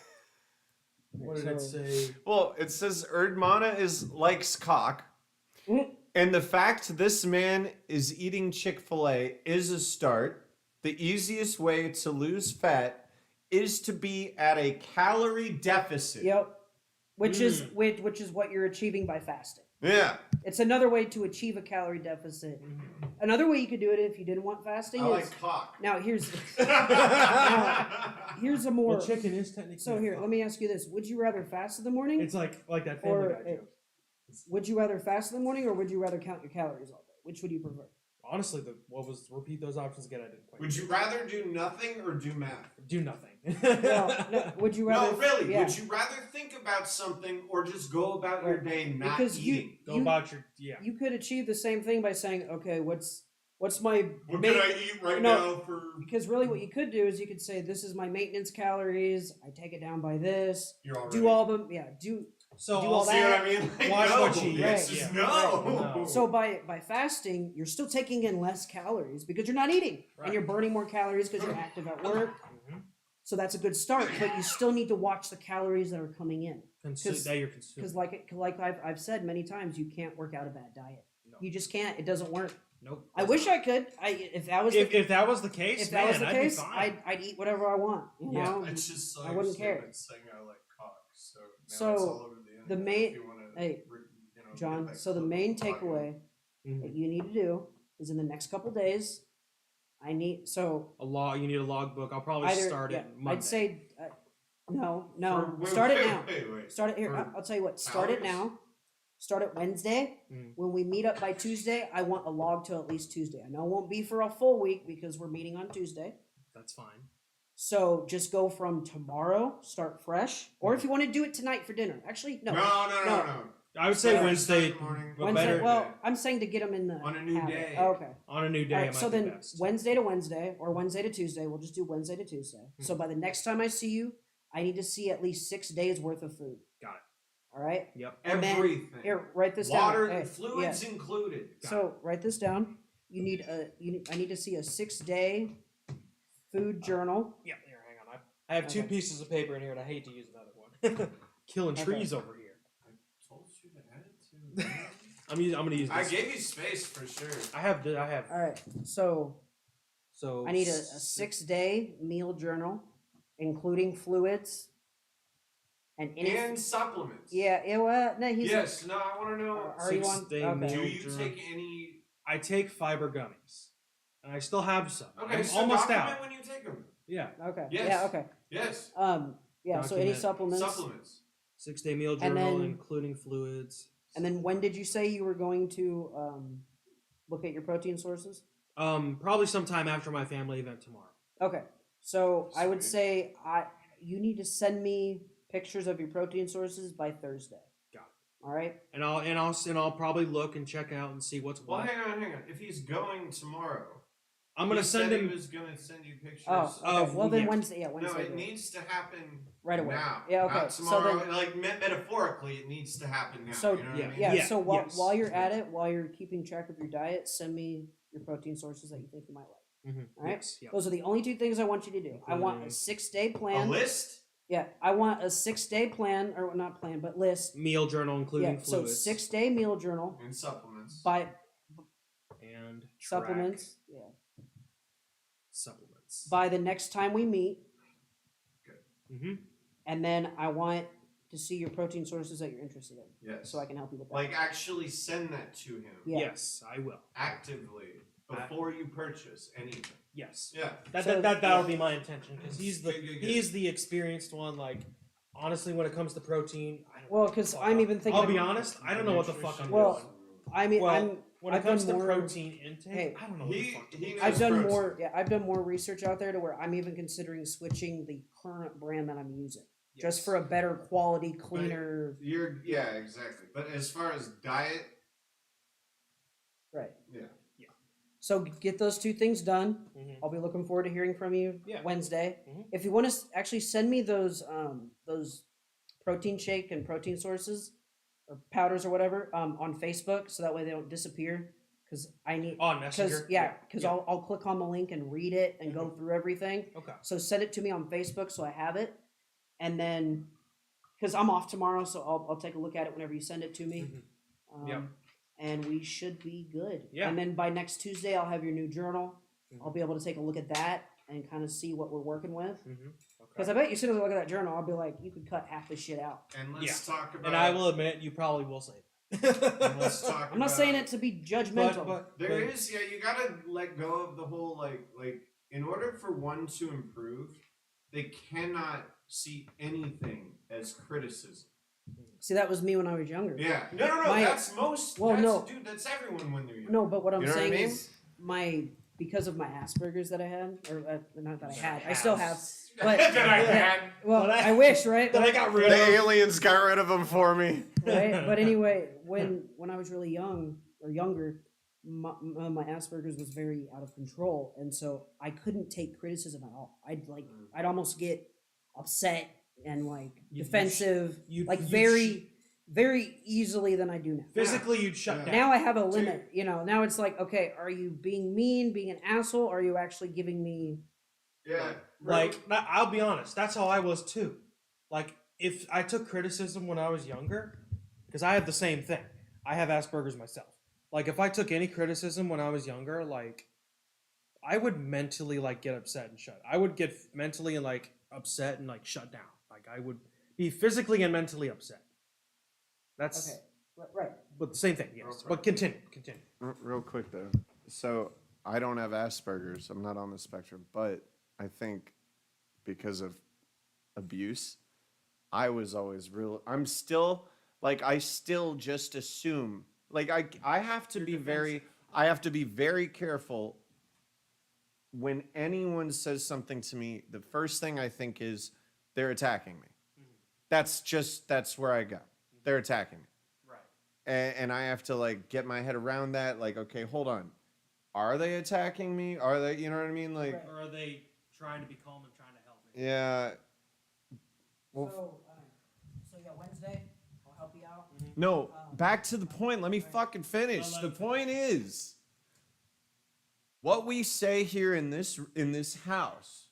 Speaker 2: What did it
Speaker 3: So-
Speaker 2: say?
Speaker 1: Well, it says Erdmana likes cock.
Speaker 3: Mm.
Speaker 1: And the fact this man is eating Chick-fil-A is a start. The easiest way to lose fat is to be at a calorie deficit.
Speaker 3: Yep. Which is what you're achieving by fasting.
Speaker 1: Yeah.
Speaker 3: It's another way to achieve a calorie deficit. Another way you could do it if you didn't want fasting
Speaker 1: I
Speaker 3: is
Speaker 1: like cock.
Speaker 3: now here's a more
Speaker 2: Well, chicken is technically.
Speaker 3: so here, let me ask you this. Would you rather fast in the morning?
Speaker 2: It's like that Family
Speaker 3: or
Speaker 2: Guy joke.
Speaker 3: would you rather fast in the morning or would you rather count your calories all day? Which would you prefer?
Speaker 2: honestly, repeat those options again? I didn't quite.
Speaker 1: Would you rather do nothing or do math?
Speaker 2: do nothing?
Speaker 3: Well, no, would you rather?
Speaker 1: No, really.
Speaker 3: Yeah.
Speaker 1: Would you rather think about something or just go about your day not
Speaker 3: Because
Speaker 1: eating?
Speaker 2: Go about your
Speaker 3: You could achieve the same thing by saying, okay, what's my
Speaker 1: What
Speaker 3: ma-
Speaker 1: can I eat right
Speaker 3: No.
Speaker 1: now for?
Speaker 3: Because really, what you could do is you could say, this is my maintenance calories. I take it down by this.
Speaker 1: You're already.
Speaker 3: Do all of them. Yeah. Do
Speaker 2: So
Speaker 3: Do all
Speaker 1: See
Speaker 3: that.
Speaker 1: what I mean? Like,
Speaker 2: Watch
Speaker 1: no,
Speaker 2: what you eat.
Speaker 1: the answer's
Speaker 2: Right,
Speaker 1: no.
Speaker 2: No.
Speaker 3: so by fasting, you're still taking in less calories because you're not eating,
Speaker 2: Right.
Speaker 3: and you're burning more calories because you're active at work.
Speaker 2: Mhm.
Speaker 3: So that's a good start, but you still need to watch the calories that are coming in.
Speaker 2: That you're consuming.
Speaker 3: Because like I've said many times, you can't work out a bad diet.
Speaker 2: No.
Speaker 3: You just can't. It doesn't work.
Speaker 2: Nope.
Speaker 3: I wish I could. If that was
Speaker 2: If that was the case,
Speaker 3: if that was the
Speaker 2: I'd
Speaker 3: case,
Speaker 2: be fine.
Speaker 3: I'd eat whatever I want. You
Speaker 2: Yeah,
Speaker 3: know,
Speaker 1: It's just so
Speaker 3: I wouldn't care.
Speaker 1: saying I like cock, so now
Speaker 3: So,
Speaker 1: it's all over the internet.
Speaker 3: the main-
Speaker 1: if you wanna,
Speaker 3: hey,
Speaker 1: you know,
Speaker 3: John.
Speaker 1: get that
Speaker 3: So the
Speaker 1: clip
Speaker 3: main
Speaker 1: of cock.
Speaker 3: takeaway
Speaker 2: Mhm.
Speaker 3: that you need to do is in the next couple days. You need
Speaker 2: a logbook. I'll probably
Speaker 3: either
Speaker 2: start
Speaker 3: yeah,
Speaker 2: it Monday.
Speaker 3: I'd say no.
Speaker 1: Wait,
Speaker 3: Start it
Speaker 1: wait,
Speaker 3: now.
Speaker 1: Wait.
Speaker 3: Start it here.
Speaker 1: For
Speaker 3: I'll tell you what. Start it
Speaker 1: hours?
Speaker 3: now. Start it Wednesday.
Speaker 2: Mm.
Speaker 3: When we meet up by Tuesday, I want a log till at least Tuesday. I know it won't be for a full week because we're meeting on Tuesday.
Speaker 2: That's fine.
Speaker 3: So just go from tomorrow, start fresh. Or if you want to do it tonight for dinner. Actually, no.
Speaker 1: No.
Speaker 2: I would say
Speaker 1: Start
Speaker 2: Wednesday.
Speaker 1: in the morning.
Speaker 2: but
Speaker 3: Wednesday.
Speaker 2: better
Speaker 3: Well, I'm saying to get them in the
Speaker 1: On a new
Speaker 3: habit.
Speaker 1: day.
Speaker 3: Oh, okay.
Speaker 2: on a new day.
Speaker 3: All
Speaker 2: it
Speaker 3: right.
Speaker 2: might
Speaker 3: So
Speaker 2: be
Speaker 3: then
Speaker 2: best.
Speaker 3: Wednesday to Wednesday or Wednesday to Tuesday. We'll just do Wednesday to Tuesday. So by the next time I see you, I need to see at least 6 days worth of food.
Speaker 2: Got it.
Speaker 3: All right.
Speaker 2: Yep.
Speaker 3: And then-
Speaker 1: Everything.
Speaker 3: Here, write this
Speaker 1: Water,
Speaker 3: down. Hey,
Speaker 1: fluids included.
Speaker 3: So write this down. I need to see a 6-day food journal.
Speaker 2: Yeah. Here, hang on. I have two
Speaker 3: Okay.
Speaker 2: pieces of paper in here, and I hate to use another one. Killing
Speaker 3: Okay.
Speaker 2: trees over here.
Speaker 1: I told you to add it to.
Speaker 2: I'm gonna use.
Speaker 1: I
Speaker 2: This.
Speaker 1: gave you space for sure.
Speaker 2: I have.
Speaker 3: All right. So
Speaker 2: So
Speaker 3: I need a 6-day meal journal, including fluids and any.
Speaker 1: And supplements.
Speaker 3: Yeah. Well, no, he's.
Speaker 1: Yes. No, I want to know.
Speaker 3: Are you on?
Speaker 2: 6-day
Speaker 3: Okay.
Speaker 1: Do
Speaker 2: meal
Speaker 1: you
Speaker 2: journal.
Speaker 1: take any?
Speaker 2: I take fiber gummies, and I still have some.
Speaker 1: Okay,
Speaker 2: I'm
Speaker 1: so
Speaker 2: almost
Speaker 1: document
Speaker 2: out.
Speaker 1: when you take them.
Speaker 2: Yeah.
Speaker 3: Okay.
Speaker 1: Yes.
Speaker 3: Yeah. Okay.
Speaker 1: Yes.
Speaker 3: Yeah. So any
Speaker 2: Document
Speaker 3: supplements?
Speaker 1: Supplements.
Speaker 2: 6-day meal
Speaker 3: And
Speaker 2: journal,
Speaker 3: then-
Speaker 2: including fluids.
Speaker 3: And then when did you say you were going to look at your protein sources?
Speaker 2: Probably sometime after my family event tomorrow.
Speaker 3: Okay. So I would
Speaker 1: Sweet.
Speaker 3: say you need to send me pictures of your protein sources by Thursday.
Speaker 2: Got
Speaker 3: All right.
Speaker 2: And I'll probably look and check out and see what's
Speaker 1: Well,
Speaker 2: what.
Speaker 1: hang on. If he's going tomorrow,
Speaker 2: I'm gonna
Speaker 1: he
Speaker 2: send
Speaker 1: said
Speaker 2: him.
Speaker 1: He was gonna send you pictures.
Speaker 3: Oh. Okay.
Speaker 2: Of-
Speaker 3: well then
Speaker 2: yeah.
Speaker 3: Wednesday. Yeah.
Speaker 1: No,
Speaker 3: Wednesday.
Speaker 1: it needs to happen
Speaker 3: Right away.
Speaker 1: now.
Speaker 3: Yeah, okay.
Speaker 1: Not
Speaker 3: So
Speaker 1: tomorrow.
Speaker 3: then-
Speaker 1: like metaphorically, it needs to happen now.
Speaker 3: So
Speaker 1: you know what I mean?
Speaker 3: yeah.
Speaker 2: Yeah,
Speaker 3: So while
Speaker 2: yes.
Speaker 3: while you're at it, while you're keeping track of your diet, send me your protein sources that you think you might like. All right.
Speaker 2: Yes, yep.
Speaker 3: Those are the only 2 things I want you to do. I want a
Speaker 2: Including-
Speaker 3: 6-day
Speaker 1: A
Speaker 3: plan.
Speaker 1: list.
Speaker 3: Yeah, I want a 6-day plan, or not plan, but list.
Speaker 2: Meal journal, including
Speaker 3: Yeah, so
Speaker 2: fluids
Speaker 3: 6-day meal journal
Speaker 1: And supplements.
Speaker 3: by
Speaker 2: and track
Speaker 3: supplements. Yeah.
Speaker 2: Supplements.
Speaker 3: By the next time we meet,
Speaker 2: Mm-hmm.
Speaker 3: and then I want to see your protein sources that you're interested in,
Speaker 1: Yes.
Speaker 3: so I can help you with that.
Speaker 1: Like actually send that to him
Speaker 3: Yeah.
Speaker 2: Yes, I will.
Speaker 1: actively before you purchase anything.
Speaker 2: Yes.
Speaker 1: Yeah.
Speaker 2: That'll be my intention because he's the
Speaker 1: Good, good, good.
Speaker 2: he's the experienced one. Like honestly, when it comes to protein, I don't
Speaker 3: Well,
Speaker 2: know what the
Speaker 3: 'cause
Speaker 2: fuck
Speaker 3: I'm even thinking
Speaker 2: I'll be
Speaker 3: about-
Speaker 2: honest. I don't know what the fuck I'm
Speaker 3: Well,
Speaker 2: doing.
Speaker 3: I mean,
Speaker 2: Well, when it
Speaker 3: I've
Speaker 2: comes to
Speaker 3: done more-
Speaker 2: protein intake,
Speaker 3: Hey,
Speaker 2: I don't know what the
Speaker 1: he-
Speaker 2: fuck.
Speaker 1: he knows-
Speaker 3: I've done
Speaker 1: protein.
Speaker 3: more. Yeah, I've done more research out there to where I'm even considering switching the current brand that I'm using, just for a better quality, cleaner.
Speaker 1: Yeah, exactly. But as far as diet,
Speaker 3: Right.
Speaker 1: yeah.
Speaker 3: So get those 2 things done.
Speaker 2: Mhm.
Speaker 3: I'll be looking forward to hearing from you
Speaker 2: Yeah.
Speaker 3: Wednesday.
Speaker 2: Mhm.
Speaker 3: If you want to actually send me those protein shake and protein sources or powders or whatever on Facebook, so that way they don't disappear. Because I need
Speaker 2: On Messenger.
Speaker 3: because I'll click on the link and read it and go through everything.
Speaker 2: Okay.
Speaker 3: So send it to me on Facebook so I have it, and then because I'm off tomorrow, so I'll take a look at it whenever you send it to me.
Speaker 2: Mhm. Yep.
Speaker 3: And we should be good.
Speaker 2: Yeah.
Speaker 3: And then by next Tuesday, I'll have your new journal.
Speaker 2: Mhm.
Speaker 3: I'll be able to take a look at that and kind of see what we're working with.
Speaker 2: Mm-hmm.
Speaker 3: Because I bet you, as soon as I look at that journal, I'll be like, you could cut half this shit out.
Speaker 1: And let's talk about.
Speaker 2: And I will admit, you probably will say
Speaker 1: And
Speaker 2: that.
Speaker 1: let's talk.
Speaker 3: I'm not saying it to be judgmental.
Speaker 1: There is, yeah. You gotta let go of the whole like. In order for one to improve, they cannot see anything as criticism.
Speaker 3: See, that was me when I was younger.
Speaker 1: Yeah. No.
Speaker 3: My-
Speaker 1: That's most.
Speaker 3: Well,
Speaker 1: that's,
Speaker 3: no.
Speaker 1: Dude, that's everyone when they're young.
Speaker 3: No, but what I'm
Speaker 1: You know what I
Speaker 3: saying
Speaker 1: mean?
Speaker 3: is, because of my Asperger's that I had, or not that I had, I still have.
Speaker 1: That
Speaker 3: But
Speaker 1: I had.
Speaker 3: well,
Speaker 2: But
Speaker 3: I wish, right?
Speaker 2: That I got rid
Speaker 4: The
Speaker 2: of.
Speaker 4: aliens got rid of them for me.
Speaker 3: Right? But anyway, when I was really young or younger, my Asperger's was very out of control, and so I couldn't take criticism at all. I'd almost get upset and like
Speaker 2: You-
Speaker 3: defensive,
Speaker 2: you-
Speaker 3: like
Speaker 2: you
Speaker 3: very easily than I do now.
Speaker 2: Physically, you'd shut
Speaker 1: Yeah.
Speaker 2: down.
Speaker 3: Now I have a limit, now it's like, okay, are you being mean, being an asshole? Or are you actually giving me?
Speaker 1: Yeah.
Speaker 2: Like, I'll be honest, that's how I was too. Like, if I took criticism when I was younger, because I have the same thing. I have Asperger's myself. Like, if I took any criticism when I was younger, like, I would mentally, like, get upset and shut. I would get mentally, like, upset and, like, shut down. Like, I would be physically and mentally upset. That's,
Speaker 3: Okay, right.
Speaker 2: but the same thing, yes. But continue.
Speaker 4: Real quick though. So I don't have Asperger's. I'm not on the spectrum, but I think because of abuse, I was always real. I'm still like I still just assume like I have to be very careful when anyone says something to me. The first thing I think is they're attacking me. That's where I go. They're attacking me.
Speaker 2: Right.
Speaker 4: And I have to like get my head around that. Like, okay, hold on. Are they attacking me? Are they, you know what I mean? Like,
Speaker 3: Right.
Speaker 2: Or are they trying to be calm and trying to help me?
Speaker 4: yeah. Well,
Speaker 3: So yeah, Wednesday, I'll help you out.
Speaker 4: no, back to the point. Let me fucking finish.
Speaker 2: Well,
Speaker 4: The
Speaker 2: let
Speaker 4: point is, what we say here in this house,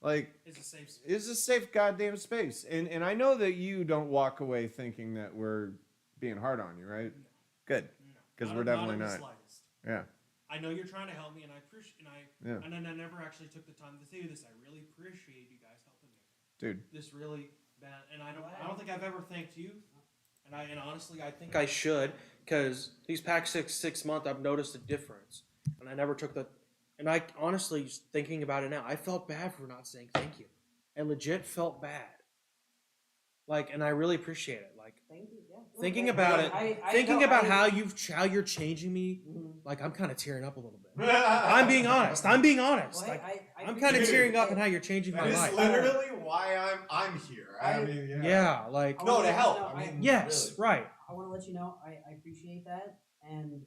Speaker 4: like,
Speaker 2: It's a safe space.
Speaker 4: is a safe goddamn space. And I know that you don't walk away thinking that we're being hard on you, right? Good.
Speaker 2: No.
Speaker 4: 'Cause
Speaker 2: Not-
Speaker 4: we're definitely
Speaker 2: in the
Speaker 4: not.
Speaker 2: slightest.
Speaker 4: Yeah.
Speaker 2: I know you're trying to help me, and I appreciate,
Speaker 4: Yeah.
Speaker 2: and I never actually took the time to say this. I really appreciate you guys helping me.
Speaker 4: Dude.
Speaker 2: This really bad, and I don't think I've ever thanked you. And honestly, I think I should, because these past six months, I've noticed a difference, and I never took the. And I honestly, just thinking about it now, I felt bad for not saying thank you. I legit felt bad. Like, and I really appreciate it. Like,
Speaker 3: Thank you. Yeah.
Speaker 2: thinking
Speaker 3: Okay.
Speaker 2: about it, thinking about how
Speaker 3: you.
Speaker 2: you're changing me.
Speaker 3: Mhm.
Speaker 2: Like, I'm kind of tearing up a little bit. I'm being honest. I'm being honest.
Speaker 3: Well,
Speaker 2: Like,
Speaker 3: I
Speaker 2: I'm kind of
Speaker 3: appreciate
Speaker 2: tearing
Speaker 3: it.
Speaker 2: up in how you're changing
Speaker 1: That
Speaker 2: my
Speaker 1: is
Speaker 2: life.
Speaker 1: literally why I'm here. I mean,
Speaker 2: Yeah, like,
Speaker 1: No, to
Speaker 3: No,
Speaker 1: help.
Speaker 3: no,
Speaker 1: I mean,
Speaker 2: yes,
Speaker 1: really.
Speaker 2: right.
Speaker 3: I want to let you know I appreciate that. And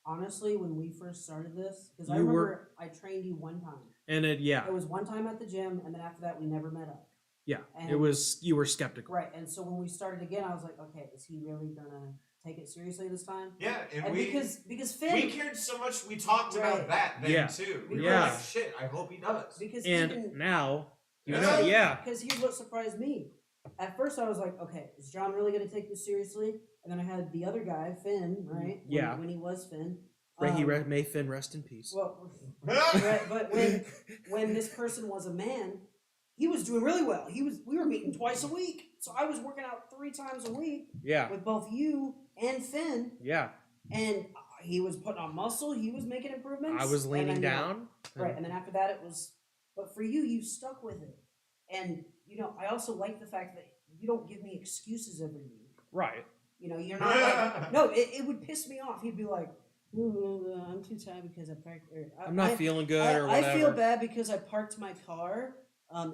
Speaker 3: honestly, when we first started this, because I
Speaker 2: You were-
Speaker 3: remember I trained you one time.
Speaker 2: And
Speaker 3: It was one time at the gym, and then after that, we never met up.
Speaker 2: it
Speaker 3: And-
Speaker 2: was, you were skeptical.
Speaker 3: Right. And so when we started again, I was like, okay, is he really gonna take it seriously this time?
Speaker 1: Yeah, and
Speaker 3: And
Speaker 1: we
Speaker 3: because Finn,
Speaker 1: we cared so much. We talked about
Speaker 3: Right.
Speaker 1: that then
Speaker 2: Yeah.
Speaker 1: too. We
Speaker 2: Yeah.
Speaker 1: were like, shit. I hope he does.
Speaker 3: because
Speaker 2: And
Speaker 3: even,
Speaker 2: now, you
Speaker 1: Yeah.
Speaker 2: know, yeah.
Speaker 3: because here's what surprised me. At first, I was like, okay, is John really gonna take this seriously? And then I had the other guy, Finn, right?
Speaker 2: Yeah.
Speaker 3: When he was Finn.
Speaker 2: May Finn rest in peace.
Speaker 3: Well, right, but when this person was a man, he was doing really well. We were meeting twice a week, so I was working out 3 times a week
Speaker 2: Yeah,
Speaker 3: with both you and Finn,
Speaker 2: yeah.
Speaker 3: and he was putting on muscle. He was making improvements.
Speaker 2: I was
Speaker 3: and
Speaker 2: leaning
Speaker 3: then,
Speaker 2: down.
Speaker 3: right, and then after that, it was. But for you, you stuck with it, and I also like the fact that you don't give me excuses every week.
Speaker 2: Right.
Speaker 3: You're not like no. It would piss me off. He'd be like, I'm too tired because I parked.
Speaker 2: I'm not feeling good or whatever.
Speaker 3: I feel bad because I parked my car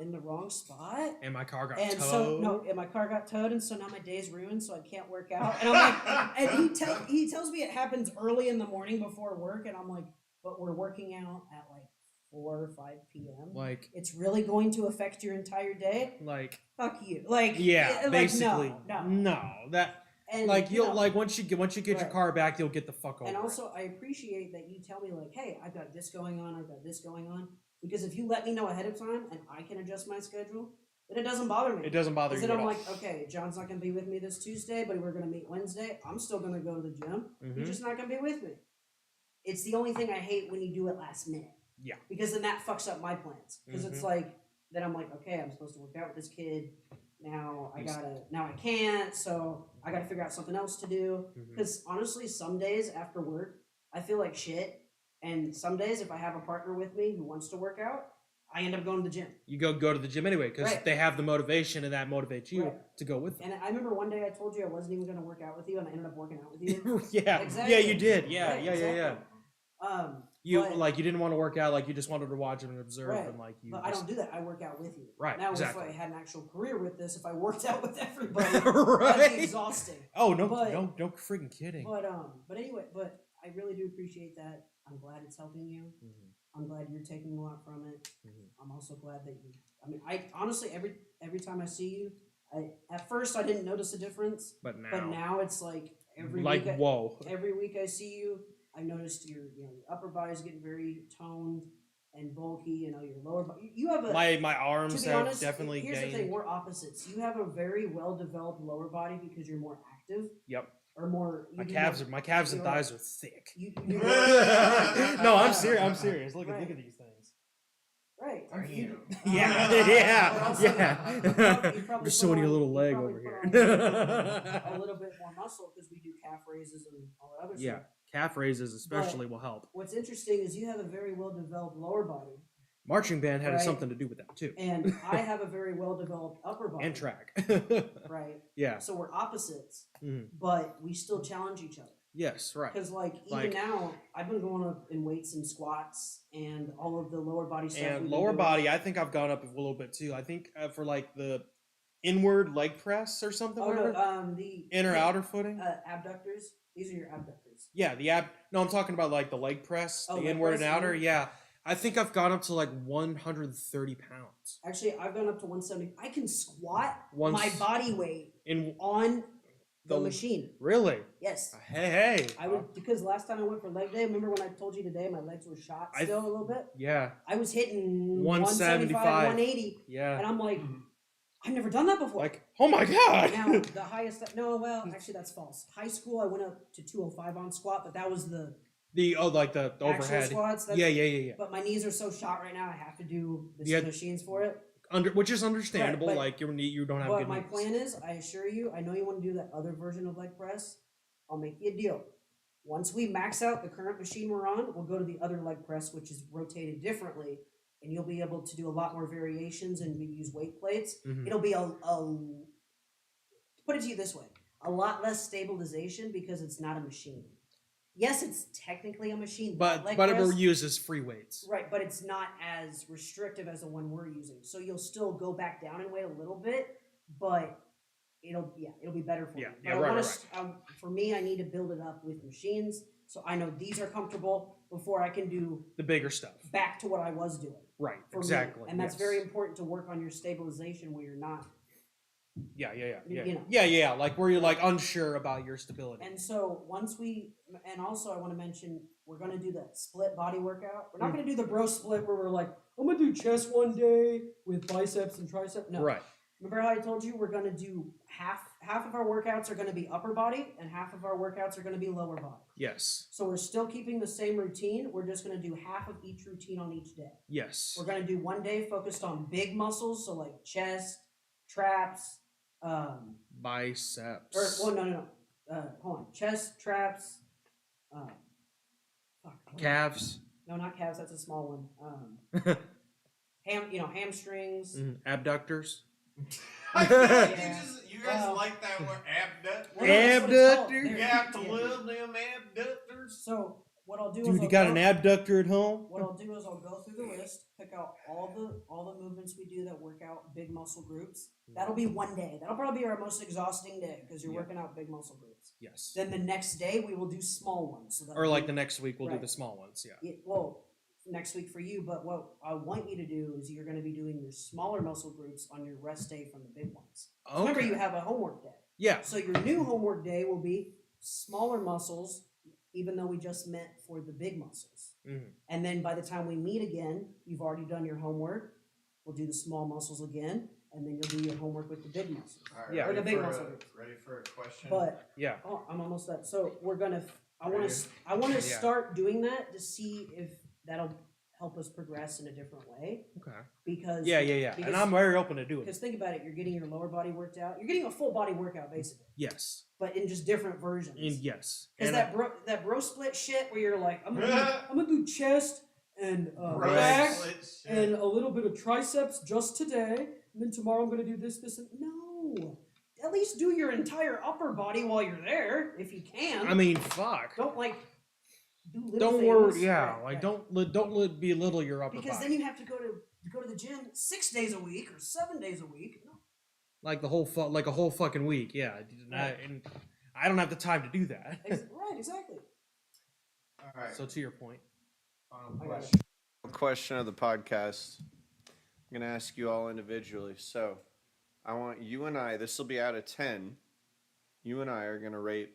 Speaker 3: in the wrong spot.
Speaker 2: And my car got
Speaker 3: And
Speaker 2: towed.
Speaker 3: so and my car got towed, and so now my day's ruined, so I can't work out. And I'm like, and he tells me it happens early in the morning before work, and I'm like, but we're working out at like 4 or 5 p.m.
Speaker 2: Like,
Speaker 3: It's really going to affect your entire day.
Speaker 2: like,
Speaker 3: Fuck you. Like
Speaker 2: yeah,
Speaker 3: like,
Speaker 2: basically.
Speaker 3: no.
Speaker 2: That,
Speaker 3: And
Speaker 2: like, you'll,
Speaker 3: know,
Speaker 2: like, once you get your
Speaker 3: Right.
Speaker 2: car back, you'll get the fuck over
Speaker 3: And
Speaker 2: it.
Speaker 3: also, I appreciate that you tell me, like, hey, I've got this going on, I've got this going on. Because if you let me know ahead of time and I can adjust my schedule, then it doesn't bother me.
Speaker 2: It doesn't bother you
Speaker 3: Because then
Speaker 2: at
Speaker 3: I'm
Speaker 2: all.
Speaker 3: like, okay, John's not going to be with me this Tuesday, but we're going to meet Wednesday. I'm still going to go to the gym.
Speaker 2: Mhm.
Speaker 3: You're just not going to be with me. It's the only thing I hate when you do it last minute.
Speaker 2: Yeah.
Speaker 3: Because then that fucks up my plans. Because it's like, then I'm like, okay, I'm supposed to work out with this kid. Now I can't, so I gotta figure out something else to do.
Speaker 2: Mhm.
Speaker 3: Because honestly, some days after work, I feel like shit. And some days, if I have a partner with me who wants to work out, I end up going to the gym.
Speaker 2: You go to the gym anyway because
Speaker 3: Right.
Speaker 2: they have the motivation and that motivates you
Speaker 3: Right.
Speaker 2: to go with them.
Speaker 3: And I remember one day I told you I wasn't even gonna work out with you, and I ended up working out with you.
Speaker 2: yeah,
Speaker 3: Exactly.
Speaker 2: yeah, you did. Yeah,
Speaker 3: Right,
Speaker 2: yeah, yeah, yeah.
Speaker 3: exactly.
Speaker 2: You
Speaker 3: but-
Speaker 2: you didn't want to work out, like you just wanted to watch and observe,
Speaker 3: Right.
Speaker 2: and like you.
Speaker 3: But I
Speaker 2: just-
Speaker 3: don't do that. I work out with you.
Speaker 2: Right,
Speaker 3: Now,
Speaker 2: exactly.
Speaker 3: if I had an actual career with this, if I worked out with everybody, that'd
Speaker 2: Right.
Speaker 3: be exhausting.
Speaker 2: Oh no,
Speaker 3: But-
Speaker 2: no freaking kidding.
Speaker 3: But anyway, I really do appreciate that. I'm glad it's helping you.
Speaker 2: Mhm.
Speaker 3: I'm glad you're taking a lot from it.
Speaker 2: Mhm.
Speaker 3: I'm also glad that you. I mean, I honestly every time I see you, at first I didn't notice a difference,
Speaker 2: But
Speaker 3: but now it's like every
Speaker 2: like
Speaker 3: week.
Speaker 2: whoa.
Speaker 3: Every week I see you, I noticed your upper body's getting very toned and bulky. Your lower body. You have a
Speaker 2: My arms
Speaker 3: to be
Speaker 2: have
Speaker 3: honest,
Speaker 2: definitely
Speaker 3: here's
Speaker 2: gained.
Speaker 3: the thing: we're opposites. You have a very well developed lower body because you're more active.
Speaker 2: Yep.
Speaker 3: Or more.
Speaker 2: My calves and
Speaker 3: you're right.
Speaker 2: thighs are thick.
Speaker 3: You
Speaker 2: No, I'm serious. I'm serious. Look
Speaker 3: Right.
Speaker 2: at these things.
Speaker 3: Right.
Speaker 1: Are you?
Speaker 2: Yeah,
Speaker 3: But
Speaker 2: yeah,
Speaker 3: also,
Speaker 2: yeah.
Speaker 3: you probably
Speaker 2: I'm just
Speaker 3: put
Speaker 2: showing you a
Speaker 3: on-
Speaker 2: little
Speaker 3: you
Speaker 2: leg
Speaker 3: probably
Speaker 2: over
Speaker 3: put
Speaker 2: here.
Speaker 3: on a little bit more muscle because we do calf raises and all that other
Speaker 2: Yeah,
Speaker 3: stuff.
Speaker 2: calf raises especially will help.
Speaker 3: What's interesting is you have a very well developed lower body,
Speaker 2: Marching band had
Speaker 3: Right.
Speaker 2: something to do with that too.
Speaker 3: and I have a very well developed upper body.
Speaker 2: And track.
Speaker 3: Right.
Speaker 2: Yeah.
Speaker 3: So we're opposites,
Speaker 2: Mhm.
Speaker 3: but we still challenge each other.
Speaker 2: Yes. Right.
Speaker 3: Because even
Speaker 2: Like-
Speaker 3: now, I've been going up in weights and squats and all of the lower body stuff.
Speaker 2: And
Speaker 3: we've been
Speaker 2: lower
Speaker 3: doing.
Speaker 2: body, I think I've gone up a little bit too. I think for like the inward leg press or something.
Speaker 3: Oh
Speaker 2: whatever.
Speaker 3: no, the
Speaker 2: Inner outer footing.
Speaker 3: abductors. These are your abductors.
Speaker 2: Yeah, the ab. No, I'm talking about like the leg press,
Speaker 3: Oh,
Speaker 2: the
Speaker 3: leg
Speaker 2: inward
Speaker 3: press,
Speaker 2: and outer.
Speaker 3: mhm.
Speaker 2: Yeah, I think I've gone up to like 130 pounds.
Speaker 3: Actually, I've gone up to 170. I can squat
Speaker 2: Once
Speaker 3: my body weight
Speaker 2: in
Speaker 3: on the
Speaker 2: the-
Speaker 3: machine.
Speaker 2: really.
Speaker 3: Yes.
Speaker 2: Hey.
Speaker 3: I would because last time I went for leg day, remember when I told you today my legs were shot
Speaker 2: I-
Speaker 3: still a little bit?
Speaker 2: Yeah.
Speaker 3: I was hitting
Speaker 2: 175.
Speaker 3: 180,
Speaker 2: Yeah.
Speaker 3: and I'm like,
Speaker 1: Mhm.
Speaker 3: I've never done that before.
Speaker 2: Like, oh my god.
Speaker 3: Now the highest. No, well, actually that's false. High school I went up to 205 on squat, but that was the
Speaker 2: the
Speaker 3: actual
Speaker 2: overhead.
Speaker 3: squats. That's,
Speaker 2: Yeah.
Speaker 3: But my knees are so shot right now, I have to do the
Speaker 2: Yeah.
Speaker 3: machines for it.
Speaker 2: Which is understandable.
Speaker 3: but-
Speaker 2: like you don't have
Speaker 3: But
Speaker 2: good
Speaker 3: my
Speaker 2: knees.
Speaker 3: plan is, I assure you, I know you want to do that other version of leg press. I'll make you a deal. Once we max out the current machine we're on, we'll go to the other leg press, which is rotated differently, and you'll be able to do a lot more variations and we use weight plates.
Speaker 2: Mhm.
Speaker 3: It'll be put it to you this way, a lot less stabilization because it's not a machine. Yes, it's technically a machine,
Speaker 2: But
Speaker 3: leg
Speaker 2: it
Speaker 3: press,
Speaker 2: uses free weights.
Speaker 3: right, but it's not as restrictive as the one we're using. So you'll still go back down in weight a little bit, but it'll be better for
Speaker 2: Yeah,
Speaker 3: you.
Speaker 2: yeah,
Speaker 3: But I
Speaker 2: right,
Speaker 3: wanna
Speaker 2: right,
Speaker 3: for me, I need to build it up with machines, so I know these are comfortable before I can do
Speaker 2: The bigger stuff.
Speaker 3: back to what I was doing.
Speaker 2: Right.
Speaker 3: For
Speaker 2: Exactly.
Speaker 3: me. And that's
Speaker 2: yes.
Speaker 3: very important to work on your stabilization where you're not.
Speaker 2: Yeah.
Speaker 3: you know.
Speaker 2: Yeah. Like where you're like unsure about your stability.
Speaker 3: And so and also I want to mention we're going to do that split body workout. We're not going to do the bro split where we're like, I'm going to do chest one day with biceps and triceps. No.
Speaker 2: Right.
Speaker 3: Remember how I told you we're going to do half of our workouts are going to be upper body and half of our workouts are going to be lower body.
Speaker 2: Yes.
Speaker 3: So we're still keeping the same routine. We're just going to do half of each routine on each day.
Speaker 2: Yes.
Speaker 3: We're going to do one day focused on big muscles, so like chest, traps,
Speaker 2: Biceps.
Speaker 3: no. Hold on. Chest, traps,
Speaker 2: Calves.
Speaker 3: No, not calves. That's a small one. Hamstrings.
Speaker 2: Abductors.
Speaker 1: I feel like
Speaker 3: Yeah.
Speaker 1: you guys
Speaker 3: Well-
Speaker 1: like that word abduct.
Speaker 3: Well, no, that's what it's called.
Speaker 2: Abductor?
Speaker 1: You have to
Speaker 3: Yeah.
Speaker 1: live them abductors.
Speaker 3: So what I'll do is
Speaker 2: Dude, you
Speaker 3: I'll
Speaker 2: got
Speaker 3: go-
Speaker 2: an abductor at home?
Speaker 3: What I'll do is I'll go through the list, pick out all the movements we do that work out big muscle groups. That'll be one day. That'll probably be our most exhausting day because you're
Speaker 2: Yeah.
Speaker 3: working out big muscle groups.
Speaker 2: Yes.
Speaker 3: Then the next day we will do small ones. So
Speaker 2: Or like the next week we'll do
Speaker 3: Right.
Speaker 2: the small ones. Yeah.
Speaker 3: next week for you. But what I want you to do is you're going to be doing your smaller muscle groups on your rest day from the big ones.
Speaker 2: Okay.
Speaker 3: Remember, you have a homework day.
Speaker 2: Yeah.
Speaker 3: So your new homework day will be smaller muscles, even though we just met for the big muscles.
Speaker 2: Mhm.
Speaker 3: And then by the time we meet again, you've already done your homework. We'll do the small muscles again, and then you'll do your homework with the big muscles.
Speaker 1: All right,
Speaker 2: Yeah.
Speaker 3: Or the big
Speaker 1: for
Speaker 3: muscle
Speaker 1: a-
Speaker 3: groups.
Speaker 1: Ready for a question?
Speaker 3: But
Speaker 2: Yeah.
Speaker 3: I'm almost done. So we're gonna. I want
Speaker 1: Ready?
Speaker 3: to. I want to
Speaker 2: Yeah.
Speaker 3: start doing that to see if that'll help us progress in a different way.
Speaker 2: Okay.
Speaker 3: Because
Speaker 2: Yeah. And
Speaker 3: because-
Speaker 2: I'm very open to doing it.
Speaker 3: Because think about it, you're getting your lower body worked out. You're getting a full body workout basically,
Speaker 2: Yes.
Speaker 3: but in just different versions.
Speaker 2: Yes.
Speaker 3: Because
Speaker 2: And
Speaker 3: that bro split shit where you're like, I'm gonna do chest and
Speaker 1: Right.
Speaker 3: back
Speaker 1: Split shit.
Speaker 3: and a little bit of triceps just today, and then tomorrow I'm gonna do this, and no. At least do your entire upper body while you're there, if you can.
Speaker 2: I mean, fuck.
Speaker 3: Don't do little
Speaker 2: Don't
Speaker 3: things.
Speaker 2: worry. Yeah,
Speaker 3: Right,
Speaker 2: like
Speaker 3: right.
Speaker 2: don't belittle your upper
Speaker 3: Because
Speaker 2: body.
Speaker 3: then you have to go to the gym 6 days a week or 7 days a week. No.
Speaker 2: Like like a whole fucking week. Yeah, and I don't have the time to do that.
Speaker 3: Right, exactly.
Speaker 1: All right.
Speaker 2: So to your point,
Speaker 1: Final
Speaker 3: I got
Speaker 1: question. Question of the podcast. I'm gonna ask you all individually. So, I want you and I. This will be out of 10. You and I are gonna rate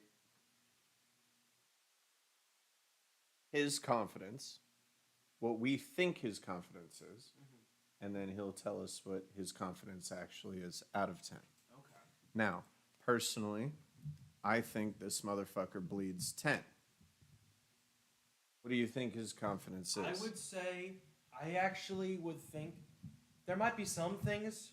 Speaker 1: his confidence, what we think his confidence is, and then he'll tell us what his confidence actually is out of 10.
Speaker 2: okay.
Speaker 1: Now, personally, I think this motherfucker bleeds 10. What do you think his confidence is?
Speaker 2: I would say I actually would think there might be some things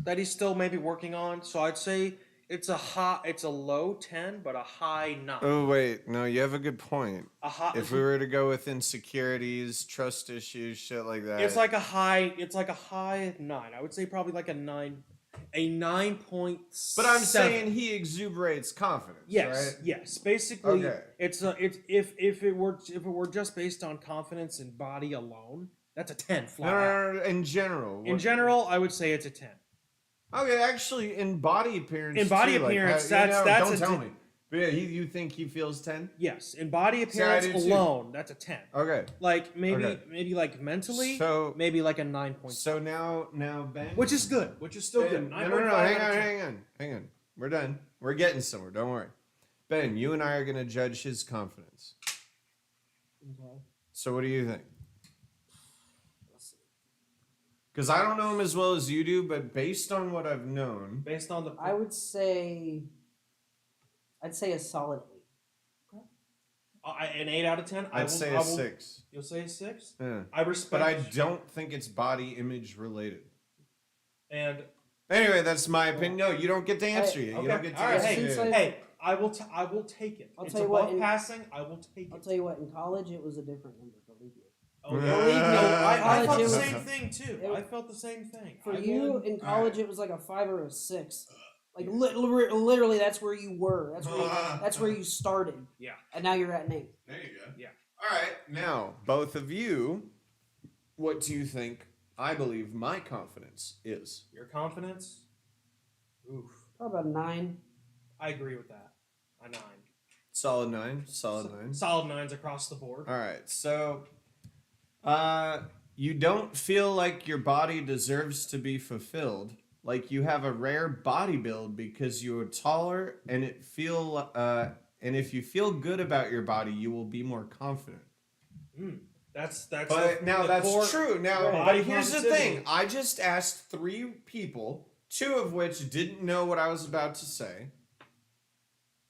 Speaker 2: that he's still maybe working on. So I'd say it's a low 10, but a high 9.
Speaker 1: Oh wait, no, you have a good point.
Speaker 2: A high.
Speaker 1: If we were to go with insecurities, trust issues, shit like that.
Speaker 2: It's like a high 9. I would say probably like a 9.7.
Speaker 1: But I'm saying he exuberates confidence.
Speaker 2: yes,
Speaker 1: Right?
Speaker 2: yes. Basically,
Speaker 1: Okay.
Speaker 2: it's if it were just based on confidence and body alone, that's a 10 flat out.
Speaker 1: No. In general.
Speaker 2: In general, I would say it's a 10.
Speaker 1: Okay, actually, in body appearance.
Speaker 2: In body
Speaker 1: too, like,
Speaker 2: appearance,
Speaker 1: how-
Speaker 2: that's
Speaker 1: don't
Speaker 2: a
Speaker 1: tell
Speaker 2: 10.
Speaker 1: me. But yeah, you think he feels 10?
Speaker 2: Yes, in body
Speaker 1: See, I
Speaker 2: appearance
Speaker 1: do too.
Speaker 2: alone, that's a 10.
Speaker 1: Okay.
Speaker 2: Like maybe
Speaker 1: Okay.
Speaker 2: like mentally,
Speaker 1: So
Speaker 2: maybe like a 9.7.
Speaker 1: so now Ben.
Speaker 2: Which is good. Which is still good.
Speaker 1: No,
Speaker 2: 9.5
Speaker 1: hang
Speaker 2: out of 10.
Speaker 1: hang on. We're done. We're getting somewhere. Don't worry. Ben, you and I are gonna judge his confidence.
Speaker 3: Okay.
Speaker 1: So what do you think?
Speaker 3: Let's see.
Speaker 1: Because I don't know him as well as you do, but based on what I've known,
Speaker 2: Based on the
Speaker 3: I would say, I'd say a solid 8.
Speaker 2: an 8 out of 10.
Speaker 1: I'd say a 6.
Speaker 2: You'll say a 6.
Speaker 1: Yeah.
Speaker 2: I respect.
Speaker 1: But I don't think it's body image related.
Speaker 2: And
Speaker 1: Anyway, that's my opinion. No, you don't get to answer
Speaker 3: Hey,
Speaker 1: yet.
Speaker 2: okay,
Speaker 1: You don't get to
Speaker 2: all right.
Speaker 1: answer
Speaker 2: Hey,
Speaker 3: Since
Speaker 1: yet.
Speaker 3: I-
Speaker 2: hey, I will take it.
Speaker 3: I'll
Speaker 2: It's
Speaker 3: tell you
Speaker 2: above
Speaker 3: what, in-
Speaker 2: passing. I will take
Speaker 3: I'll
Speaker 2: it.
Speaker 3: tell you what, in college it was a different number, believe me.
Speaker 2: Oh, believe me, I
Speaker 3: College,
Speaker 2: felt
Speaker 3: it
Speaker 2: the
Speaker 3: was-
Speaker 2: same thing too.
Speaker 3: it-
Speaker 2: I felt the same thing.
Speaker 3: For
Speaker 2: I
Speaker 3: you,
Speaker 2: would-
Speaker 3: in college it was like a 5 or a 6. Like literally that's where you were. That's where you started.
Speaker 2: Yeah.
Speaker 3: And now you're at an 8.
Speaker 1: There you go.
Speaker 2: Yeah.
Speaker 1: All right. Now, both of you, what do you think I believe my confidence is?
Speaker 2: Your confidence. Oof.
Speaker 3: Probably about a 9.
Speaker 2: I agree with that. A 9.
Speaker 1: Solid 9. Solid 9.
Speaker 2: Solid 9s across the board.
Speaker 1: All right. So, you don't feel like your body deserves to be fulfilled. Like you have a rare body build because you're taller, and and if you feel good about your body, you will be more confident.
Speaker 2: That's.
Speaker 1: But now that's
Speaker 2: core-
Speaker 1: true. Now,
Speaker 2: Right.
Speaker 1: but here's the
Speaker 2: Positivity.
Speaker 1: thing: I just asked 3 people, 2 of which didn't know what I was about to say,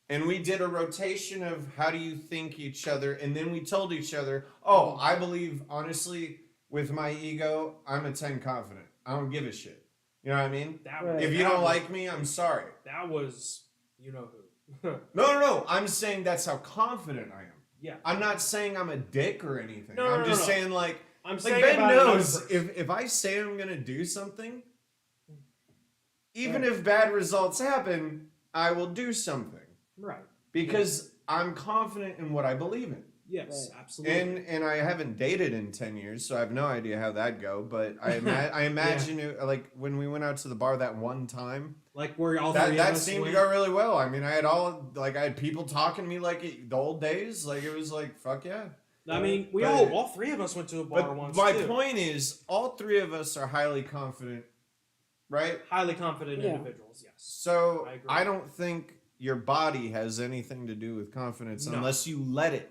Speaker 1: and we did a rotation of how do you think each other, and then we told each other, "Oh, I believe honestly, with my ego, I'm a 10 confident. I don't give a shit." You know what I mean?
Speaker 2: That
Speaker 3: Right.
Speaker 2: was,
Speaker 1: If you
Speaker 2: that
Speaker 1: don't
Speaker 2: was-
Speaker 1: like me, I'm sorry.
Speaker 2: that was, you know who.
Speaker 1: No. I'm saying that's how confident I am.
Speaker 2: Yeah.
Speaker 1: I'm not saying I'm a dick or anything.
Speaker 2: No,
Speaker 1: I'm
Speaker 2: no,
Speaker 1: just
Speaker 2: no.
Speaker 1: saying like
Speaker 2: I'm
Speaker 1: Like
Speaker 2: saying
Speaker 1: Ben
Speaker 2: about another
Speaker 1: knows
Speaker 2: person.
Speaker 1: if I say I'm gonna do something, even if bad results happen, I will do something
Speaker 2: Right.
Speaker 1: because I'm confident in what I believe in.
Speaker 2: Yes,
Speaker 3: Right.
Speaker 2: absolutely.
Speaker 1: And I haven't dated in 10 years, so I have no idea how that go. But I imagine it, like when we went out to the bar that one time,
Speaker 2: like where all
Speaker 1: that
Speaker 2: three of
Speaker 1: that
Speaker 2: us
Speaker 1: seemed to
Speaker 2: went.
Speaker 1: go really well. I mean, I had people talking to me like the old days. Like it was like fuck yeah.
Speaker 2: I mean, we
Speaker 1: But-
Speaker 2: all 3 of us went to a bar
Speaker 1: But
Speaker 2: once
Speaker 1: my
Speaker 2: too.
Speaker 1: point is, all 3 of us are highly confident, right?
Speaker 2: Highly confident
Speaker 3: Yeah.
Speaker 2: individuals. Yes.
Speaker 1: So
Speaker 2: I agree.
Speaker 1: I don't think your body has anything to do with confidence
Speaker 2: No.
Speaker 1: unless you let it.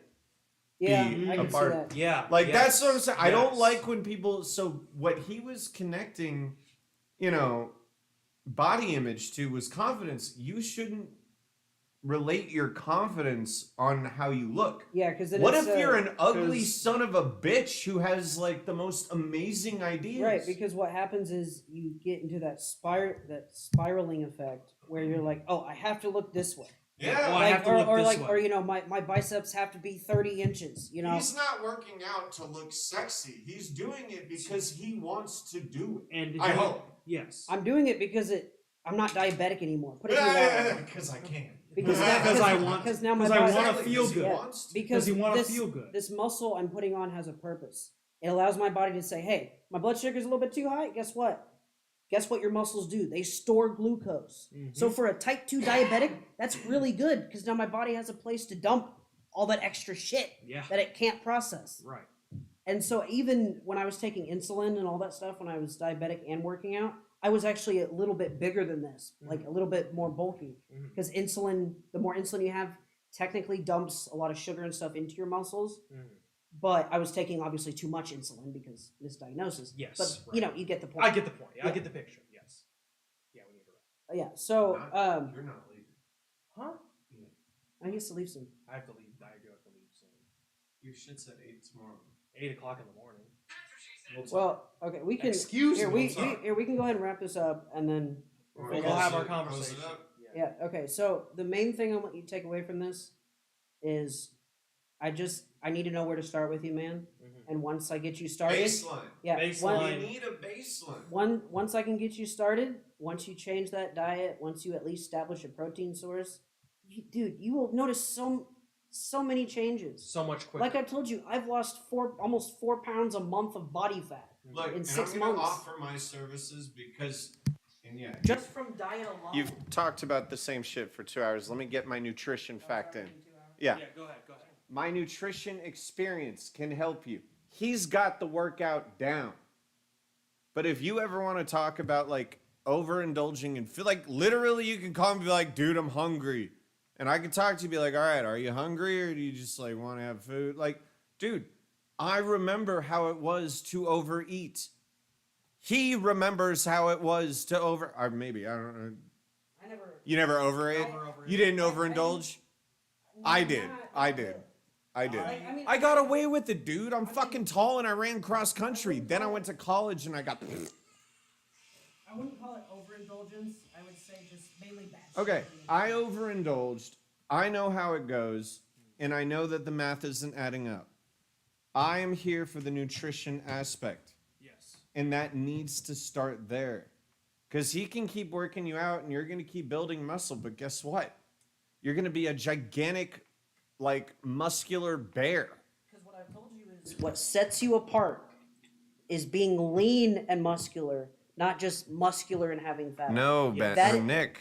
Speaker 3: Yeah,
Speaker 1: Be
Speaker 3: I
Speaker 1: a
Speaker 3: can see
Speaker 1: part-
Speaker 3: that.
Speaker 2: Yeah.
Speaker 1: Like
Speaker 2: yes,
Speaker 1: that's what I'm saying. I don't
Speaker 2: yes.
Speaker 1: like when people. So what he was connecting, body image to was confidence. You shouldn't relate your confidence on how you look.
Speaker 3: Yeah, because
Speaker 1: What if you're an ugly
Speaker 2: 'cause-
Speaker 1: son of a bitch who has like the most amazing ideas?
Speaker 3: right? Because what happens is you get into that spiraling effect where you're like, oh, I have to look this way.
Speaker 1: yeah.
Speaker 2: Well, I
Speaker 3: Like,
Speaker 2: have to look this way.
Speaker 3: or my biceps have to be 30 inches. You know,
Speaker 1: He's not working out to look sexy. He's doing it because he wants to do it.
Speaker 2: And
Speaker 1: I hope.
Speaker 2: Yes.
Speaker 3: I'm doing it because I'm not diabetic anymore. Put it through that way.
Speaker 1: Because I can.
Speaker 3: because because now my
Speaker 2: because I
Speaker 3: body,
Speaker 2: want to feel
Speaker 1: Because he
Speaker 2: good.
Speaker 1: wants to.
Speaker 3: because
Speaker 2: you want to
Speaker 3: this,
Speaker 2: feel good.
Speaker 3: this muscle I'm putting on has a purpose. It allows my body to say, hey, my blood sugar's a little bit too high. Guess what? Guess what your muscles do? They store glucose. So for a type 2 diabetic, that's really good because now my body has a place to dump all that extra shit
Speaker 2: Yeah.
Speaker 3: that it can't process.
Speaker 2: Right.
Speaker 3: And so even when I was taking insulin and all that stuff, when I was diabetic and working out, I was actually a little bit bigger than this, like a little bit more bulky. Because insulin, the more insulin you have, technically dumps a lot of sugar and stuff into your muscles. But I was taking obviously too much insulin because misdiagnosis.
Speaker 2: Yes,
Speaker 3: But
Speaker 2: right.
Speaker 3: you know, you get the point.
Speaker 2: I get the point. I
Speaker 3: Yeah.
Speaker 2: get the picture. Yes. Yeah, we need to wrap.
Speaker 3: Yeah. So
Speaker 1: You're not leaving.
Speaker 2: Huh?
Speaker 3: I used to leave soon.
Speaker 2: I have to leave. I do have to leave soon.
Speaker 1: Your shit's at 8 tomorrow.
Speaker 2: 8 o'clock in the morning.
Speaker 3: Well, okay, we can.
Speaker 1: Excuse
Speaker 3: here,
Speaker 1: me.
Speaker 3: we can go ahead and wrap this up, and then
Speaker 2: We'll have our conversation.
Speaker 3: yeah. Okay. So the main thing I want you to take away from this is, I need to know where to start with you, man. And once I get you started,
Speaker 1: Baseline.
Speaker 3: yeah,
Speaker 2: Baseline.
Speaker 1: You need a baseline.
Speaker 3: once I can get you started, once you change that diet, once you at least establish a protein source, dude, you will notice so many changes.
Speaker 2: So much quicker.
Speaker 3: Like I told you, I've lost almost 4 pounds a month of body fat
Speaker 1: Look,
Speaker 3: in
Speaker 1: and
Speaker 3: 6
Speaker 1: I'm gonna
Speaker 3: months.
Speaker 1: offer my services because, and yeah,
Speaker 3: Just from diet alone.
Speaker 4: You've talked about the same shit for 2 hours. Let me get my nutrition fact in. Yeah.
Speaker 2: Go ahead. Go ahead.
Speaker 4: My nutrition experience can help you. He's got the workout down. But if you ever want to talk about like overindulging and feel like literally you can call me and be like, dude, I'm hungry. And I can talk to you, be like, all right, are you hungry or do you just like want to have food? Like, dude, I remember how it was to overeat. He remembers how it was to or maybe, I don't know. You never overate? You didn't overindulge? I did. I did. I got away with it, dude. I'm fucking tall and I ran cross country. Then I went to college and I got.
Speaker 3: I wouldn't call it overindulgence. I would say just mainly bad.
Speaker 4: Okay, I overindulged. I know how it goes, and I know that the math isn't adding up. I am here for the nutrition aspect,
Speaker 2: Yes.
Speaker 4: and that needs to start there. Because he can keep working you out, and you're going to keep building muscle, but guess what? You're going to be a gigantic, like, muscular bear.
Speaker 3: Because what I've told you is what sets you apart is being lean and muscular, not just muscular and having fat.
Speaker 4: No, Nick.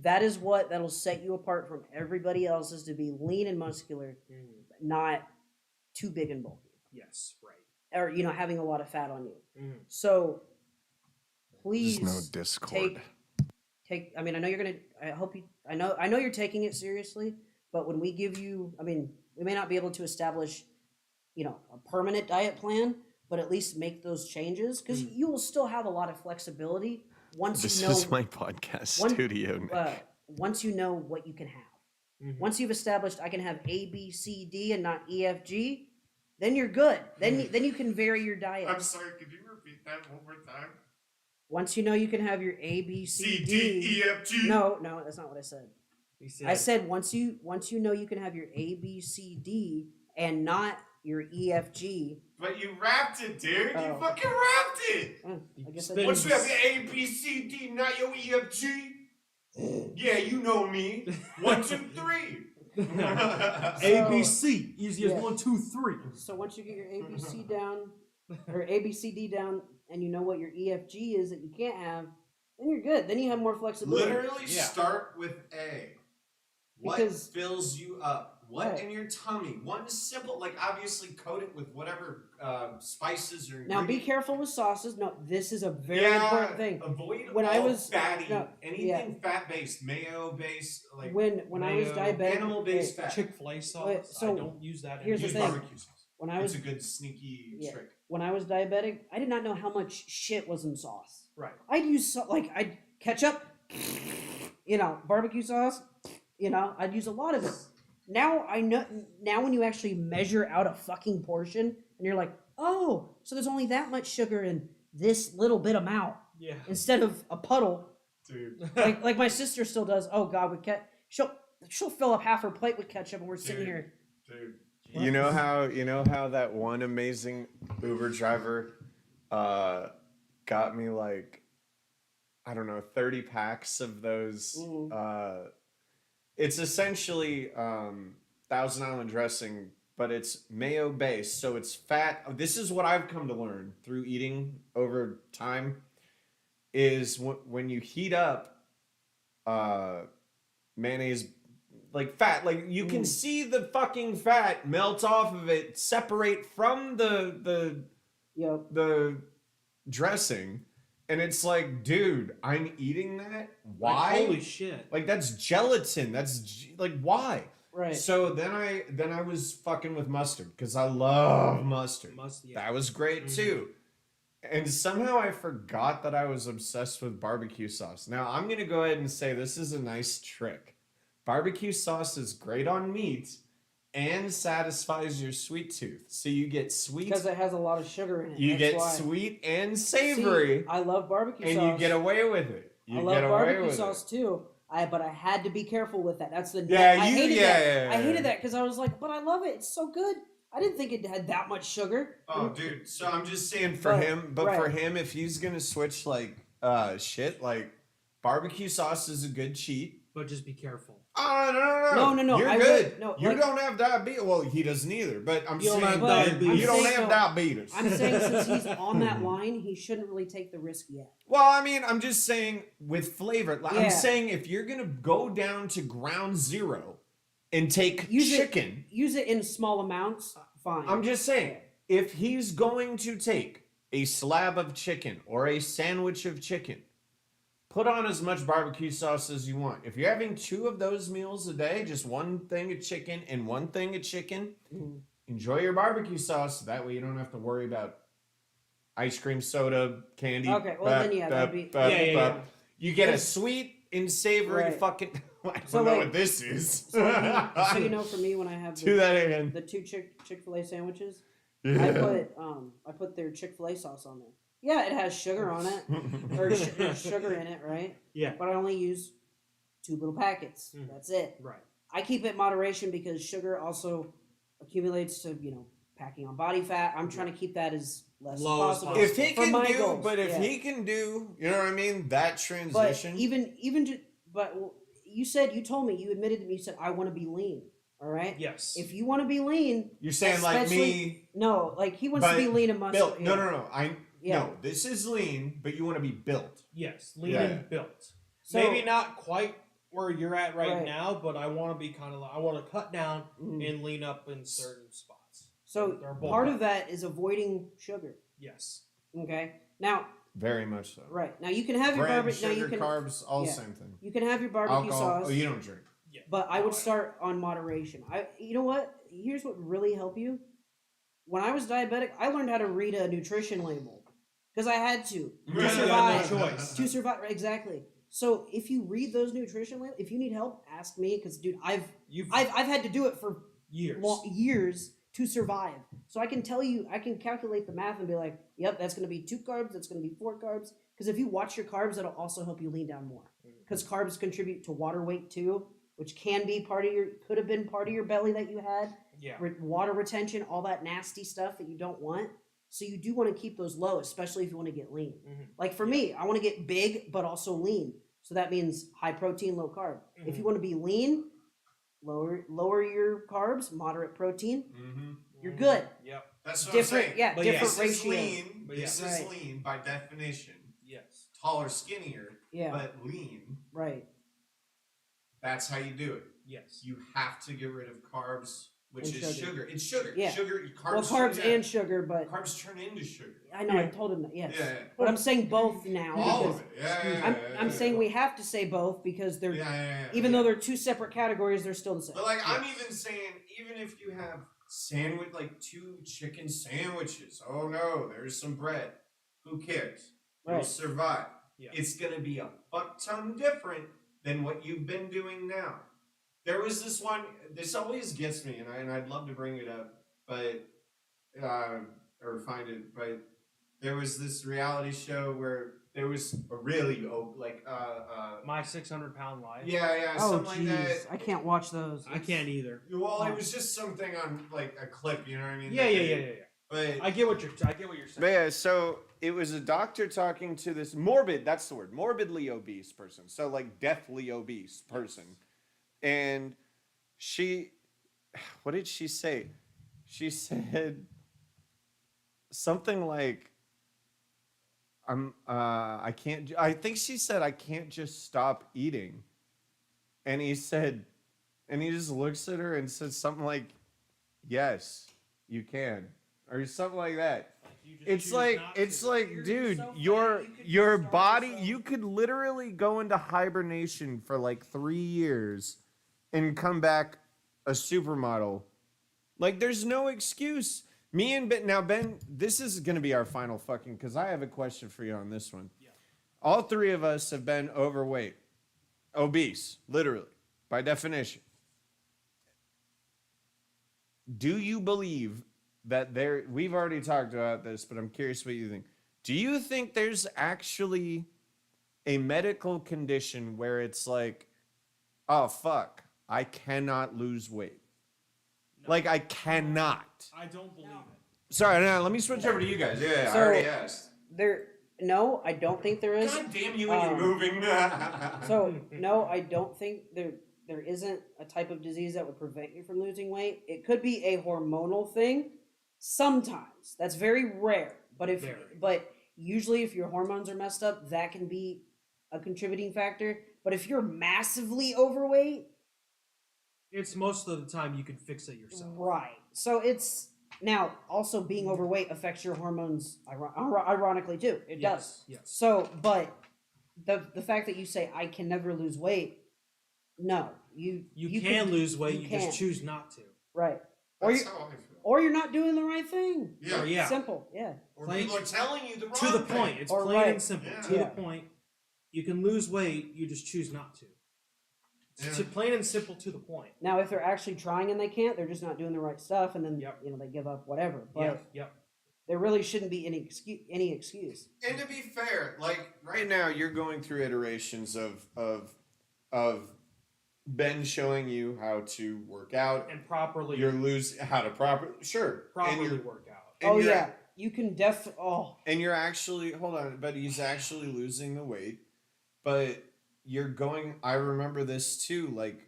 Speaker 3: That is that'll set you apart from everybody else, is to be lean and muscular, not too big and bulky.
Speaker 2: Yes. Right.
Speaker 3: Or, having a lot of fat on you. So please
Speaker 4: Discord.
Speaker 3: take I mean, I know you're gonna I know you're taking it seriously, but when we give you, we may not be able to establish, a permanent diet plan, but at least make those changes, because you will still have a lot of flexibility once you know.
Speaker 4: This is my podcast studio, Nick.
Speaker 3: Once you know what you can have. Once you've established I can have A, B, C, D, and not E, F, G, then you're good. Then you can vary your diet.
Speaker 1: I'm sorry, could you repeat that one more time?
Speaker 3: Once you know you can have your A, B, C,
Speaker 1: C,
Speaker 3: D.
Speaker 1: D, E, F, G.
Speaker 3: No, that's not what I said. I said once you know you can have your A, B, C, D, and not your E, F, G.
Speaker 1: But you rapped it, dude. You
Speaker 3: Oh.
Speaker 1: fucking rapped it.
Speaker 3: I guess
Speaker 2: spit-
Speaker 1: Once you have your A, B, C, D, not your E, F, G. Yeah, you know me. 1, 2, 3.
Speaker 2: A B C. Easy as
Speaker 3: Yeah.
Speaker 2: 1, 2, 3.
Speaker 3: So once you get your A, B, C down, or A, B, C, D down, and you know what your E, F, G is that you can't have, then you're good. Then you have more flexibility.
Speaker 1: Literally start with A. What
Speaker 3: Because-
Speaker 1: fills you up? What
Speaker 3: Right.
Speaker 1: in your tummy? One simple, like obviously coat it with whatever spices or
Speaker 3: Now be
Speaker 1: ingredients.
Speaker 3: careful with sauces. No, this is a very
Speaker 1: Yeah,
Speaker 3: important thing.
Speaker 1: Avoid
Speaker 3: When I
Speaker 1: all
Speaker 3: was-
Speaker 1: fatty,
Speaker 3: no,
Speaker 1: anything fat based, mayo based, like
Speaker 3: When I was
Speaker 2: mayo,
Speaker 3: diabetic,
Speaker 1: animal based fat.
Speaker 2: Chick-fil-A sauce.
Speaker 3: Wait, so
Speaker 2: I don't use that.
Speaker 3: here's the
Speaker 1: Use
Speaker 3: thing.
Speaker 1: barbecue sauce.
Speaker 3: when I was
Speaker 1: It's a good sneaky
Speaker 3: Yeah.
Speaker 1: trick.
Speaker 3: when I was diabetic, I did not know how much shit was in sauce.
Speaker 2: Right.
Speaker 3: I'd use I'd ketchup, barbecue sauce, I'd use a lot of it. Now I know. Now when you actually measure out a fucking portion, and you're like, oh, so there's only that much sugar in this little bit amount
Speaker 2: Yeah.
Speaker 3: instead of a puddle,
Speaker 1: Dude.
Speaker 3: like my sister still does. Oh God, with she'll fill up half her plate with ketchup, and we're sitting
Speaker 1: Dude.
Speaker 3: here.
Speaker 1: Dude.
Speaker 4: You know how that one amazing Uber driver got me like, I don't know, 30 packs of those It's essentially Thousand Island dressing, but it's mayo based, so it's fat. This is what I've come to learn through eating over time. Is when you heat up uh, mayonnaise, like fat, like you can see the fucking fat melt off of it, separate from
Speaker 3: Yep.
Speaker 4: the dressing, and it's like, dude, I'm eating that. Why?
Speaker 2: Like, holy shit!
Speaker 4: Like that's gelatin. Like why?
Speaker 3: Right.
Speaker 4: So then I was fucking with mustard because I love mustard.
Speaker 2: Mustard, yeah.
Speaker 4: That was great too. And somehow I forgot that I was obsessed with barbecue sauce. Now I'm gonna go ahead and say this is a nice trick. Barbecue sauce is great on meat and satisfies your sweet tooth. So you get sweet.
Speaker 3: Because it has a lot of sugar in it.
Speaker 4: You
Speaker 3: That's
Speaker 4: get
Speaker 3: why.
Speaker 4: sweet and savory.
Speaker 3: See, I love barbecue sauce.
Speaker 4: And you get away with it. You
Speaker 3: I
Speaker 4: get
Speaker 3: love
Speaker 4: away
Speaker 3: barbecue
Speaker 4: with
Speaker 3: sauce
Speaker 4: it.
Speaker 3: too. But I had to be careful with that. That's the
Speaker 4: Yeah,
Speaker 3: I
Speaker 4: you-
Speaker 3: hated
Speaker 4: yeah,
Speaker 3: that.
Speaker 4: yeah,
Speaker 3: I hated
Speaker 4: yeah.
Speaker 3: that because I was like, but I love it. It's so good. I didn't think it had that much sugar.
Speaker 4: Oh, dude. So I'm just saying for
Speaker 3: But-
Speaker 4: him, but
Speaker 3: right.
Speaker 4: for him, if he's gonna switch like shit, like barbecue sauce is a good cheat.
Speaker 2: But just be careful.
Speaker 4: Oh
Speaker 3: No,
Speaker 4: You're
Speaker 3: I
Speaker 4: good.
Speaker 3: would- no,
Speaker 4: you
Speaker 3: like-
Speaker 4: don't have diabetes. Well, he doesn't either. But I'm
Speaker 2: You don't
Speaker 4: saying
Speaker 2: have
Speaker 3: But
Speaker 2: diabetes.
Speaker 4: you don't
Speaker 3: saying,
Speaker 4: have
Speaker 3: no,
Speaker 4: diabetes.
Speaker 3: I'm saying since he's on that line, he shouldn't really take the risk yet.
Speaker 4: Well, I mean, I'm just saying with flavor. Like,
Speaker 3: Yeah.
Speaker 4: I'm saying if you're gonna go down to ground zero and take chicken,
Speaker 3: Use it in small amounts. Fine.
Speaker 4: I'm just saying if he's going to take a slab of chicken or a sandwich of chicken, put on as much barbecue sauce as you want. If you're having 2 of those meals a day, just one thing of chicken and one thing of chicken, enjoy your barbecue sauce. That way you don't have to worry about ice cream, soda, candy.
Speaker 3: Okay, well, then, yeah, that'd be-
Speaker 2: yeah.
Speaker 4: You get a sweet and savory
Speaker 3: Right.
Speaker 4: fucking. I don't
Speaker 3: So,
Speaker 4: know
Speaker 3: like-
Speaker 4: what this is.
Speaker 3: So you know, for me, when I have
Speaker 4: Do that again.
Speaker 3: the 2 Chick-fil-A sandwiches,
Speaker 4: Yeah.
Speaker 3: I put their Chick-fil-A sauce on there. Yeah, it has sugar on it, or sugar in it, right?
Speaker 2: Yeah.
Speaker 3: But I only use 2 little packets.
Speaker 2: Mhm.
Speaker 3: That's it.
Speaker 2: Right.
Speaker 3: I keep it in moderation because sugar also accumulates to packing on body fat. I'm trying to keep that as less
Speaker 2: Low
Speaker 3: as
Speaker 2: as
Speaker 3: possible.
Speaker 4: If he
Speaker 3: for
Speaker 4: can
Speaker 3: my
Speaker 4: do,
Speaker 3: goals,
Speaker 4: but if
Speaker 3: yeah.
Speaker 4: he can do, you know what I mean, that
Speaker 3: But
Speaker 4: transition.
Speaker 3: you told me, you admitted to me, you said I want to be lean. All right.
Speaker 2: Yes.
Speaker 3: If you want to be lean,
Speaker 4: You're saying like
Speaker 3: especially-
Speaker 4: me,
Speaker 3: no, like he wants to
Speaker 4: but
Speaker 3: be lean and muscular.
Speaker 4: built. No.
Speaker 3: Yeah.
Speaker 4: No, this is lean, but you want to be built.
Speaker 2: Yes. Lean
Speaker 4: Yeah.
Speaker 2: and built.
Speaker 3: So-
Speaker 2: Maybe not quite where you're at right
Speaker 3: Right.
Speaker 2: now, but I want to be kind of. I want to cut down
Speaker 3: Mm.
Speaker 2: and lean up in certain spots.
Speaker 3: So
Speaker 2: They're both
Speaker 3: part
Speaker 2: up.
Speaker 3: of that is avoiding sugar.
Speaker 2: Yes.
Speaker 3: Okay. Now,
Speaker 4: Very much so.
Speaker 3: right now you can have your
Speaker 4: Bread,
Speaker 3: barbecue. Now
Speaker 4: sugar,
Speaker 3: you can
Speaker 4: carbs, all
Speaker 3: yeah.
Speaker 4: same thing.
Speaker 3: you can have your barbecue
Speaker 4: Alcohol.
Speaker 3: sauce.
Speaker 4: Oh, you don't drink.
Speaker 2: Yeah.
Speaker 3: But I would start on moderation. You know what? Here's what would really help you. When I was diabetic, I learned how to read a nutrition label because I had to
Speaker 2: You
Speaker 3: to
Speaker 2: had no
Speaker 3: survive.
Speaker 2: choice.
Speaker 3: To survive, exactly. So if you read those nutrition labels, if you need help, ask me because, dude, I've
Speaker 2: You've
Speaker 3: had to do it for
Speaker 2: years.
Speaker 3: years to survive. So I can tell you, I can calculate the math and be like, yep, that's going to be 2 carbs, that's going to be 4 carbs. Because if you watch your carbs, that'll also help you lean down more. Because carbs contribute to water weight too, which can be could have been part of your belly that you had.
Speaker 2: Yeah.
Speaker 3: Water retention, all that nasty stuff that you don't want. So you do want to keep those low, especially if you want to get lean.
Speaker 2: Mhm.
Speaker 3: Like for me, I want to get big, but also lean. So that means high protein, low carb. If you want to be lean, lower your carbs, moderate protein.
Speaker 4: Mm-hmm.
Speaker 3: You're good.
Speaker 2: Yep.
Speaker 1: That's what
Speaker 3: Different,
Speaker 1: I'm saying.
Speaker 3: yeah,
Speaker 2: But
Speaker 3: different
Speaker 1: This is
Speaker 3: ratio.
Speaker 1: lean.
Speaker 2: But
Speaker 1: This
Speaker 3: yeah.
Speaker 1: is
Speaker 3: Right.
Speaker 1: lean by definition.
Speaker 2: Yes.
Speaker 1: Taller, skinnier,
Speaker 3: Yeah,
Speaker 1: but lean.
Speaker 3: right.
Speaker 1: That's how you do it.
Speaker 2: Yes.
Speaker 1: You have to get rid of carbs, which
Speaker 3: And
Speaker 1: is
Speaker 3: sugar.
Speaker 1: sugar. It's sugar.
Speaker 3: Yeah.
Speaker 1: Sugar. Carbs.
Speaker 3: Well, carbs
Speaker 1: turn-
Speaker 3: and sugar, but
Speaker 1: carbs turn into sugar.
Speaker 3: I know I told him that. Yes,
Speaker 1: Yeah.
Speaker 3: but I'm saying both now
Speaker 1: All
Speaker 3: because
Speaker 1: of it. Yeah.
Speaker 3: I'm saying we have to say both because they're
Speaker 1: Yeah.
Speaker 3: even though they're 2 separate categories, they're still the same.
Speaker 1: But like, I'm even saying, even if you have sandwich, like 2 chicken sandwiches. Oh no, there's some bread. Who cares? You'll
Speaker 3: Right.
Speaker 1: survive.
Speaker 2: Yeah.
Speaker 1: It's gonna be a fuck ton different than what you've been doing now. There was this one. This always gets me, and I'd love to bring it up, but or find it. But there was this reality show where there was a really
Speaker 2: My 600-pound life.
Speaker 1: yeah
Speaker 3: Oh
Speaker 1: something like
Speaker 3: jeez,
Speaker 1: that.
Speaker 3: I can't watch those.
Speaker 2: I can't either.
Speaker 1: Well, it was just something on like a clip. You know what I mean?
Speaker 2: Yeah.
Speaker 1: That they-
Speaker 2: But
Speaker 1: But
Speaker 2: I get what you're saying.
Speaker 4: But yeah, so it was a doctor talking to this morbidly obese person. So like deathly obese person. And she, what did she say? She said something like, I can't, I think she said, I can't just stop eating. And he said, and he just looks at her and says something like, yes, you can. Or something like that. It's like, dude, your body, you could literally go into hibernation for like 3 years and come back a supermodel. Like, there's no excuse. Me and Ben, now Ben, this is gonna be our final fucking, because I have a question for you on this one.
Speaker 2: Yeah.
Speaker 4: All three of us have been overweight, obese, literally, by definition. Do you believe that we've already talked about this, but I'm curious what you think. Do you think there's actually a medical condition where it's like, oh fuck, I cannot lose weight?
Speaker 2: No.
Speaker 4: Like, I cannot.
Speaker 2: I don't believe it.
Speaker 4: Sorry, no, let me switch over to you guys. Yeah,
Speaker 3: So-
Speaker 4: I already asked.
Speaker 3: No, I don't think there is.
Speaker 1: God damn you when you're moving.
Speaker 3: So no, I don't think there isn't a type of disease that would prevent you from losing weight. It could be a hormonal thing. Sometimes that's very rare, but usually if your hormones are messed up, that can be a contributing factor. But if you're massively overweight,
Speaker 2: It's most of the time you can fix it yourself.
Speaker 3: right? So it's now also being overweight affects your hormones ironically too. It does.
Speaker 2: Yes.
Speaker 3: So, but the fact that you say I can never lose weight, no,
Speaker 2: You can lose weight. You
Speaker 3: can.
Speaker 2: just choose not to.
Speaker 3: right,
Speaker 1: That's how I feel.
Speaker 3: or you're not doing the right thing.
Speaker 1: Yeah.
Speaker 2: Yeah.
Speaker 3: Simple, yeah.
Speaker 1: Or
Speaker 2: Plain-
Speaker 1: people are telling you the wrong
Speaker 2: To the
Speaker 1: thing.
Speaker 2: point. It's
Speaker 3: Or
Speaker 2: plain
Speaker 3: right.
Speaker 2: and simple.
Speaker 1: Yeah.
Speaker 2: To
Speaker 3: Yeah.
Speaker 2: the point. You can lose weight. You just choose not to.
Speaker 1: Yeah.
Speaker 2: To plain and simple. To the point.
Speaker 3: Now, if they're actually trying and they can't, they're just not doing the right stuff, and then
Speaker 2: Yep.
Speaker 3: they give up, whatever. But
Speaker 2: Yep.
Speaker 3: there really shouldn't be any excuse.
Speaker 1: And to be fair, like
Speaker 4: Right now, you're going through iterations of Ben showing you how to work out.
Speaker 2: And properly.
Speaker 4: How to properly and
Speaker 2: properly
Speaker 4: you're,
Speaker 2: work out.
Speaker 4: and
Speaker 3: Oh
Speaker 4: you're-
Speaker 3: yeah, you can
Speaker 4: and you're actually hold on, but he's actually losing the weight. But you're going. I remember this too. Like,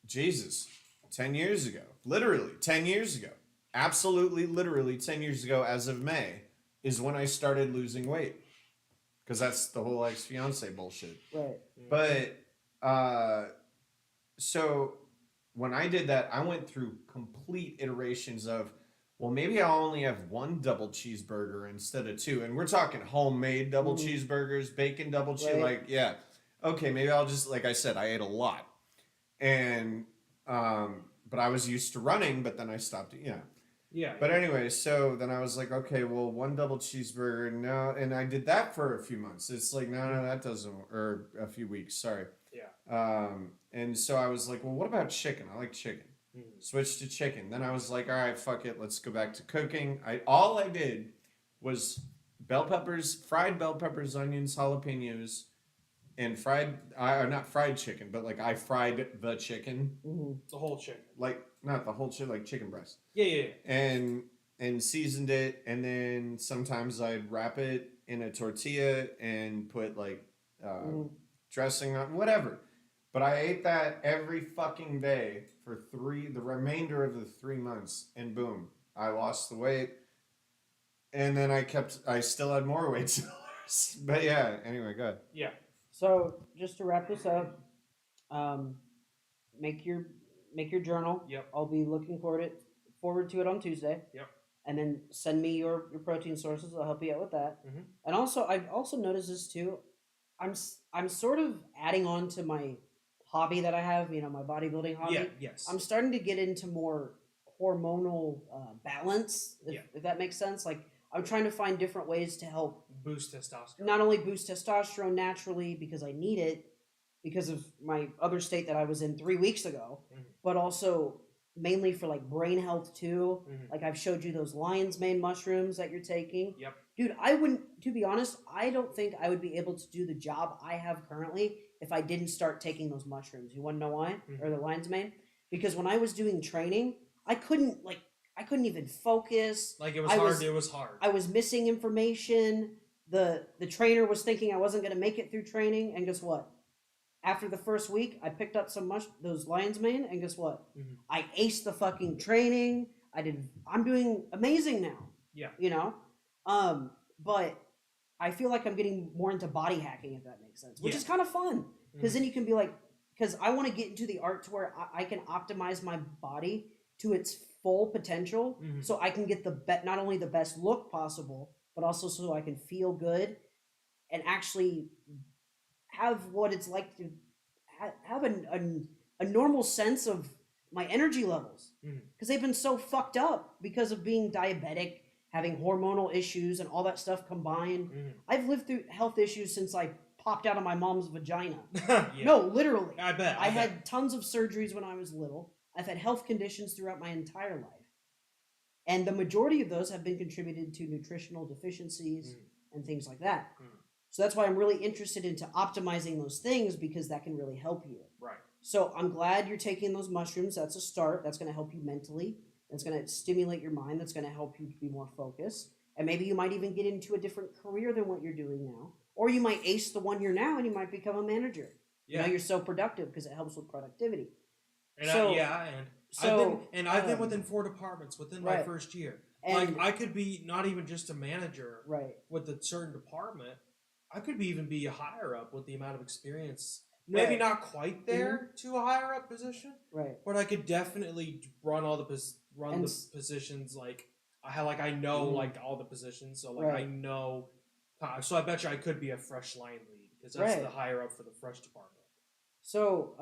Speaker 4: Jesus, 10 years ago, literally 10 years ago, absolutely, literally 10 years ago, as of May, is when I started losing weight. Because that's the whole ex-fiance bullshit.
Speaker 3: right.
Speaker 4: But so when I did that, I went through complete iterations of, well, maybe I'll only have one double cheeseburger instead of two. And we're talking homemade double cheeseburgers, bacon double cheese.
Speaker 3: Right.
Speaker 4: Like, yeah. Okay, maybe I'll just, like I said, I ate a lot. And, but I was used to running, but then I stopped,
Speaker 2: Yeah.
Speaker 4: But anyway, so then I was like, okay, well, one double cheeseburger, no, and I did that for a few months. It's like, no, that doesn't, or a few weeks, sorry.
Speaker 2: Yeah.
Speaker 4: And so I was like, well, what about chicken? I like chicken. Switched to chicken. Then I was like, all right, fuck it, let's go back to cooking. All I did was bell peppers, fried bell peppers, onions, jalapenos, and not fried chicken, but like I fried the chicken,
Speaker 2: The whole chicken.
Speaker 4: like not the whole chicken, like chicken breast.
Speaker 2: Yeah.
Speaker 4: And seasoned it, and then sometimes I'd wrap it in a tortilla and put like dressing on whatever. But I ate that every fucking day for the remainder of the 3 months, and boom, I lost the weight. And then I still had more weight to lose. But yeah, anyway, go ahead.
Speaker 2: Yeah.
Speaker 3: So just to wrap this up, make your journal.
Speaker 2: Yep.
Speaker 3: I'll be looking forward to it on Tuesday.
Speaker 2: Yep.
Speaker 3: And then send me your protein sources. I'll help you out with that.
Speaker 2: Mhm.
Speaker 3: And also, I've also noticed this too. I'm sort of adding on to my hobby that I have. My bodybuilding hobby.
Speaker 2: Yeah. Yes.
Speaker 3: I'm starting to get into more hormonal balance, if that makes sense. Like, I'm trying to find different ways to help
Speaker 2: Boost testosterone.
Speaker 3: not only boost testosterone naturally because I need it because of my other state that I was in 3 weeks ago, but also mainly for like brain health too. Like, I've showed you those lion's mane mushrooms that you're taking.
Speaker 2: Yep.
Speaker 3: Dude, I wouldn't, to be honest, I don't think I would be able to do the job I have currently if I didn't start taking those mushrooms. You want to know why? Or the lion's mane? Because when I was doing training, I couldn't even focus.
Speaker 2: Like, it was
Speaker 3: I
Speaker 2: hard.
Speaker 3: was-
Speaker 2: It was hard.
Speaker 3: I was missing information. The trainer was thinking I wasn't going to make it through training, and guess what? After the first week, I picked up those lion's mane, and guess what?
Speaker 2: Mhm.
Speaker 3: I aced the fucking training. I'm doing amazing now.
Speaker 2: Yeah.
Speaker 3: You know? But I feel like I'm getting more into body hacking, if that makes sense, which
Speaker 2: Yeah.
Speaker 3: is kind of fun. Because
Speaker 2: Mhm.
Speaker 3: then you can be like, because I want to get into the art to where I can optimize my body to its full potential,
Speaker 2: Mhm.
Speaker 3: so I can get not only the best look possible, but also so I can feel good and actually have what it's like to have a normal sense of my energy levels,
Speaker 2: Mhm.
Speaker 3: because they've been so fucked up because of being diabetic, having hormonal issues, and all that stuff combined.
Speaker 2: Mhm.
Speaker 3: I've lived through health issues since I popped out of my mom's vagina.
Speaker 2: Yeah.
Speaker 3: No, literally.
Speaker 2: I bet.
Speaker 3: I had tons of surgeries when I was little. I've had health conditions throughout my entire life. And the majority of those have been contributed to nutritional deficiencies and things like that. So that's why I'm really interested into optimizing those things, because that can really help you.
Speaker 2: Right.
Speaker 3: So I'm glad you're taking those mushrooms. That's a start. That's going to help you mentally. That's going to stimulate your mind. That's going to help you to be more focused. And maybe you might even get into a different career than what you're doing now. Or you might ace the one you're now and you might become a manager.
Speaker 2: Yeah.
Speaker 3: Now you're so productive because it helps with productivity.
Speaker 2: And
Speaker 3: So-
Speaker 2: I've been within 4 departments within my
Speaker 3: Right.
Speaker 2: first year.
Speaker 3: And-
Speaker 2: Like I could be not even just a manager
Speaker 3: Right.
Speaker 2: with a certain department. I could even be a higher up with the amount of experience. Maybe
Speaker 3: Right.
Speaker 2: not quite there to a higher up position,
Speaker 3: Right.
Speaker 2: but I could definitely run all the
Speaker 3: And
Speaker 2: positions. Like I know like all the positions, so like I
Speaker 3: Right.
Speaker 2: know. So I bet you I could be a fresh line lead because that's
Speaker 3: Right.
Speaker 2: the higher up for the fresh department.
Speaker 3: So,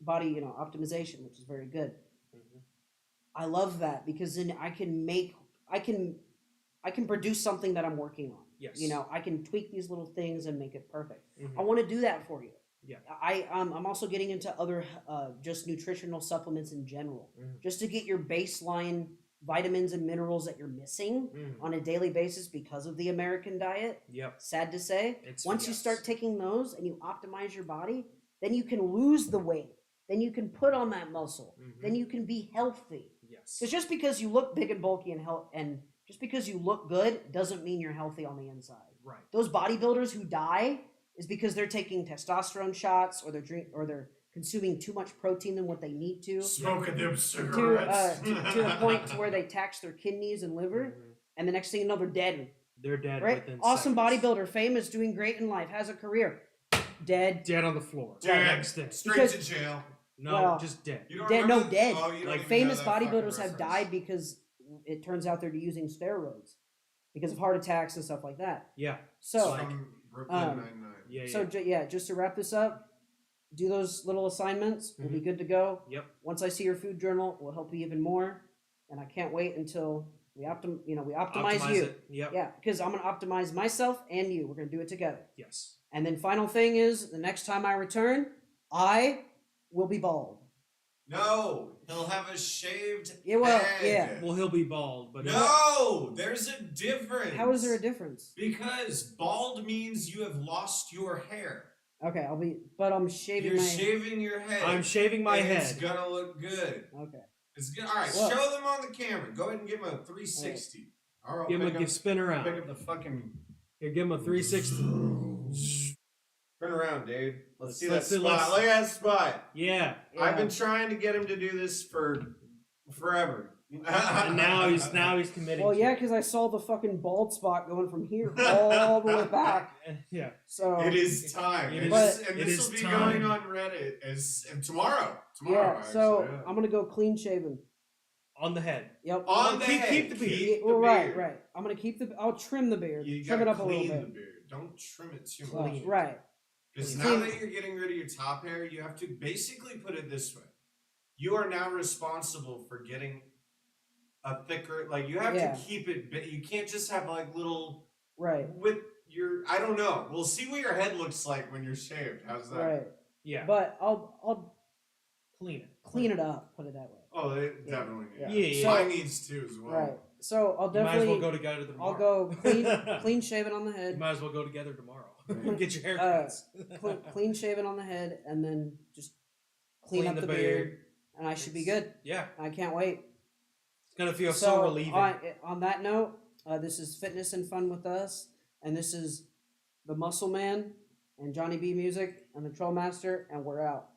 Speaker 3: body, optimization, which is very good.
Speaker 2: Mhm.
Speaker 3: I love that because then I can produce something that I'm working on.
Speaker 2: Yes.
Speaker 3: I can tweak these little things and make it perfect.
Speaker 2: Mhm.
Speaker 3: I want to do that for you.
Speaker 2: Yeah.
Speaker 3: I'm also getting into other just nutritional supplements in general,
Speaker 2: Mhm.
Speaker 3: just to get your baseline vitamins and minerals that you're missing
Speaker 2: Mhm.
Speaker 3: on a daily basis because of the American diet.
Speaker 2: Yep.
Speaker 3: Sad to say,
Speaker 2: It's-
Speaker 3: once you
Speaker 2: yes.
Speaker 3: start taking those and you optimize your body, then you can lose the weight. Then you can put on that muscle.
Speaker 2: Mhm.
Speaker 3: Then you can be healthy.
Speaker 2: Yes.
Speaker 3: Because just because you look big and bulky and just because you look good doesn't mean you're healthy on the inside.
Speaker 2: Right.
Speaker 3: Those bodybuilders who die is because they're taking testosterone shots, or they're consuming too much protein than what they need to
Speaker 1: Smoking them
Speaker 3: to
Speaker 1: cigarettes.
Speaker 3: the point to where they tax their kidneys and liver,
Speaker 2: Mhm.
Speaker 3: and the next thing you know, they're dead.
Speaker 2: They're dead
Speaker 3: Right?
Speaker 2: within
Speaker 3: Awesome
Speaker 2: seconds.
Speaker 3: bodybuilder, famous, doing great in life, has a career, dead.
Speaker 2: Dead on the floor.
Speaker 1: Dead.
Speaker 2: Next day.
Speaker 1: Straight
Speaker 3: Because-
Speaker 1: to jail.
Speaker 2: No,
Speaker 3: Well,
Speaker 2: just dead.
Speaker 1: You don't
Speaker 3: Dead, no,
Speaker 1: remember?
Speaker 3: dead.
Speaker 1: Oh, you don't
Speaker 3: Like
Speaker 1: even
Speaker 3: famous
Speaker 1: know that fucking
Speaker 3: bodybuilders have
Speaker 1: reference.
Speaker 3: died because it turns out they're using steroids because of heart attacks and stuff like that.
Speaker 2: Yeah.
Speaker 3: So,
Speaker 2: Like-
Speaker 1: From Brooklyn
Speaker 3: um,
Speaker 1: Nine-Nine.
Speaker 2: Yeah.
Speaker 3: so just to wrap this up, do those little assignments. We'll be good to go.
Speaker 2: Yep.
Speaker 3: Once I see your food journal, we'll help you even more. And I can't wait until we optimize you.
Speaker 2: it. Yep.
Speaker 3: Yeah, because I'm gonna optimize myself and you. We're gonna do it together.
Speaker 2: Yes.
Speaker 3: And then final thing is, the next time I return, I will be bald.
Speaker 1: No, he'll have a shaved
Speaker 3: Yeah, well,
Speaker 1: head.
Speaker 3: yeah.
Speaker 2: Well, he'll be bald, but
Speaker 1: No, there's a difference.
Speaker 3: How is there a difference?
Speaker 1: Because bald means you have lost your hair.
Speaker 3: Okay, but I'm shaving
Speaker 1: You're
Speaker 3: my.
Speaker 1: shaving your head.
Speaker 2: I'm shaving my
Speaker 1: and
Speaker 2: head.
Speaker 1: It's gonna look good.
Speaker 3: Okay.
Speaker 1: It's good. All right,
Speaker 3: Well-
Speaker 1: show them on the camera. Go ahead and give him a 360. All right,
Speaker 2: Give him a spin around.
Speaker 1: pick up the fucking.
Speaker 2: Here, give him a 360.
Speaker 1: Turn around, dude. Let's see that
Speaker 2: let's see-
Speaker 1: spot.
Speaker 2: let's-
Speaker 1: Look at that spot.
Speaker 2: Yeah.
Speaker 1: I've
Speaker 3: Yeah.
Speaker 1: been trying to get him to do this for forever.
Speaker 2: And now he's committing.
Speaker 3: Well,
Speaker 2: to
Speaker 3: yeah,
Speaker 2: it.
Speaker 3: because I saw the fucking bald spot going from here all the way back.
Speaker 2: Yeah.
Speaker 3: So
Speaker 1: It is time.
Speaker 2: It
Speaker 1: and
Speaker 3: is-
Speaker 1: this, and
Speaker 2: it
Speaker 1: this
Speaker 2: is
Speaker 1: will be
Speaker 2: time.
Speaker 1: going on Reddit as and tomorrow.
Speaker 3: yeah. So
Speaker 1: actually, yeah.
Speaker 3: I'm gonna go clean shaven.
Speaker 2: On the head.
Speaker 3: Yep.
Speaker 1: on the
Speaker 2: keep-
Speaker 1: head.
Speaker 2: keep the beard.
Speaker 1: Keep
Speaker 3: Well,
Speaker 1: the
Speaker 3: right,
Speaker 1: beard.
Speaker 3: right. I'm gonna keep I'll trim the beard.
Speaker 1: You
Speaker 3: Trim it
Speaker 1: gotta
Speaker 3: up a little
Speaker 1: clean
Speaker 3: bit.
Speaker 1: the beard. Don't trim it too
Speaker 3: Well,
Speaker 1: much.
Speaker 3: right.
Speaker 1: Because
Speaker 3: Clean.
Speaker 1: now that you're getting rid of your top hair, you have to basically put it this way: you are now responsible for getting a thicker. Like you have
Speaker 3: Yeah.
Speaker 1: to keep it. You can't just have like little
Speaker 3: Right.
Speaker 1: with your. I don't know. We'll see what your head looks like when you're shaved. How's that?
Speaker 3: Right.
Speaker 2: Yeah.
Speaker 3: But I'll
Speaker 2: Clean it.
Speaker 3: clean it up. Put it that way.
Speaker 1: Oh, they definitely need.
Speaker 3: Yeah.
Speaker 2: Yeah.
Speaker 1: Mine needs to as well.
Speaker 3: Right. So I'll
Speaker 2: You might as
Speaker 3: definitely.
Speaker 2: well go together tomorrow.
Speaker 3: I'll go clean shaven on the
Speaker 2: You
Speaker 3: head.
Speaker 2: might as well go together tomorrow. Get your
Speaker 3: Uh,
Speaker 2: haircuts.
Speaker 3: Clean shaven on the head, and then just clean up
Speaker 2: the
Speaker 3: the beard, and I should be good.
Speaker 2: Yeah.
Speaker 3: I can't wait.
Speaker 2: It's gonna feel so relieving.
Speaker 3: On that note, this is Fitness and Fun with Us, and this is the Muscle Man and Johnny B Music and the Troll Master, and we're out.